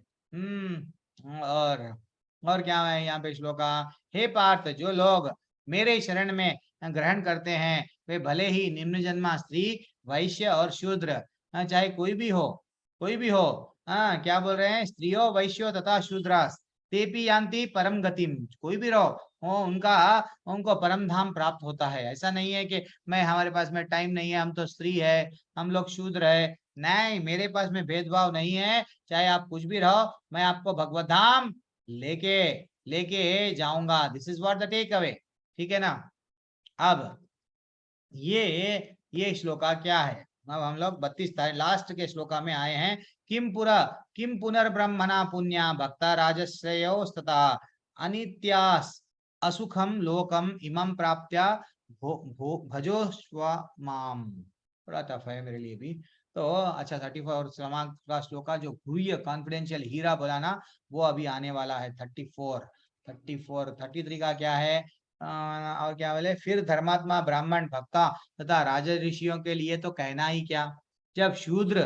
और क्या है यहाँ पे श्लोका, हे पार्थ, जो लोग मेरे शरण में ग्रहण करते हैं वे भले ही निम्न जन्मा स्त्री, वैश्य और शूद्र, चाहे कोई भी हो, क्या बोल रहे हैं, स्त्रियों, वैश्यो तथा शूद्रास, तेपी यान्ति परम गतिम, कोई भी रहो, उनको परम धाम प्राप्त होता है। ऐसा नहीं है कि मैं, हमारे पास में टाइम नहीं है, हम तो स्त्री है, हम लोग शूद्र है, नहीं, मेरे पास में भेदभाव नहीं है। चाहे आप कुछ भी रहो, मैं आपको भगवत धाम लेके जाऊंगा। This is what the takeaway, ठीक है ना। अब ये श्लोका क्या है, अब हम लोग 32 लास्ट के श्लोका में आए हैं। किम पुनर्ब्रह्मणा पुण्या भक्ता राजश्रेयोस्तथा अनित्यास असुखम लोकम इमं प्राप्त्या भजोस्व माम। थोड़ा टफ है मेरे लिए भी तो। अच्छा, 34 क्रमांक का श्लोका, जो गुह्य कॉन्फिडेंशियल हीरा बोला ना, वो अभी आने वाला है। 33 का क्या है, और क्या बोले, फिर धर्मात्मा ब्राह्मण भक्ता तथा राज ऋषियों के लिए तो कहना ही क्या। जब शूद्र,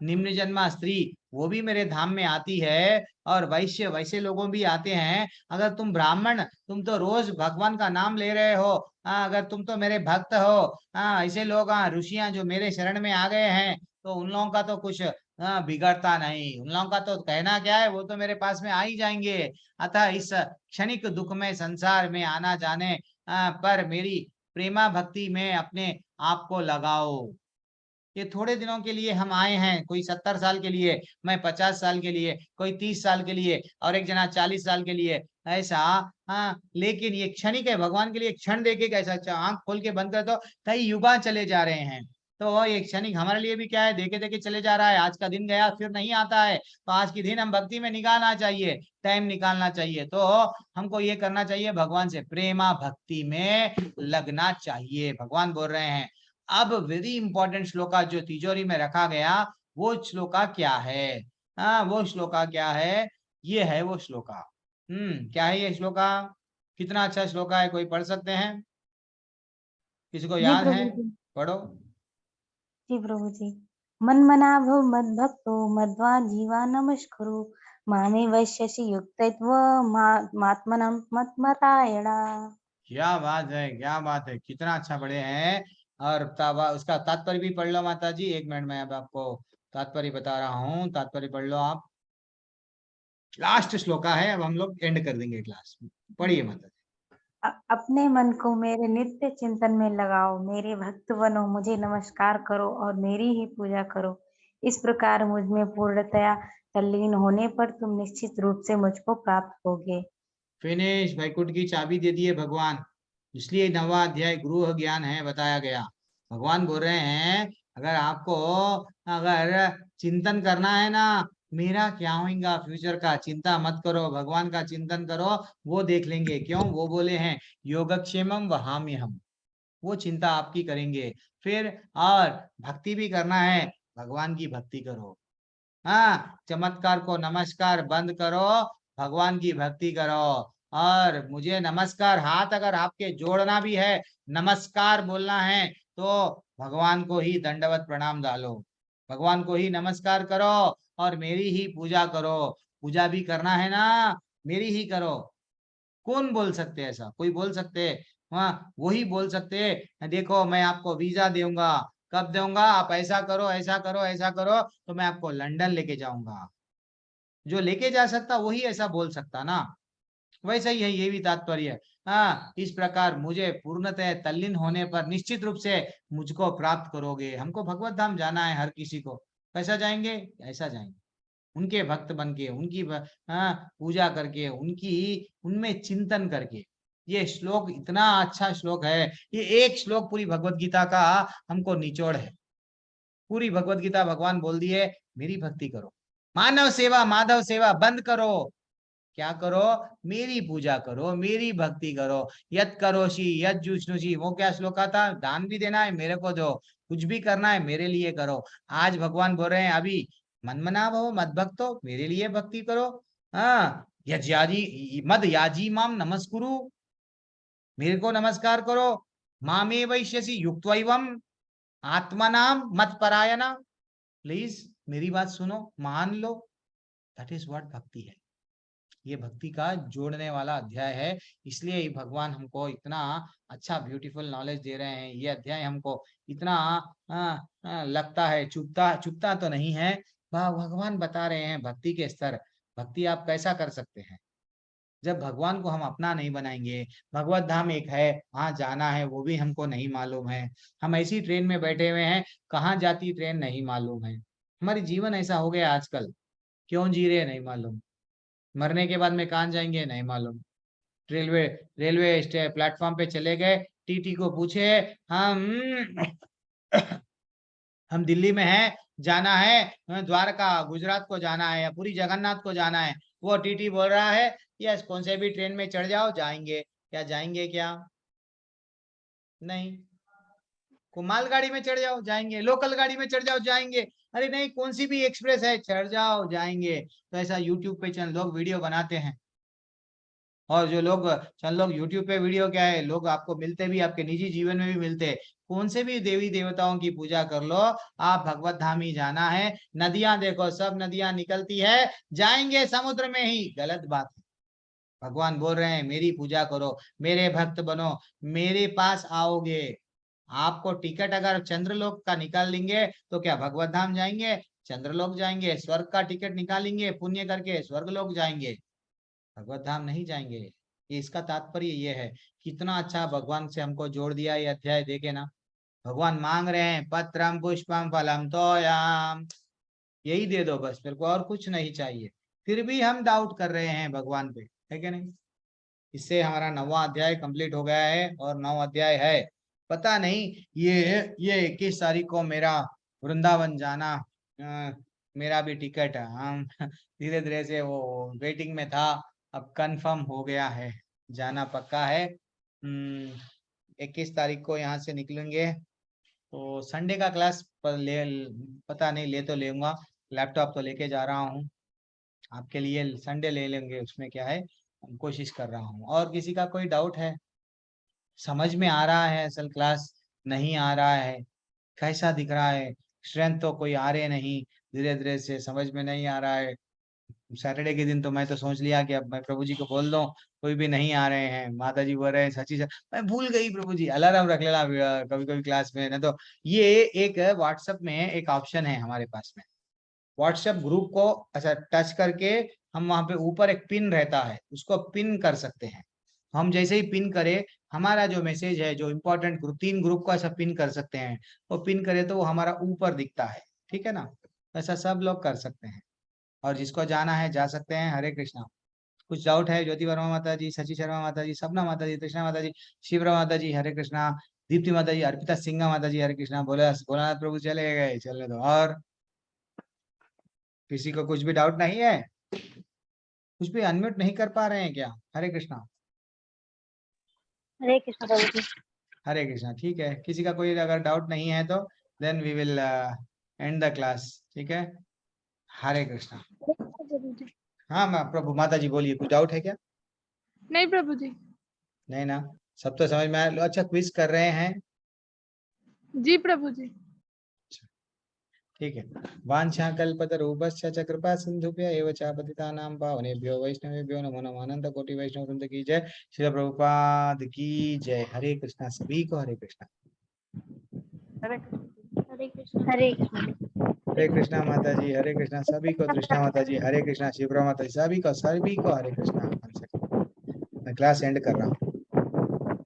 निम्न जन्मा स्त्री, वो भी मेरे धाम में आती है, और वैसे लोगों भी आते हैं। अगर तुम ब्राह्मण, तुम तो रोज भगवान का नाम ले रहे हो, अगर तुम तो मेरे भक्त हो, ऐसे लोग, ऋषियां जो मेरे शरण में आ गए हैं, तो उन लोगों का तो कुछ बिगड़ता नहीं। उन लोगों का तो कहना क्या है, वो तो मेरे पास में आ ही जाएंगे। अतः इस क्षणिक दुख में, संसार में आना जाने पर मेरी प्रेमा भक्ति में अपने आप को लगाओ। ये थोड़े दिनों के लिए हम आए हैं, कोई 70 साल के लिए, मैं 50 साल के लिए, कोई 30 साल के लिए, और एक जना 40 साल के लिए, ऐसा। लेकिन ये क्षणिक है, भगवान के लिए क्षण देके कैसा, आंख खोल के बंद कर दो, कई युगा चले जा रहे हैं। तो ये क्षणिक हमारे लिए भी क्या है, देखे देखे चले जा रहा है। आज का दिन गया, फिर नहीं आता है, तो आज की दिन हम भक्ति में निकालना चाहिए, टाइम निकालना चाहिए। तो हमको ये करना चाहिए, भगवान से प्रेमा भक्ति में लगना चाहिए। भगवान बोल रहे हैं। अब वेरी इंपॉर्टेंट श्लोका जो तिजोरी में रखा गया, वो श्लोका क्या है, वो श्लोका क्या है, ये है वो श्लोका। क्या है ये श्लोका, कितना अच्छा श्लोका है, कोई पढ़ सकते हैं, किसी को याद है, पढ़ो। जी प्रभु जी। मन्मना भव मद्भक्तो मध्वा जीवा नमस्कुरु, मामे वैश्यसि युक्तैत्वमात्मनं मत्परायणा। क्या बात है, क्या बात है, कितना अच्छा पढ़े हैं। और उसका तात्पर्य भी पढ़ लो माता जी। 1 मिनट में अब आपको तात्पर्य बता रहा हूँ, तात्पर्य पढ़ लो आप। लास्ट श्लोका है, अब हम लोग एंड कर देंगे क्लास। पढ़िए माता जी। अपने मन को मेरे नित्य चिंतन में लगाओ, मेरे भक्त बनो, मुझे नमस्कार करो और मेरी ही पूजा करो। इस प्रकार मुझ में पूर्णतया तल्लीन होने पर तुम निश्चित रूप से मुझको प्राप्त होगे। फिनिश। वैकुंठ की चाबी दे दी है भगवान, इसलिए नवा अध्याय गृह ज्ञान है बताया गया। भगवान बोल रहे हैं अगर आपको अगर चिंतन करना है ना, मेरा क्या होगा फ्यूचर का, चिंता मत करो, भगवान का चिंतन करो, वो देख लेंगे। क्यों? वो बोले हैं योगक्षेमम वहाम्य हम, वो चिंता आपकी करेंगे। फिर और भक्ति भी करना है, भगवान की भक्ति करो। हाँ, चमत्कार को नमस्कार बंद करो, भगवान की भक्ति करो। और मुझे नमस्कार, हाथ अगर आपके जोड़ना भी है, नमस्कार बोलना है, तो भगवान को ही दंडवत प्रणाम डालो, भगवान को ही नमस्कार करो और मेरी ही पूजा करो। पूजा भी करना है ना, मेरी ही करो। कौन बोल सकते हैं ऐसा? कोई बोल सकते हैं? हाँ, वही बोल सकते हैं, देखो मैं आपको वीजा दूंगा, कब दूंगा, आप ऐसा करो ऐसा करो ऐसा करो, तो मैं आपको लंदन लेके जाऊंगा। जो लेके जा सकता वही ऐसा बोल सकता ना। वैसा ही है ये भी तात्पर्य। हाँ, इस प्रकार मुझे पूर्णतः तल्लीन होने पर निश्चित रूप से मुझको प्राप्त करोगे। हमको भगवत धाम जाना है, हर किसी को। कैसा जाएंगे? ऐसा जाएंगे, उनके भक्त बन के, उनकी पूजा करके, उनकी उनमें चिंतन करके। ये श्लोक इतना अच्छा श्लोक है, ये एक श्लोक पूरी भगवत गीता का हमको निचोड़ है। पूरी भगवत गीता भगवान बोल दिए मेरी भक्ति करो, मानव सेवा माधव सेवा बंद करो। क्या करो? मेरी पूजा करो, मेरी भक्ति करो। यत करोषि यत जुष्णुषि, वो क्या श्लोक था? दान भी देना है मेरे को दो, कुछ भी करना है मेरे लिए करो। आज भगवान बोल रहे हैं अभी मनमना भव मद भक्तो, मेरे लिए भक्ति करो। हाँ, यज्याजी मद याजी माम नमस्कुरु, मेरे को नमस्कार करो। मामे वैश्यसि युक्त्वैवम आत्मनाम मत परायणा, प्लीज मेरी बात सुनो, मान लो। दैट इज व्हाट भक्ति है। ये भक्ति का जोड़ने वाला अध्याय है, इसलिए भगवान हमको इतना अच्छा ब्यूटीफुल नॉलेज दे रहे हैं। ये अध्याय हमको इतना लगता है चुभता चुभता तो नहीं है। भगवान बता रहे हैं भक्ति के स्तर, भक्ति आप कैसा कर सकते हैं जब भगवान को हम अपना नहीं बनाएंगे। भगवत धाम एक है, वहां जाना है वो भी हमको नहीं मालूम है। हम ऐसी ट्रेन में बैठे हुए हैं, कहाँ जाती ट्रेन नहीं मालूम है। हमारी जीवन ऐसा हो गया आजकल, क्यों जी रहे नहीं मालूम, मरने के बाद में कहाँ जाएंगे नहीं मालूम। रेलवे रेलवे प्लेटफॉर्म पे चले गए, टीटी को पूछे हम दिल्ली में हैं, जाना है द्वारका गुजरात को जाना है या पूरी जगन्नाथ को जाना है। वो टीटी बोल रहा है यस कौन से भी ट्रेन में चढ़ जाओ, जाएंगे। क्या जाएंगे? क्या नहीं। को मालगाड़ी में चढ़ जाओ, जाएंगे। लोकल गाड़ी में चढ़ जाओ, जाएंगे। अरे नहीं, कौन सी भी एक्सप्रेस है, चढ़ जाओ, जाएंगे। तो ऐसा यूट्यूब पे चंद लोग वीडियो बनाते हैं, और जो लोग चंद लोग यूट्यूब पे वीडियो क्या है, लोग आपको मिलते भी, आपके निजी जीवन में भी मिलते हैं। कौन से भी देवी देवताओं की पूजा कर लो, आप भगवत धाम ही जाना है। नदियां देखो, सब नदियां निकलती है, जाएंगे समुद्र में ही, गलत बात है। भगवान बोल रहे हैं मेरी पूजा करो, मेरे भक्त बनो, मेरे पास आओगे। आपको टिकट अगर चंद्रलोक का निकाल लेंगे तो क्या भगवत धाम जाएंगे? चंद्रलोक जाएंगे। स्वर्ग का टिकट निकालेंगे पुण्य करके, स्वर्ग लोक जाएंगे, भगवत धाम नहीं जाएंगे। ये इसका तात्पर्य ये है। कितना अच्छा भगवान से हमको जोड़ दिया ये अध्याय, देखे ना। भगवान मांग रहे हैं पत्रम पुष्पम फलम तोयाम, यही दे दो बस, मेरे को और कुछ नहीं चाहिए। फिर भी हम डाउट कर रहे हैं भगवान पे, है क्या नहीं? इससे हमारा 9वां अध्याय कंप्लीट हो गया है, और 9 अध्याय है। पता नहीं ये 21 तारीख को मेरा वृंदावन जाना, मेरा भी टिकट हम धीरे धीरे से वो वेटिंग में था, अब कंफर्म हो गया है, जाना पक्का है। 21 तारीख को यहाँ से निकलेंगे। तो संडे का क्लास पर पता नहीं, ले तो लेऊंगा, लैपटॉप तो लेके जा रहा हूँ आपके लिए। संडे ले लेंगे, उसमें क्या है, कोशिश कर रहा हूँ। और किसी का कोई डाउट है? समझ में आ रहा है असल क्लास, नहीं आ रहा है, कैसा दिख रहा है? स्ट्रेंथ तो कोई आ रहे नहीं, धीरे धीरे से समझ में नहीं आ रहा है। सैटरडे के दिन तो मैं तो सोच लिया कि अब मैं प्रभु जी को बोल दूं, कोई भी नहीं आ रहे हैं। माता जी बोल रहे हैं सची से, मैं भूल गई प्रभु जी, अलार्म रख लेना कभी कभी क्लास में ना। तो ये एक व्हाट्सएप में एक ऑप्शन है हमारे पास में, व्हाट्सएप ग्रुप को अच्छा टच करके हम वहां पे ऊपर एक पिन रहता है, उसको पिन कर सकते हैं। हम जैसे ही पिन करें, हमारा जो मैसेज है, जो इम्पोर्टेंट ग्रुप, 3 ग्रुप को ऐसा पिन कर सकते हैं। वो पिन करे तो वो हमारा ऊपर दिखता है, ठीक है ना? ऐसा सब लोग कर सकते हैं। और जिसको जाना है जा सकते हैं। हरे कृष्णा। कुछ डाउट है? ज्योति वर्मा माता जी, सची शर्मा माता जी, सपना माता जी, कृष्णा माता जी, शिवरा माता जी, हरे कृष्णा। दीप्ति माता जी, अर्पिता सिंह माता जी, हरे कृष्णा। भोलानाथ प्रभु चले गए, चलने दो। और किसी को कुछ भी डाउट नहीं है? कुछ भी अनम्यूट नहीं कर पा रहे हैं क्या? हरे कृष्णा। हरे कृष्ण प्रभु जी। हरे कृष्णा। ठीक है, किसी का कोई अगर डाउट नहीं है तो then we will end the class. ठीक है, हरे कृष्णा। हाँ प्रभु माता जी बोलिए, कुछ डाउट है क्या? नहीं प्रभु जी। नहीं ना, सब तो समझ में आया। अच्छा, क्विज कर रहे हैं? जी प्रभु जी। ठीक है। वांछा कल्पतरूपस्य च कृपा सिंधुभ्य एव च पतितानां पावनेभ्यो वैष्णवेभ्यो नमो नमः। अनंत कोटि वैष्णव वृंद की जय। श्री प्रभुपाद की जय। हरे कृष्णा सभी को। हरे कृष्णा। हरे हरे कृष्ण। हरे कृष्ण। हरे कृष्णा माता जी। हरे कृष्णा सभी को। कृष्णा माता जी। हरे कृष्णा। शिवरा माता जी। सभी को हरे कृष्णा। मैं क्लास एंड कर रहा हूँ।